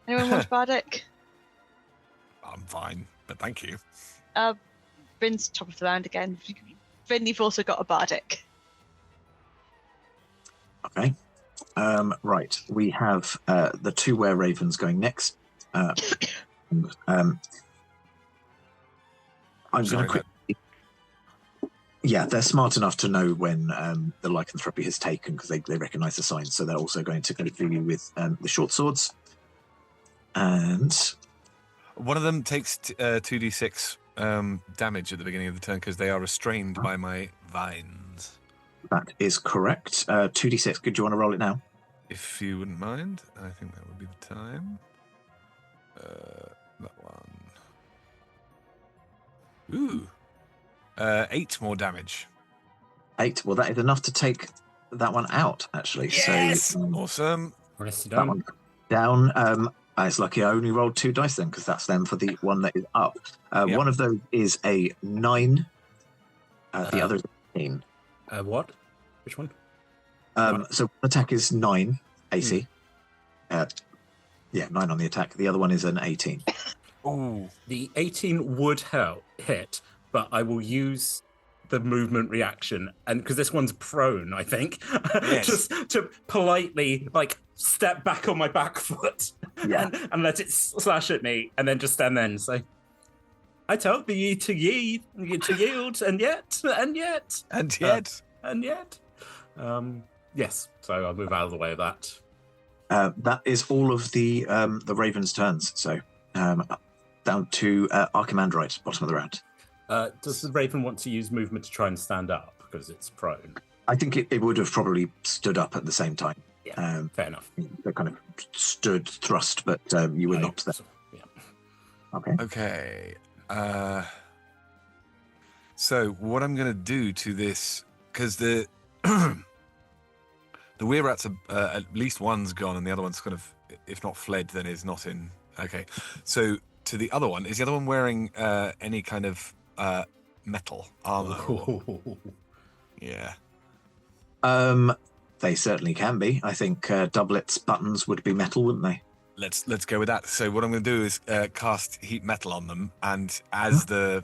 Anyone want a bardic? I'm fine, but thank you. Bryn's top of the round again. Bryn, you've also got a bardic. Okay. Right, we have the 2 were-ravens going next. I'm going to quickly... Yeah, they're smart enough to know when the lycanthropy has taken because they recognise the signs, so they're also going to go through you with the short swords. And... One of them takes 2d6 damage at the beginning of the turn because they are restrained by my vines. That is correct. 2d6. Do you want to roll it now? If you wouldn't mind, I think that would be the time. That one. Ooh. 8 more damage. 8. Well, that is enough to take that one out, actually. Yes! So, Awesome. Rest that one down. It's lucky I only rolled 2 dice then, because that's them for the one that is up. Yep. One of those is a 9. The other is a 15. What? Which one? So attack is 9 AC. 9 on the attack. The other one is an 18. Ooh. The 18 would hit, but I will use the movement reaction, and because this one's prone, I think, Yes. just to politely step back on my back foot and let it slash at me, and then just stand there and say, "I told thee to yield, and yet. Yes." So I'll move out of the way of that. That is all of the Ravens' turns. So down to Archimandrite, bottom of the round. Does the Raven want to use movement to try and stand up because it's prone? I think it would have probably stood up at the same time. Yeah, fair enough. They kind of stood thrust, but you were not there. Yeah. Okay. Okay. So what I'm going to do to this, because the the Weirrats are at least one's gone and the other one's kind of, if not fled, then is not in. Okay. So to the other one, is the other one wearing any kind of metal armor? Yeah. They certainly can be. I think doublets buttons would be metal, wouldn't they? Let's go with that. So what I'm going to do is cast heat metal on them, and as the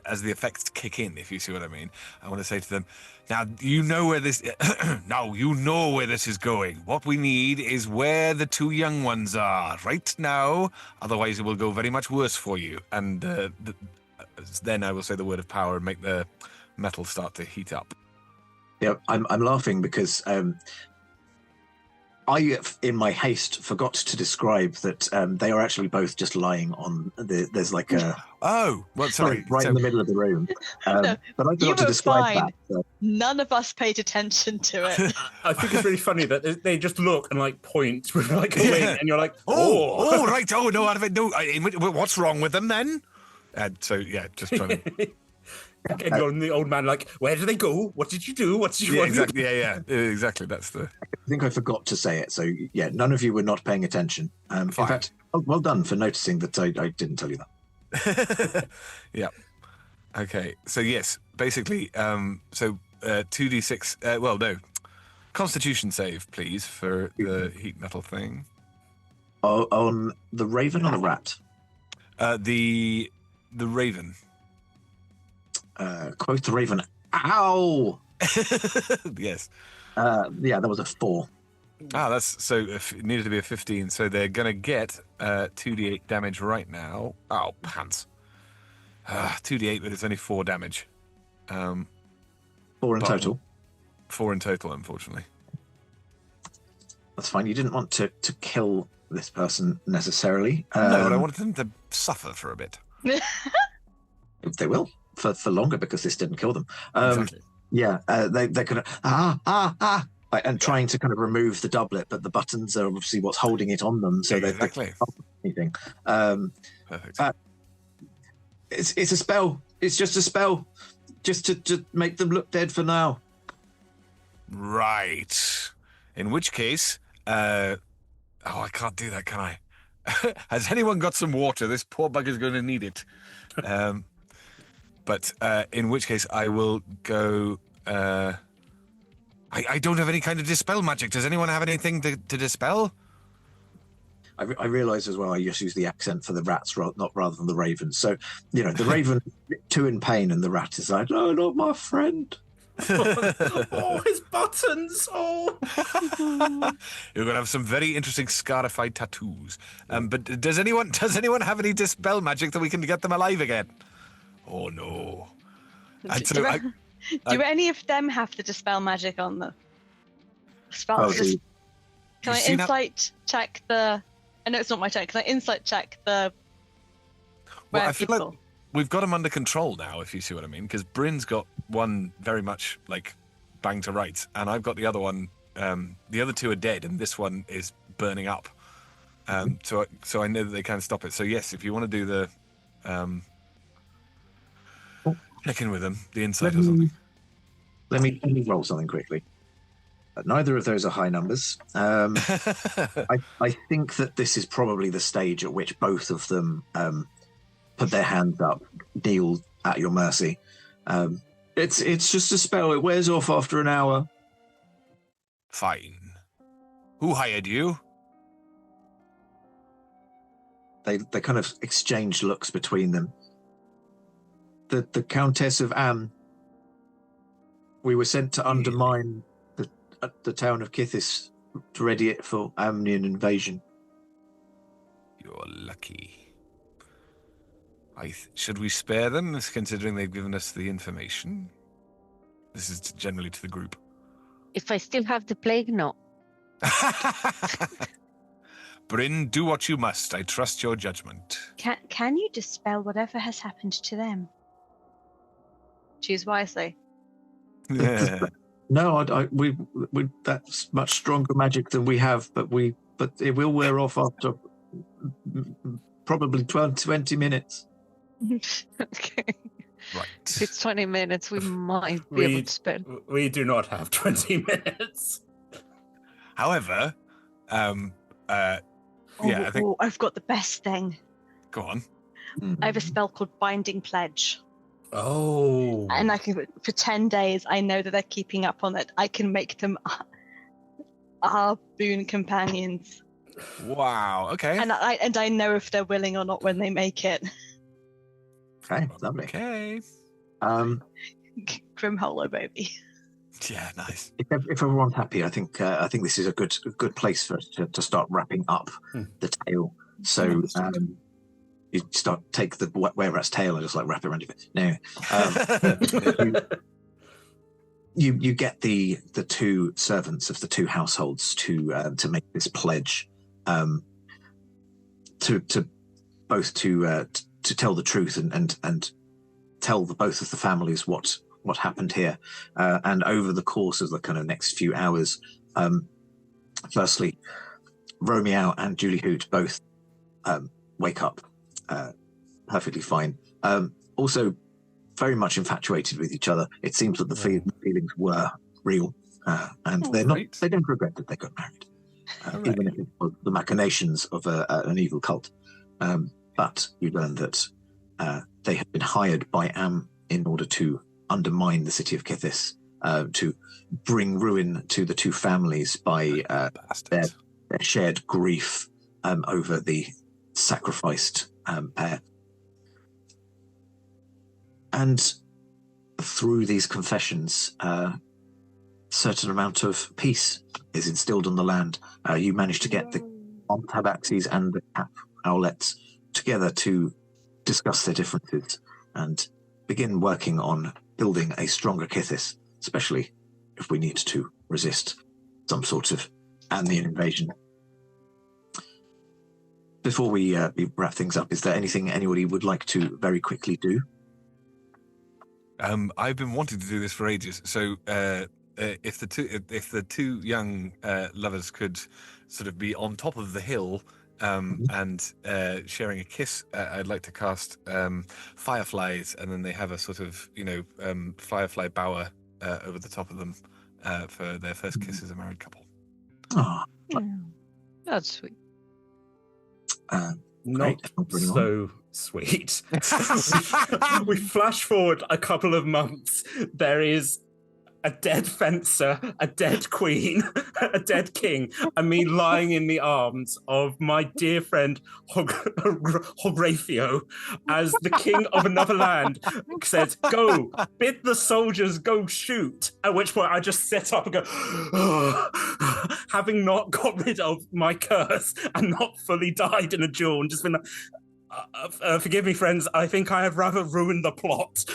effects kick in, if you see what I mean, I want to say to them, now you know where this is going. What we need is where the two young ones are right now. Otherwise, it will go very much worse for you. And then I will say the word of power and make the metal start to heat up. Yeah, I'm laughing because I, in my haste, forgot to describe that they are actually both just lying on there's like a sorry, right in the middle of the room. No, but I forgot to describe fine. that. So. None of us paid attention to it. I think it's really funny that they just look and like point with like a wing, and you're like, oh, right, what's wrong with them then? So yeah, just trying to. And you're the old man, like, where did they go? What did you do? What did you want? Exactly. Yeah, exactly. That's the. I think I forgot to say it. So yeah, none of you were not paying attention. In fact, well done for noticing that I didn't tell you that. Yeah. Okay. So yes, basically, 2d6. Well, no, Constitution save, please, for the heat metal thing. On the Raven or the Rat? The Raven. Quote the Raven. Ow! Yes. Yeah, that was a 4. That's so it needed to be a 15. So they're gonna get 2d8 damage right now. Oh, pants. 2d8, but it's only 4 damage. 4 in total. 4 in total, unfortunately. That's fine. You didn't want to kill this person necessarily. No, but I wanted them to suffer for a bit. They will for longer because this didn't kill them. Exactly. Yeah, they're kind of and trying to kind of remove the doublet, but the buttons are obviously what's holding it on them, so they can't do anything. Perfect. It's a spell. It's just a spell, just to make them look dead for now. Right. In which case, I can't do that, can I? Has anyone got some water? This poor bugger's going to need it. But in which case, I will go. I don't have any kind of dispel magic. Does anyone have anything to dispel? I realise as well. I just use the accent for the rats, rather than the raven. So the raven too in pain, and the rat is like, "No, not my friend." Oh, his buttons! Oh, you're gonna have some very interesting scarified tattoos. But does anyone have any dispel magic that we can get them alive again? Oh no! Do any of them have the dispel magic on the spells? Can I insight check the? I know it's not my turn. Can I insight check the? Well, I feel like we've got them under control now, if you see what I mean. Because Bryn's got one very much like bang to rights, and I've got the other one. The other two are dead, and this one is burning up. So I know that they can stop it. So yes, if you want to do the. Check in with them, the insight or something. Let me roll something quickly. Neither of those are high numbers. I think that this is probably the stage at which both of them put their hands up, kneel at your mercy. It's just a spell. It wears off after an hour. Fine. Who hired you? They kind of exchange looks between them. The Countess of Am. We were sent to undermine the town of Kythyss to ready it for Amnian invasion. You're lucky. Should we spare them, considering they've given us the information? This is generally to the group. If I still have the plague, no. Bryn, do what you must. I trust your judgment. Can you dispel whatever has happened to them? Choose wisely. No, we that's much stronger magic than we have, but it will wear off after probably 20 minutes. Okay. Right. If it's 20 minutes, we might be able to spend. We do not have 20 minutes. However, I think. I've got the best thing. Go on. I have a spell called Binding Pledge. Oh. And I can, for 10 days, I know that they're keeping up on it. I can make them our boon companions. Wow. Okay. And I know if they're willing or not when they make it. Okay, lovely. Okay. Grim Holo, baby. Yeah, nice. If everyone's happy, I think this is a good place for us to start wrapping up the tale. So you take the were rat's tail and just like wrap it around your face. No, you get the two servants of the two households to make this pledge, to both to tell the truth and tell both of the families what happened here, and over the course of the kind of next few hours, firstly, Romeo and Julie Hoot both wake up perfectly fine. Also, very much infatuated with each other. It seems that the feelings were real, and they're not. They don't regret that they got married, even if it was the machinations of an evil cult. But you learn that they had been hired by Am in order to undermine the city of Kythyss, to bring ruin to the two families by their shared grief over the sacrificed pair. And through these confessions, a certain amount of peace is instilled on the land. You manage to get the tabaxis and the cap owlets together to discuss their differences and begin working on building a stronger Kythyss, especially if we need to resist some sort of Annian invasion. Before we wrap things up, is there anything anybody would like to very quickly do? I've been wanting to do this for ages. So if the two young lovers could sort of be on top of the hill and sharing a kiss, I'd like to cast fireflies, and then they have a sort of firefly bower over the top of them for their first kiss as a married couple. Oh, That's sweet. Not so sweet. We flash forward a couple of months. There is a dead fencer, a dead queen, a dead king, and me lying in the arms of my dear friend Horatio as the king of another land says, "Go, bid the soldiers go shoot." At which point I just sit up and go, having not got rid of my curse and not fully died in a duel, and just been like, forgive me, friends. I think I have rather ruined the plot.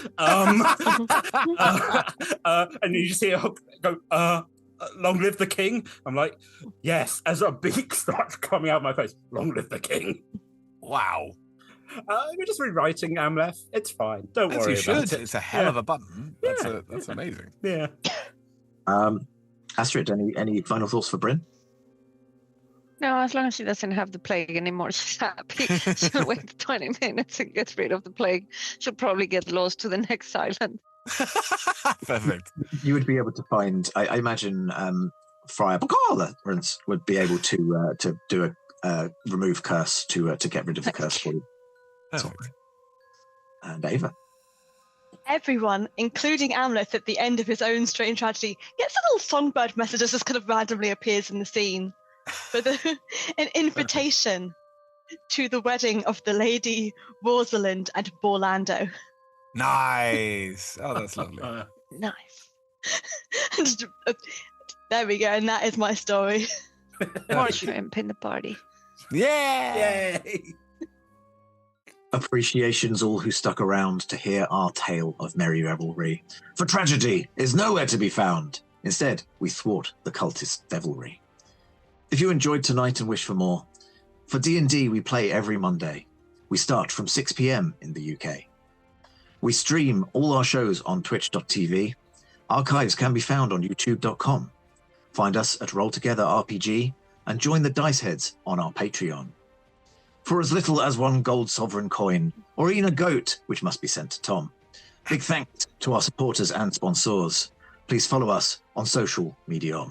And you just hear go, "Long live the king." I'm like, yes, as a beak starts coming out of my face. Long live the king. Wow. We're just rewriting Amleth. It's fine. Don't As worry you about should. it. It's a hell of a button. That's amazing. Yeah. Astrid, any final thoughts for Bryn? No, as long as she doesn't have the plague anymore, she's happy. She'll wait 20 minutes and get rid of the plague. She'll probably get lost to the next island. Perfect. You would be able to find, I imagine, Friar Bacala, for instance, would be able to do a remove curse to get rid of the curse for you. Perfect. And Ava. Everyone, including Amleth at the end of his own strange tragedy, gets a little songbird message that just kind of randomly appears in the scene. For an invitation to the wedding of the Lady Rosalind and Borlando. Nice. Oh, that's lovely. Nice. There we go, and that is my story. More shrimp in the party. Yeah. Yay! Appreciations all who stuck around to hear our tale of merry revelry. For tragedy is nowhere to be found. Instead, we thwart the cultist devilry. If you enjoyed tonight and wish for more, For D&D, we play every Monday. We start from 6 p.m. in the UK. We stream all our shows on twitch.tv. Archives can be found on youtube.com. Find us at Roll Together RPG and join the Dice Heads on our Patreon. For as little as 1 gold sovereign coin, or even a goat, which must be sent to Tom. Big thanks to our supporters and sponsors. Please follow us on social media.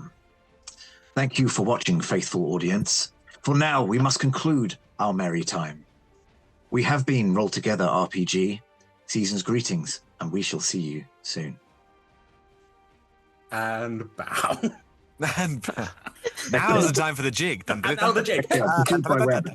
Thank you for watching, faithful audience. For now, we must conclude our merry time. We have been Roll Together RPG. Season's greetings, and we shall see you soon. And bow. And now's the time for the jig. And now the jig. Yeah, by web.